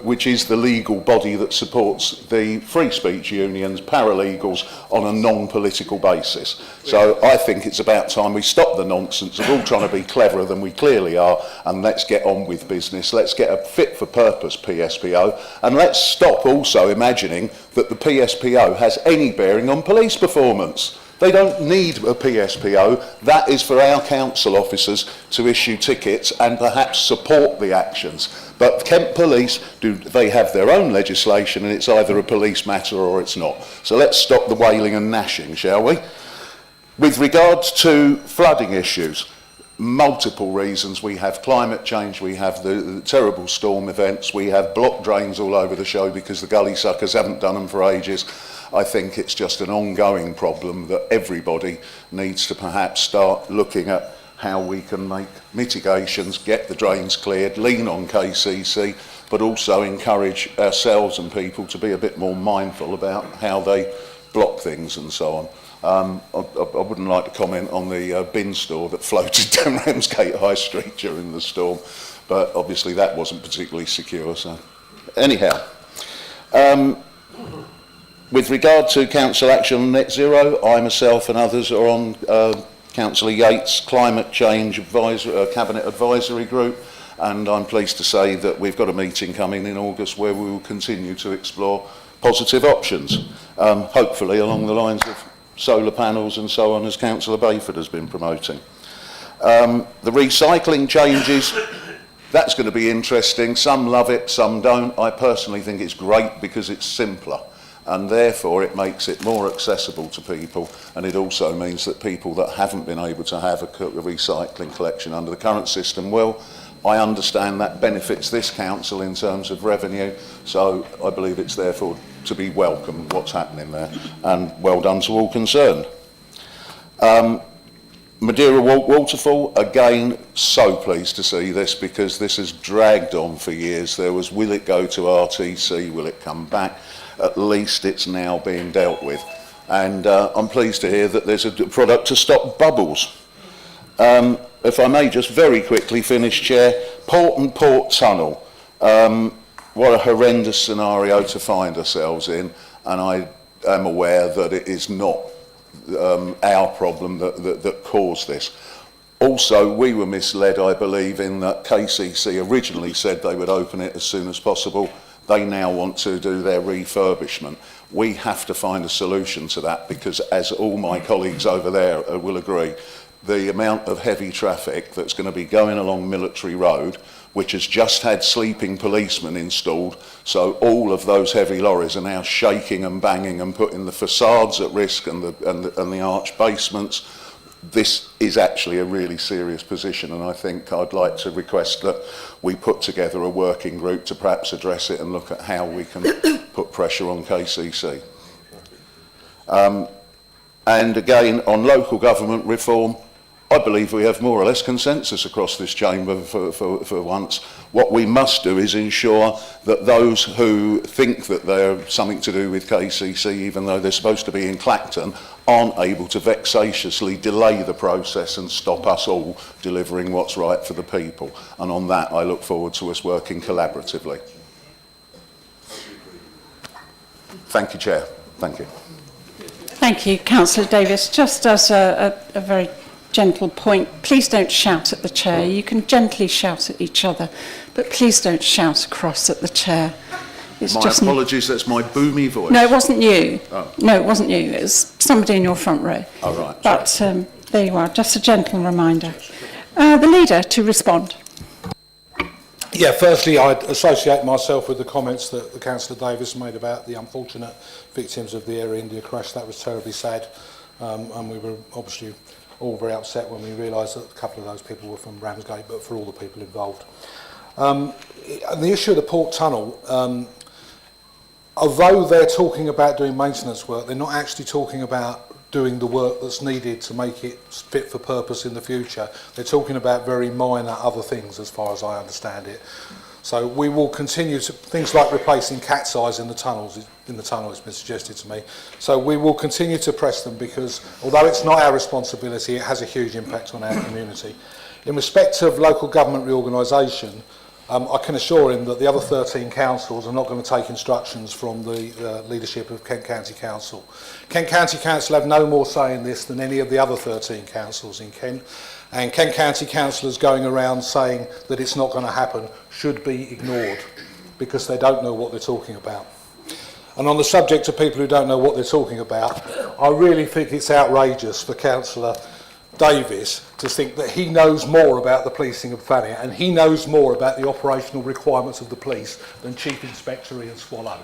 which is the legal body that supports the free speech unions, paralegals, on a non-political basis. So I think it's about time we stop the nonsense of all trying to be cleverer than we clearly are, and let's get on with business. Let's get a fit-for-purpose PSPO, and let's stop also imagining that the PSPO has any bearing on police performance. They don't need a PSPO. That is for our council officers to issue tickets and perhaps support the actions. But Kent Police, they have their own legislation, and it's either a police matter or it's not. So let's stop the wailing and gnashing, shall we? With regards to flooding issues, multiple reasons. We have climate change, we have the terrible storm events, we have blocked drains all over the show because the gully suckers haven't done them for ages. I think it's just an ongoing problem that everybody needs to perhaps start looking at how we can make mitigations, get the drains cleared, lean on KCC, but also encourage ourselves and people to be a bit more mindful about how they block things and so on. I wouldn't like to comment on the bin store that floated down Ramsgate High Street during the storm, but obviously that wasn't particularly secure. So, anyhow, with regard to council action on net zero, I myself and others are on Councillor Yates' climate change cabinet advisory group, and I'm pleased to say that we've got a meeting coming in August where we will continue to explore positive options, hopefully along the lines of solar panels and so on, as Councillor Bayford has been promoting. The recycling changes, that's going to be interesting. Some love it, some don't. I personally think it's great because it's simpler, and therefore it makes it more accessible to people, and it also means that people that haven't been able to have a recycling collection under the current system will. I understand that benefits this council in terms of revenue, so I believe it's therefore to be welcomed what's happening there, and well done to all concerned. Madeira Waterfall, again, so pleased to see this because this has dragged on for years. There was, will it go to RTC, will it come back? At least it's now being dealt with. And I'm pleased to hear that there's a product to stop bubbles. If I may just very quickly finish, Chair, Port and Port Tunnel. What a horrendous scenario to find ourselves in, and I am aware that it is not our problem that caused this. Also, we were misled, I believe, in that KCC originally said they would open it as soon as possible. They now want to do their refurbishment. We have to find a solution to that because, as all my colleagues over there will agree, the amount of heavy traffic that's going to be going along Military Road, which has just had sleeping policemen installed, so all of those heavy lorries are now shaking and banging and putting the facades at risk and the arch basements. This is actually a really serious position, and I think I'd like to request that we put together a working group to perhaps address it and look at how we can put pressure on KCC. And again, on local government reform, I believe we have more or less consensus across this chamber for once. What we must do is ensure that those who think that they're something to do with KCC, even though they're supposed to be in Clacton, aren't able to vexatiously delay the process and stop us all delivering what's right for the people. And on that, I look forward to us working collaboratively. Thank you, Chair. Thank you. Thank you, Councillor Davis. Just as a very gentle point, please don't shout at the chair. You can gently shout at each other, but please don't shout across at the chair. It's My just apologies, that's my boomy voice. No, it wasn't you. Oh. No, it wasn't you. It was somebody in your front row. Oh, right. But there you are, just a gentle reminder. The leader to respond. Yeah, firstly, I'd associate myself with the comments that the Councillor Davis made about the unfortunate victims of the Air India crash. That was terribly sad, and we were obviously all very upset when we realised that a couple of those people were from Ramsgate, but for all the people involved. And the issue of the port tunnel, although they're talking about doing maintenance work, they're not actually talking about doing the work that's needed to make it fit for purpose in the future. They're talking about very minor other things, as far as I understand it. So we will continue to, things like replacing cat's eyes in the tunnels, it's been suggested to me. So we will continue to press them because, although it's not our responsibility, it has a huge impact on our community. In respect of local government reorganisation, I can assure him that the other 13 councils are not going to take instructions from the leadership of Kent County Council. Kent County Council have no more say in this than any of the other 13 councils in Kent, and Kent County councillors going around saying that it's not going to happen should be ignored because they don't know what they're talking about. And on the subject of people who don't know what they're talking about, I really think it's outrageous for Councillor Davis to think that he knows more about the policing of Thanet and he knows more about the operational requirements of the police than Chief Inspector Ian Swallow.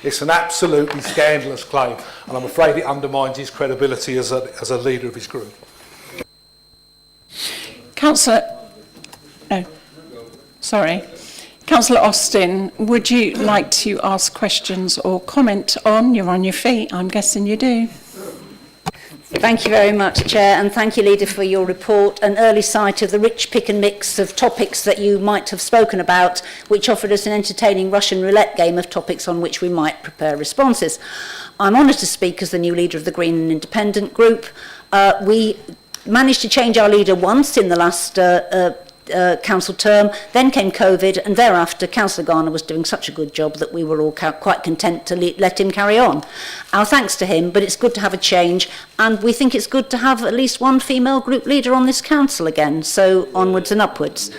It's an absolutely scandalous claim, and I'm afraid it undermines his credibility as a leader of his group. Councillor Austin, would you like to ask questions or comment on? You're on your feet, I'm guessing you do. Thank you very much, Chair, and thank you, Leader, for your report, an early sight of the rich pick and mix of topics that you might have spoken about, which offered us an entertaining Russian roulette game of topics on which we might prepare responses. I'm honoured to speak as the new leader of the Green and Independent Group. We managed to change our leader once in the last council term, then came COVID, and thereafter Councillor Garner was doing such a good job that we were all quite content to let him carry on. Our thanks to him, but it's good to have a change, and we think it's good to have at least one female group leader on this council again, so onwards and upwards.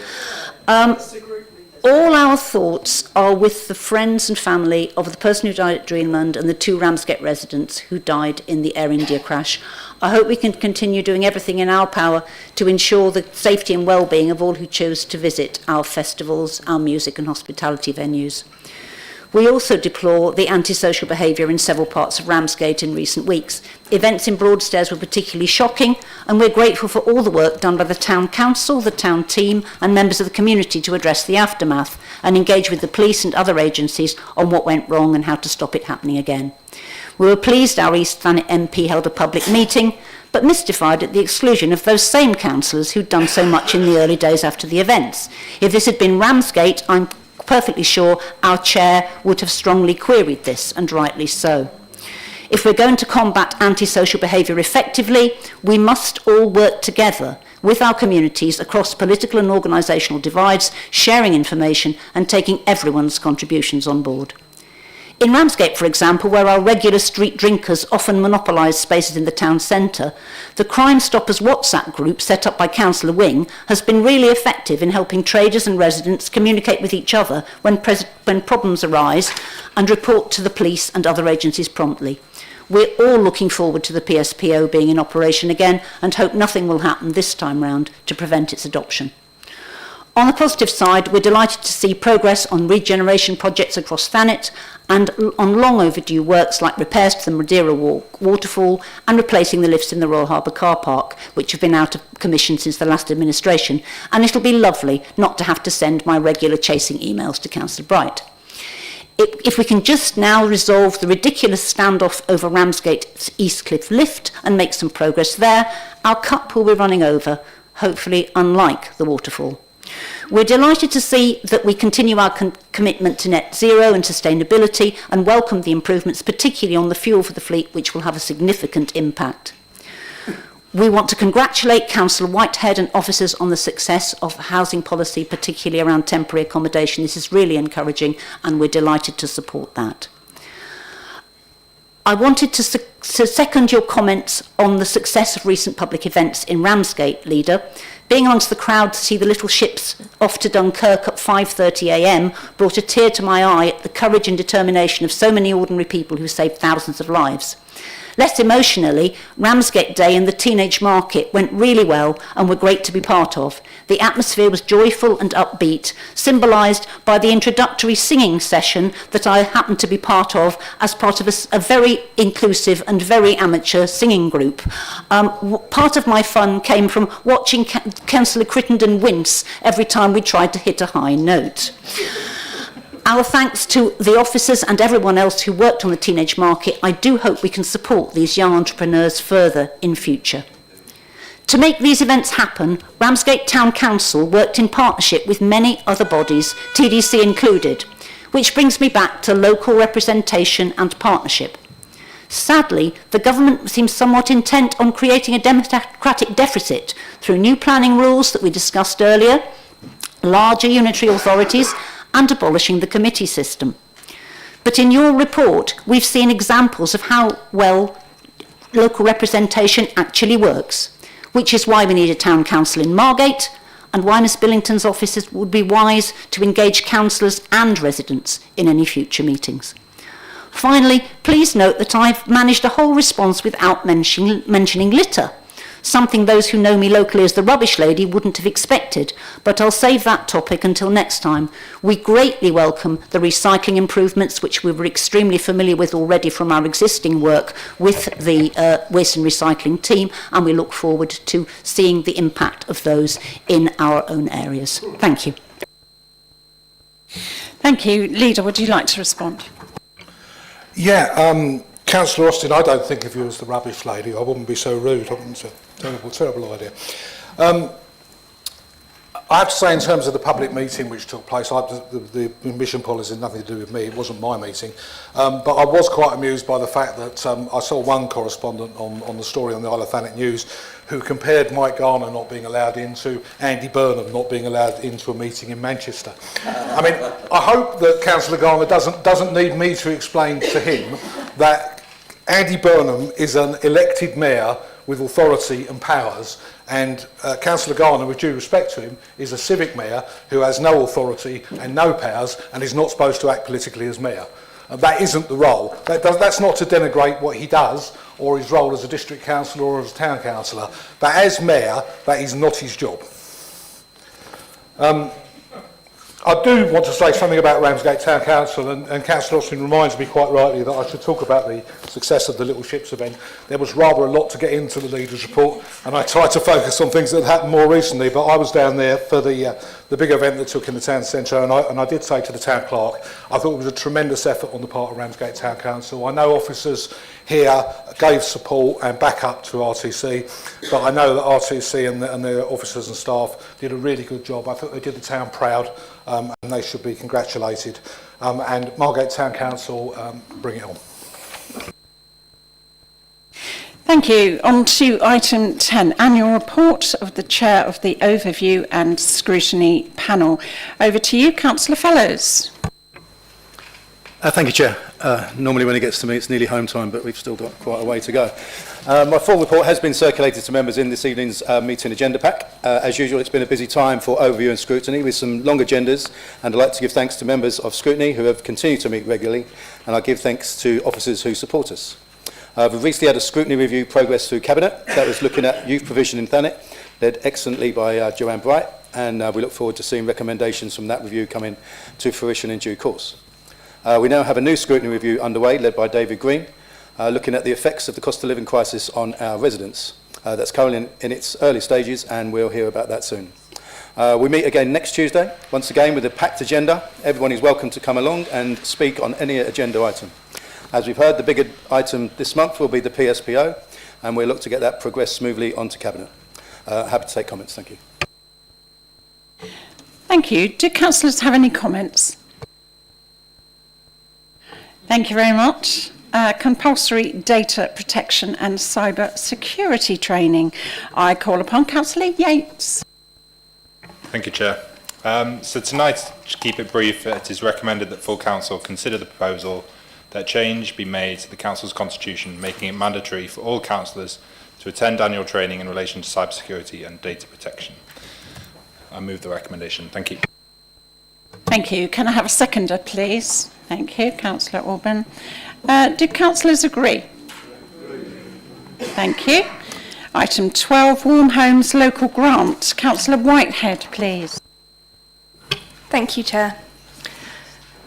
All our thoughts are with the friends and family of the person who died at Dreamland and the 2 Ramsgate residents who died in the Air India crash. I hope we can continue doing everything in our power to ensure the safety and well-being of all who choose to visit our festivals, our music and hospitality venues. We also deplore the antisocial behaviour in several parts of Ramsgate in recent weeks. Events in Broadstairs were particularly shocking, and we're grateful for all the work done by the Town Council, the Town team and members of the community to address the aftermath and engage with the police and other agencies on what went wrong and how to stop it happening again. We were pleased our East Thanet MP held a public meeting, but mystified at the exclusion of those same councillors who'd done so much in the early days after the events. If this had been Ramsgate, I'm perfectly sure our chair would have strongly queried this, and rightly so. If we're going to combat antisocial behaviour effectively, we must all work together with our communities across political and organisational divides, sharing information and taking everyone's contributions on board. In Ramsgate, for example, where our regular street drinkers often monopolise spaces in the town centre, the Crime Stoppers WhatsApp group set up by Councillor Wing has been really effective in helping traders and residents communicate with each other when problems arise and report to the police and other agencies promptly. We're all looking forward to the PSPO being in operation again and hope nothing will happen this time round to prevent its adoption. On the positive side, we're delighted to see progress on regeneration projects across Thanet and on long overdue works like repairs to the Madeira waterfall and replacing the lifts in the Royal Harbour car park, which have been out of commission since the last administration, and it'll be lovely not to have to send my regular chasing emails to Councillor Bright. If we can just now resolve the ridiculous standoff over Ramsgate's Eastcliff lift and make some progress there, our cup will be running over, hopefully unlike the waterfall. We're delighted to see that we continue our commitment to net zero and sustainability and welcome the improvements, particularly on the fuel for the fleet, which will have a significant impact. We want to congratulate Councillor Whitehead and officers on the success of housing policy, particularly around temporary accommodation. This is really encouraging and we're delighted to support that. I wanted to second your comments on the success of recent public events in Ramsgate, Leader. Being amongst the crowd to see the little ships off to Dunkirk at 5:30 a.m. brought a tear to my eye at the courage and determination of so many ordinary people who saved thousands of lives. Less emotionally, Ramsgate Day and the Teenage Market went really well and were great to be part of. The atmosphere was joyful and upbeat, symbolised by the introductory singing session that I happened to be part of as part of a very inclusive and very amateur singing group. Part of my fun came from watching Councillor Crittenden wince every time we tried to hit a high note. Our thanks to the officers and everyone else who worked on the Teenage Market. I do hope we can support these young entrepreneurs further in future. To make these events happen, Ramsgate Town Council worked in partnership with many other bodies, TDC included, which brings me back to local representation and partnership. Sadly, the government seems somewhat intent on creating a democratic deficit through new planning rules that we discussed earlier, larger unitary authorities, and abolishing the committee system. But in your report, we've seen examples of how well local representation actually works, which is why we need a town council in Margate, and why Miss Billington's offices would be wise to engage councillors and residents in any future meetings. Finally, please note that I've managed a whole response without mentioning litter, something those who know me locally as the rubbish lady wouldn't have expected, but I'll save that topic until next time. We greatly welcome the recycling improvements, which we were extremely familiar with already from our existing work with the waste and recycling team, and we look forward to seeing the impact of those in our own areas. Thank you. Thank you. Leader, would you like to respond? Yeah, Councillor Austin, I don't think of you as the rubbish lady. I wouldn't be so rude. It's a terrible idea. I have to say, in terms of the public meeting which took place, the admission policy had nothing to do with me. It wasn't my meeting. But I was quite amused by the fact that I saw one correspondent on the story on the Isle of Thanet News who compared Mike Garner not being allowed into Andy Burnham not being allowed into a meeting in Manchester. I mean, I hope that Councillor Garner doesn't need me to explain to him that Andy Burnham is an elected mayor with authority and powers, and Councillor Garner, with due respect to him, is a civic mayor who has no authority and no powers and is not supposed to act politically as mayor. That isn't the role. That's not to denigrate what he does or his role as a district councillor or as a town councillor, but as mayor, that is not his job. I do want to say something about Ramsgate Town Council, and Councillor Austin reminds me quite rightly that I should talk about the success of the Little Ships event. There was rather a lot to get into the leader's report, and I tried to focus on things that happened more recently, but I was down there for the big event that took in the town centre, and I did say to the town clerk, I thought it was a tremendous effort on the part of Ramsgate Town Council. I know officers here gave support and backup to RTC, but I know that RTC and their officers and staff did a really good job. I thought they did the town proud, and they should be congratulated. And Margate Town Council, bring it on. Thank you. On to item 10, annual report of the chair of the overview and scrutiny panel. Over to you, Councillor Fellows. Thank you, Chair. Normally when it gets to me it's nearly home time, but we've still got quite a way to go. My full report has been circulated to members in this evening's meeting agenda pack. As usual, it's been a busy time for overview and scrutiny with some long agendas, and I'd like to give thanks to members of scrutiny who have continued to meet regularly, and I give thanks to officers who support us. We've recently had a scrutiny review progress through Cabinet that was looking at youth provision in Thanet, led excellently by Joanne Bright, and we look forward to seeing recommendations from that review coming to fruition in due course. We now have a new scrutiny review underway, led by David Green, looking at the effects of the cost of living crisis on our residents. That's currently in its early stages, and we'll hear about that soon. We meet again next Tuesday, once again with a packed agenda. Everyone is welcome to come along and speak on any agenda item. As we've heard, the bigger item this month will be the PSPO, and we'll look to get that progressed smoothly onto Cabinet. Happy to take comments. Thank you. Thank you. Do councillors have any comments? Thank you very much. Compulsory data protection and cyber security training. I call upon Councillor Yates. Thank you, Chair. So tonight, to keep it brief, it is recommended that full council consider the proposal that change be made to the Council's constitution, making it mandatory for all councillors to attend annual training in relation to cybersecurity and data protection. I move the recommendation. Thank you. Thank you. Can I have a seconder, please? Thank you, Councillor Orban. Do councillors agree? Thank you. Item 12, Warm Homes Local Grant. Councillor Whitehead, please. Thank you, Chair.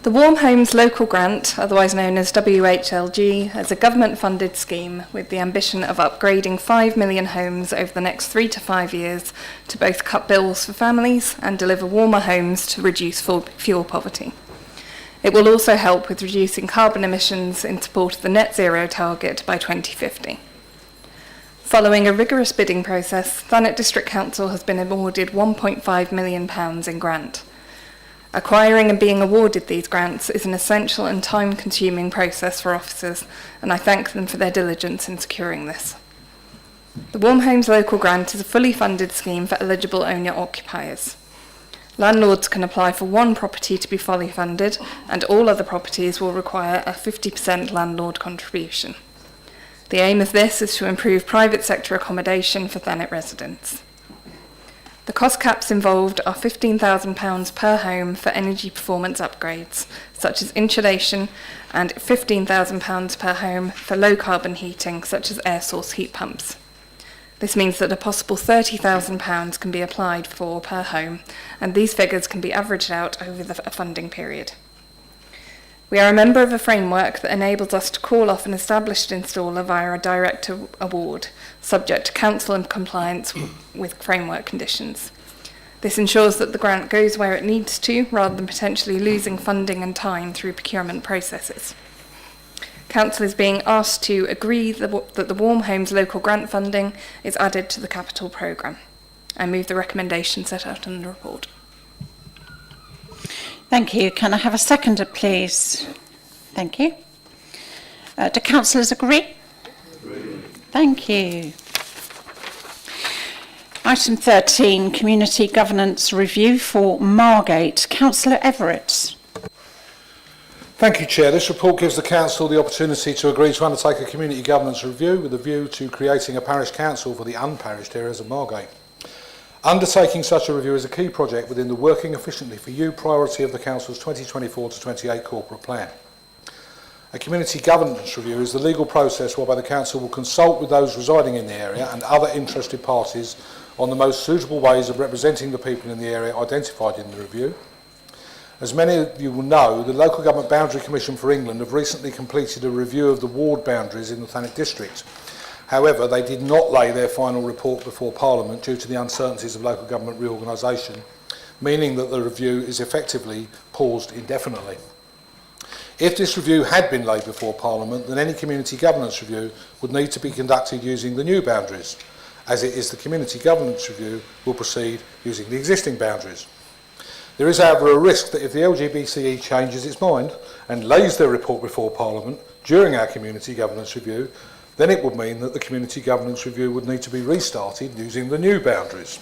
The Warm Homes Local Grant, otherwise known as WHLG, is a government-funded scheme with the ambition of upgrading 5 million homes over the next 3 to 5 years to both cut bills for families and deliver warmer homes to reduce fuel poverty. It will also help with reducing carbon emissions in support of the net zero target by 2050. Following a rigorous bidding process, Thanet District Council has been awarded £1.5 million in grant. Acquiring and being awarded these grants is an essential and time-consuming process for officers, and I thank them for their diligence in securing this. The Warm Homes Local Grant is a fully funded scheme for eligible owner-occupiers. Landlords can apply for one property to be fully funded, and all other properties will require a 50% landlord contribution. The aim of this is to improve private sector accommodation for Thanet residents. The cost caps involved are £15,000 per home for energy performance upgrades, such as insulation, and £15,000 per home for low carbon heating, such as air source heat pumps. This means that a possible £30,000 can be applied for per home, and these figures can be averaged out over the funding period. We are a member of a framework that enables us to call off an established installer via a direct award, subject to council and compliance with framework conditions. This ensures that the grant goes where it needs to, rather than potentially losing funding and time through procurement processes. Council is being asked to agree that the Warm Homes Local Grant funding is added to the capital programme. I move the recommendation set out in the report. Thank you. Can I have a seconder, please? Thank you. Do councillors agree? Thank you. Item 13, Community Governance Review for Margate. Councillor Everett. Thank you, Chair. This report gives the Council the opportunity to agree to undertake a community governance review with a view to creating a parish council for the unparished areas of Margate. Undertaking such a review is a key project within the Working Efficiently for You priority of the Council's 2024 to 28 corporate plan. A community governance review is the legal process whereby the Council will consult with those residing in the area and other interested parties on the most suitable ways of representing the people in the area identified in the review. As many of you will know, the Local Government Boundary Commission for England have recently completed a review of the ward boundaries in the Thanet district. However, they did not lay their final report before Parliament due to the uncertainties of local government reorganisation, meaning that the review is effectively paused indefinitely. If this review had been laid before Parliament, then any community governance review would need to be conducted using the new boundaries. As it is, the community governance review will proceed using the existing boundaries. There is, however, a risk that if the LGBCE changes its mind and lays their report before Parliament during our community governance review, then it would mean that the community governance review would need to be restarted using the new boundaries.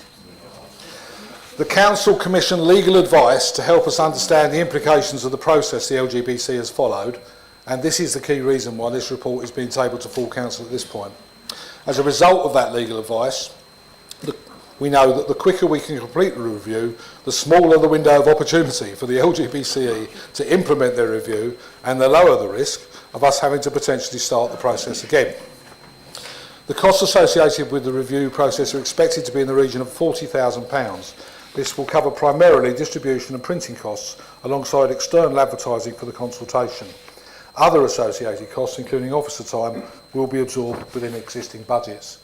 The Council commissioned legal advice to help us understand the implications of the process the LGBC has followed, and this is the key reason why this report is being tabled to full Council at this point. As a result of that legal advice, we know that the quicker we can complete the review, the smaller the window of opportunity for the LGBCE to implement their review, and the lower the risk of us having to potentially start the process again. The costs associated with the review process are expected to be in the region of £40,000. This will cover primarily distribution and printing costs alongside external advertising for the consultation. Other associated costs, including officer time, will be absorbed within existing budgets.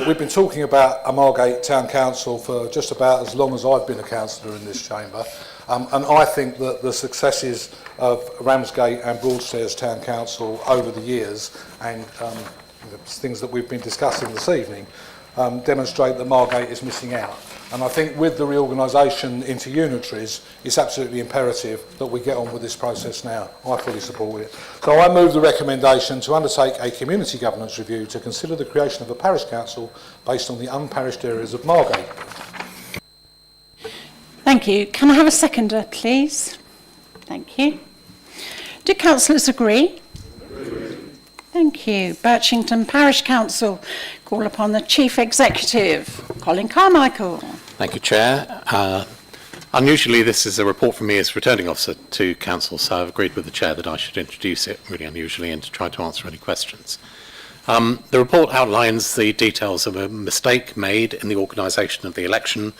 We've been talking about a Margate Town Council for just about as long as I've been a councillor in this chamber, and I think that the successes of Ramsgate and Broadstairs Town Council over the years and the things that we've been discussing this evening demonstrate that Margate is missing out. And I think with the reorganisation into unitaries, it's absolutely imperative that we get on with this process now. I fully support it. So I move the recommendation to undertake a community governance review to consider the creation of a parish council based on the unparished areas of Margate. Thank you. Can I have a seconder, please? Thank you. Do councillors agree? Thank you. Birchington Parish Council, call upon the Chief Executive, Colin Carmichael. Thank you, Chair. Unusually, this is a report from me as returning officer to Council, so I've agreed with the Chair that I should introduce it, really unusually, and to try to answer any questions. The report outlines the details of a mistake made in the organisation of the election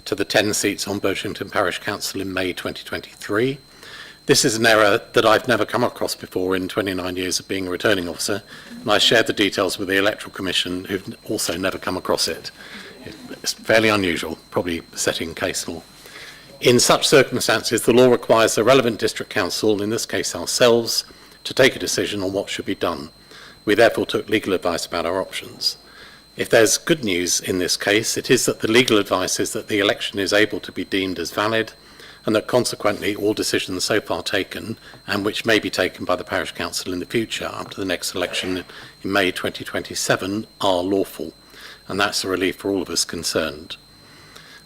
to the 10 seats on Birchington Parish Council in May 2023. This is an error that I've never come across before in 29 years of being a returning officer, and I shared the details with the Electoral Commission, who've also never come across it. It's fairly unusual, probably setting case law. In such circumstances, the law requires the relevant district council, in this case ourselves, to take a decision on what should be done. We therefore took legal advice about our options. If there's good news in this case, it is that the legal advice is that the election is able to be deemed as valid, and that consequently all decisions so far taken, and which may be taken by the parish council in the future up to the next election in May 2027, are lawful. And that's a relief for all of us concerned.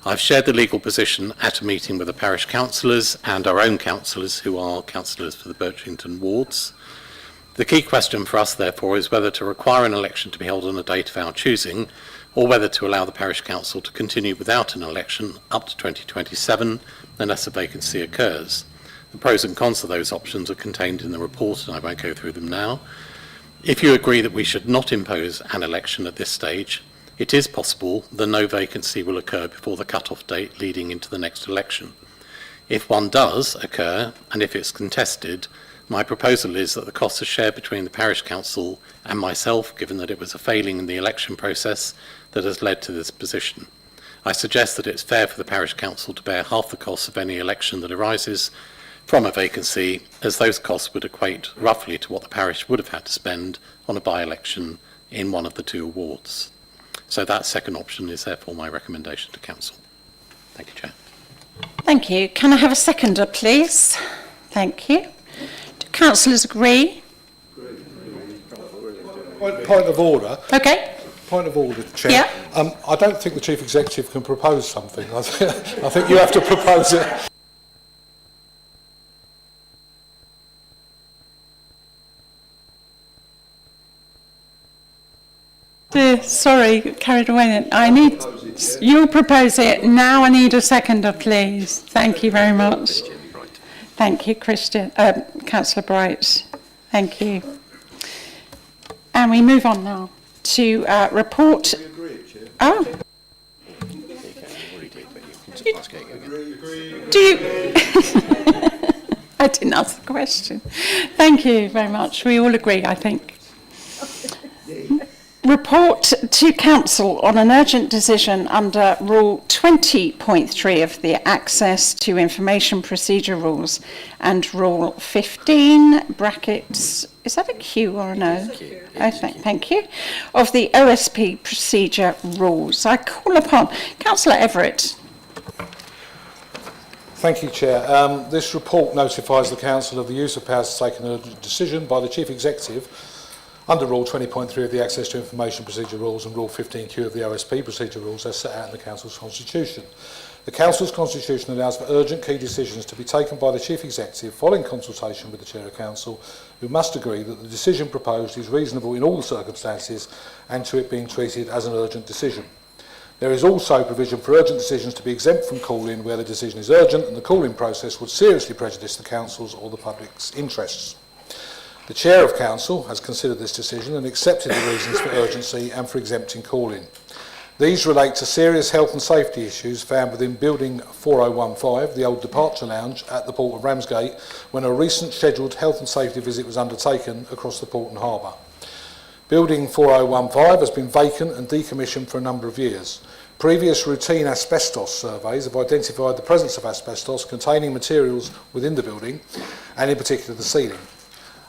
I've shared the legal position at a meeting with the parish councillors and our own councillors, who are councillors for the Birchington wards. The key question for us, therefore, is whether to require an election to be held on a date of our choosing, or whether to allow the parish council to continue without an election up to 2027, unless a vacancy occurs. The pros and cons of those options are contained in the report, and I won't go through them now. If you agree that we should not impose an election at this stage, it is possible that no vacancy will occur before the cut-off date leading into the next election. If one does occur, and if it's contested, my proposal is that the costs are shared between the parish council and myself, given that it was a failing in the election process that has led to this position. I suggest that it's fair for the parish council to bear half the costs of any election that arises from a vacancy, as those costs would equate roughly to what the parish would have had to spend on a by-election in one of the two wards. So that second option is therefore my recommendation to Council. Thank you, Chair. Thank you. Can I have a seconder, please? Thank you. Do councillors agree? Point of order. Okay. Point of order, Chair. Yeah. I don't think the Chief Executive can propose something. I think you have to propose it. Sorry, carried away then. You'll propose it. Now I need a seconder, please. Thank you very much. Thank you, Councillor Bright. Thank you. And we move on now to report. Oh. Do you? I didn't ask the question. Thank you very much. We all agree, I think. Report to Council on an urgent decision under Rule 20.3 of the Access to Information Procedure Rules and Rule 15, brackets, is that a Q or an O? Oh, thank you, of the OSP Procedure Rules. I call upon Councillor Everett. Thank you, Chair. This report notifies the Council of the use of powers to take an urgent decision by the Chief Executive under Rule 20.3 of the Access to Information Procedure Rules and Rule 15Q of the OSP Procedure Rules as set out in the Council's Constitution. The Council's Constitution allows for urgent key decisions to be taken by the Chief Executive following consultation with the Chair of Council, who must agree that the decision proposed is reasonable in all circumstances and to it being treated as an urgent decision. There is also provision for urgent decisions to be exempt from call-in where the decision is urgent and the call-in process would seriously prejudice the Council's or the public's interests. The Chair of Council has considered this decision and accepted the reasons for urgency and for exempting call-in. These relate to serious health and safety issues found within Building 4015, the old departure lounge at the Port of Ramsgate, when a recent scheduled health and safety visit was undertaken across the port and harbour. Building 4015 has been vacant and decommissioned for a number of years. Previous routine asbestos surveys have identified the presence of asbestos containing materials within the building, and in particular the ceiling.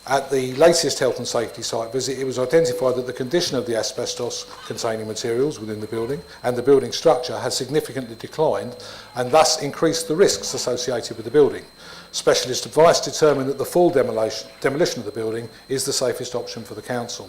At the latest health and safety site visit, it was identified that the condition of the asbestos containing materials within the building and the building structure had significantly declined and thus increased the risks associated with the building. Specialist advice determined that the full demolition of the building is the safest option for the Council.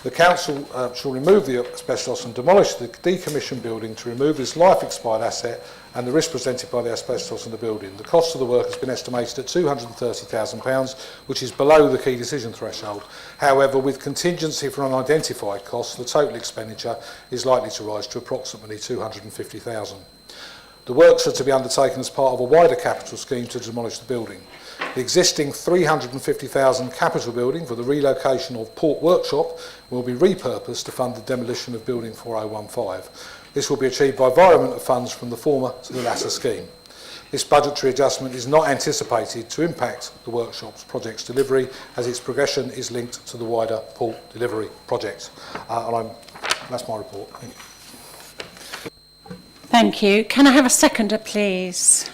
The Council shall remove the asbestos and demolish the decommissioned building to remove this life-expired asset and the risk presented by the asbestos in the building. The cost of the work has been estimated at £230,000, which is below the key decision threshold. However, with contingency for unidentified costs, the total expenditure is likely to rise to approximately £250,000. The works are to be undertaken as part of a wider capital scheme to demolish the building. The existing £350,000 capital building for the relocation of Port Workshop will be repurposed to fund the demolition of Building 4015. This will be achieved by environment of funds from the former to the latter scheme. This budgetary adjustment is not anticipated to impact the workshop's project's delivery, as its progression is linked to the wider port delivery project. That's my report. Thank you. Thank you. Can I have a seconder, please?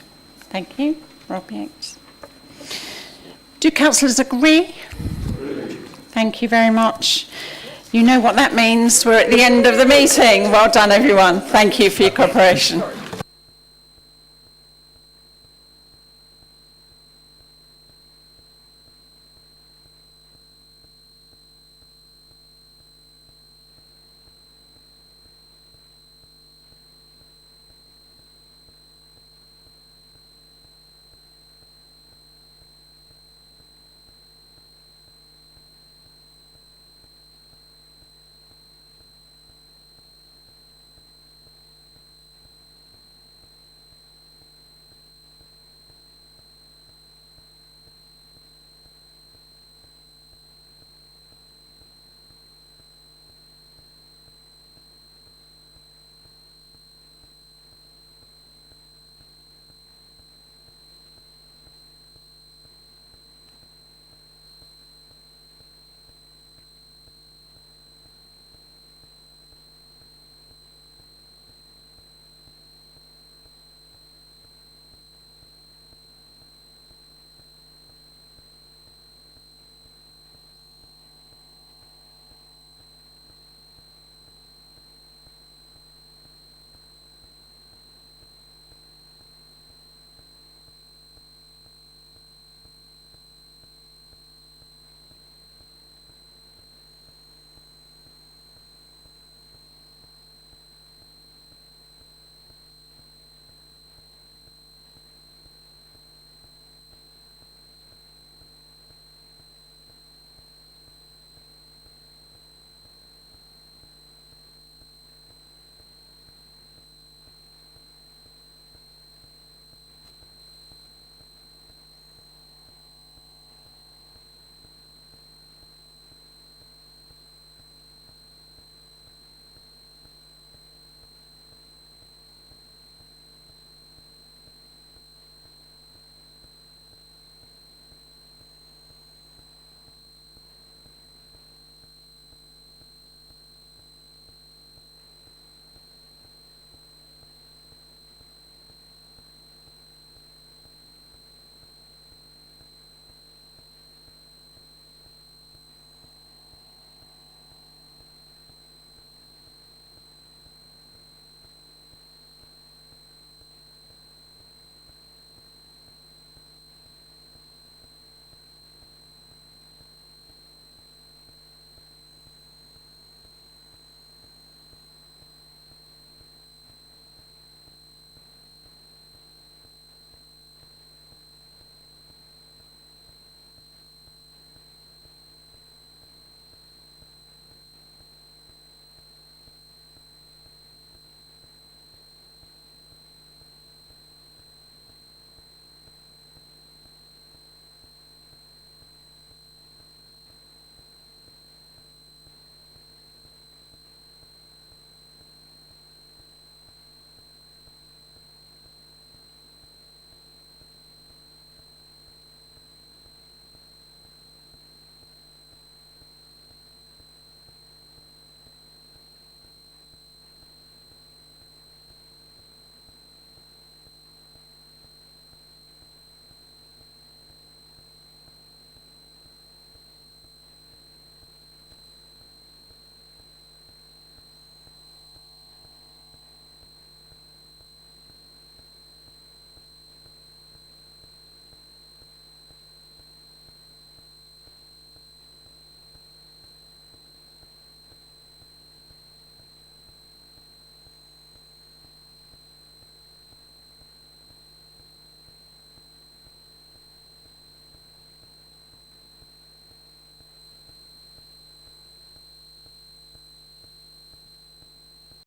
Thank you. Rob Yates. Do councillors agree? Thank you very much. You know what that means. We're at the end of the meeting. Well done, everyone. Thank you for your cooperation.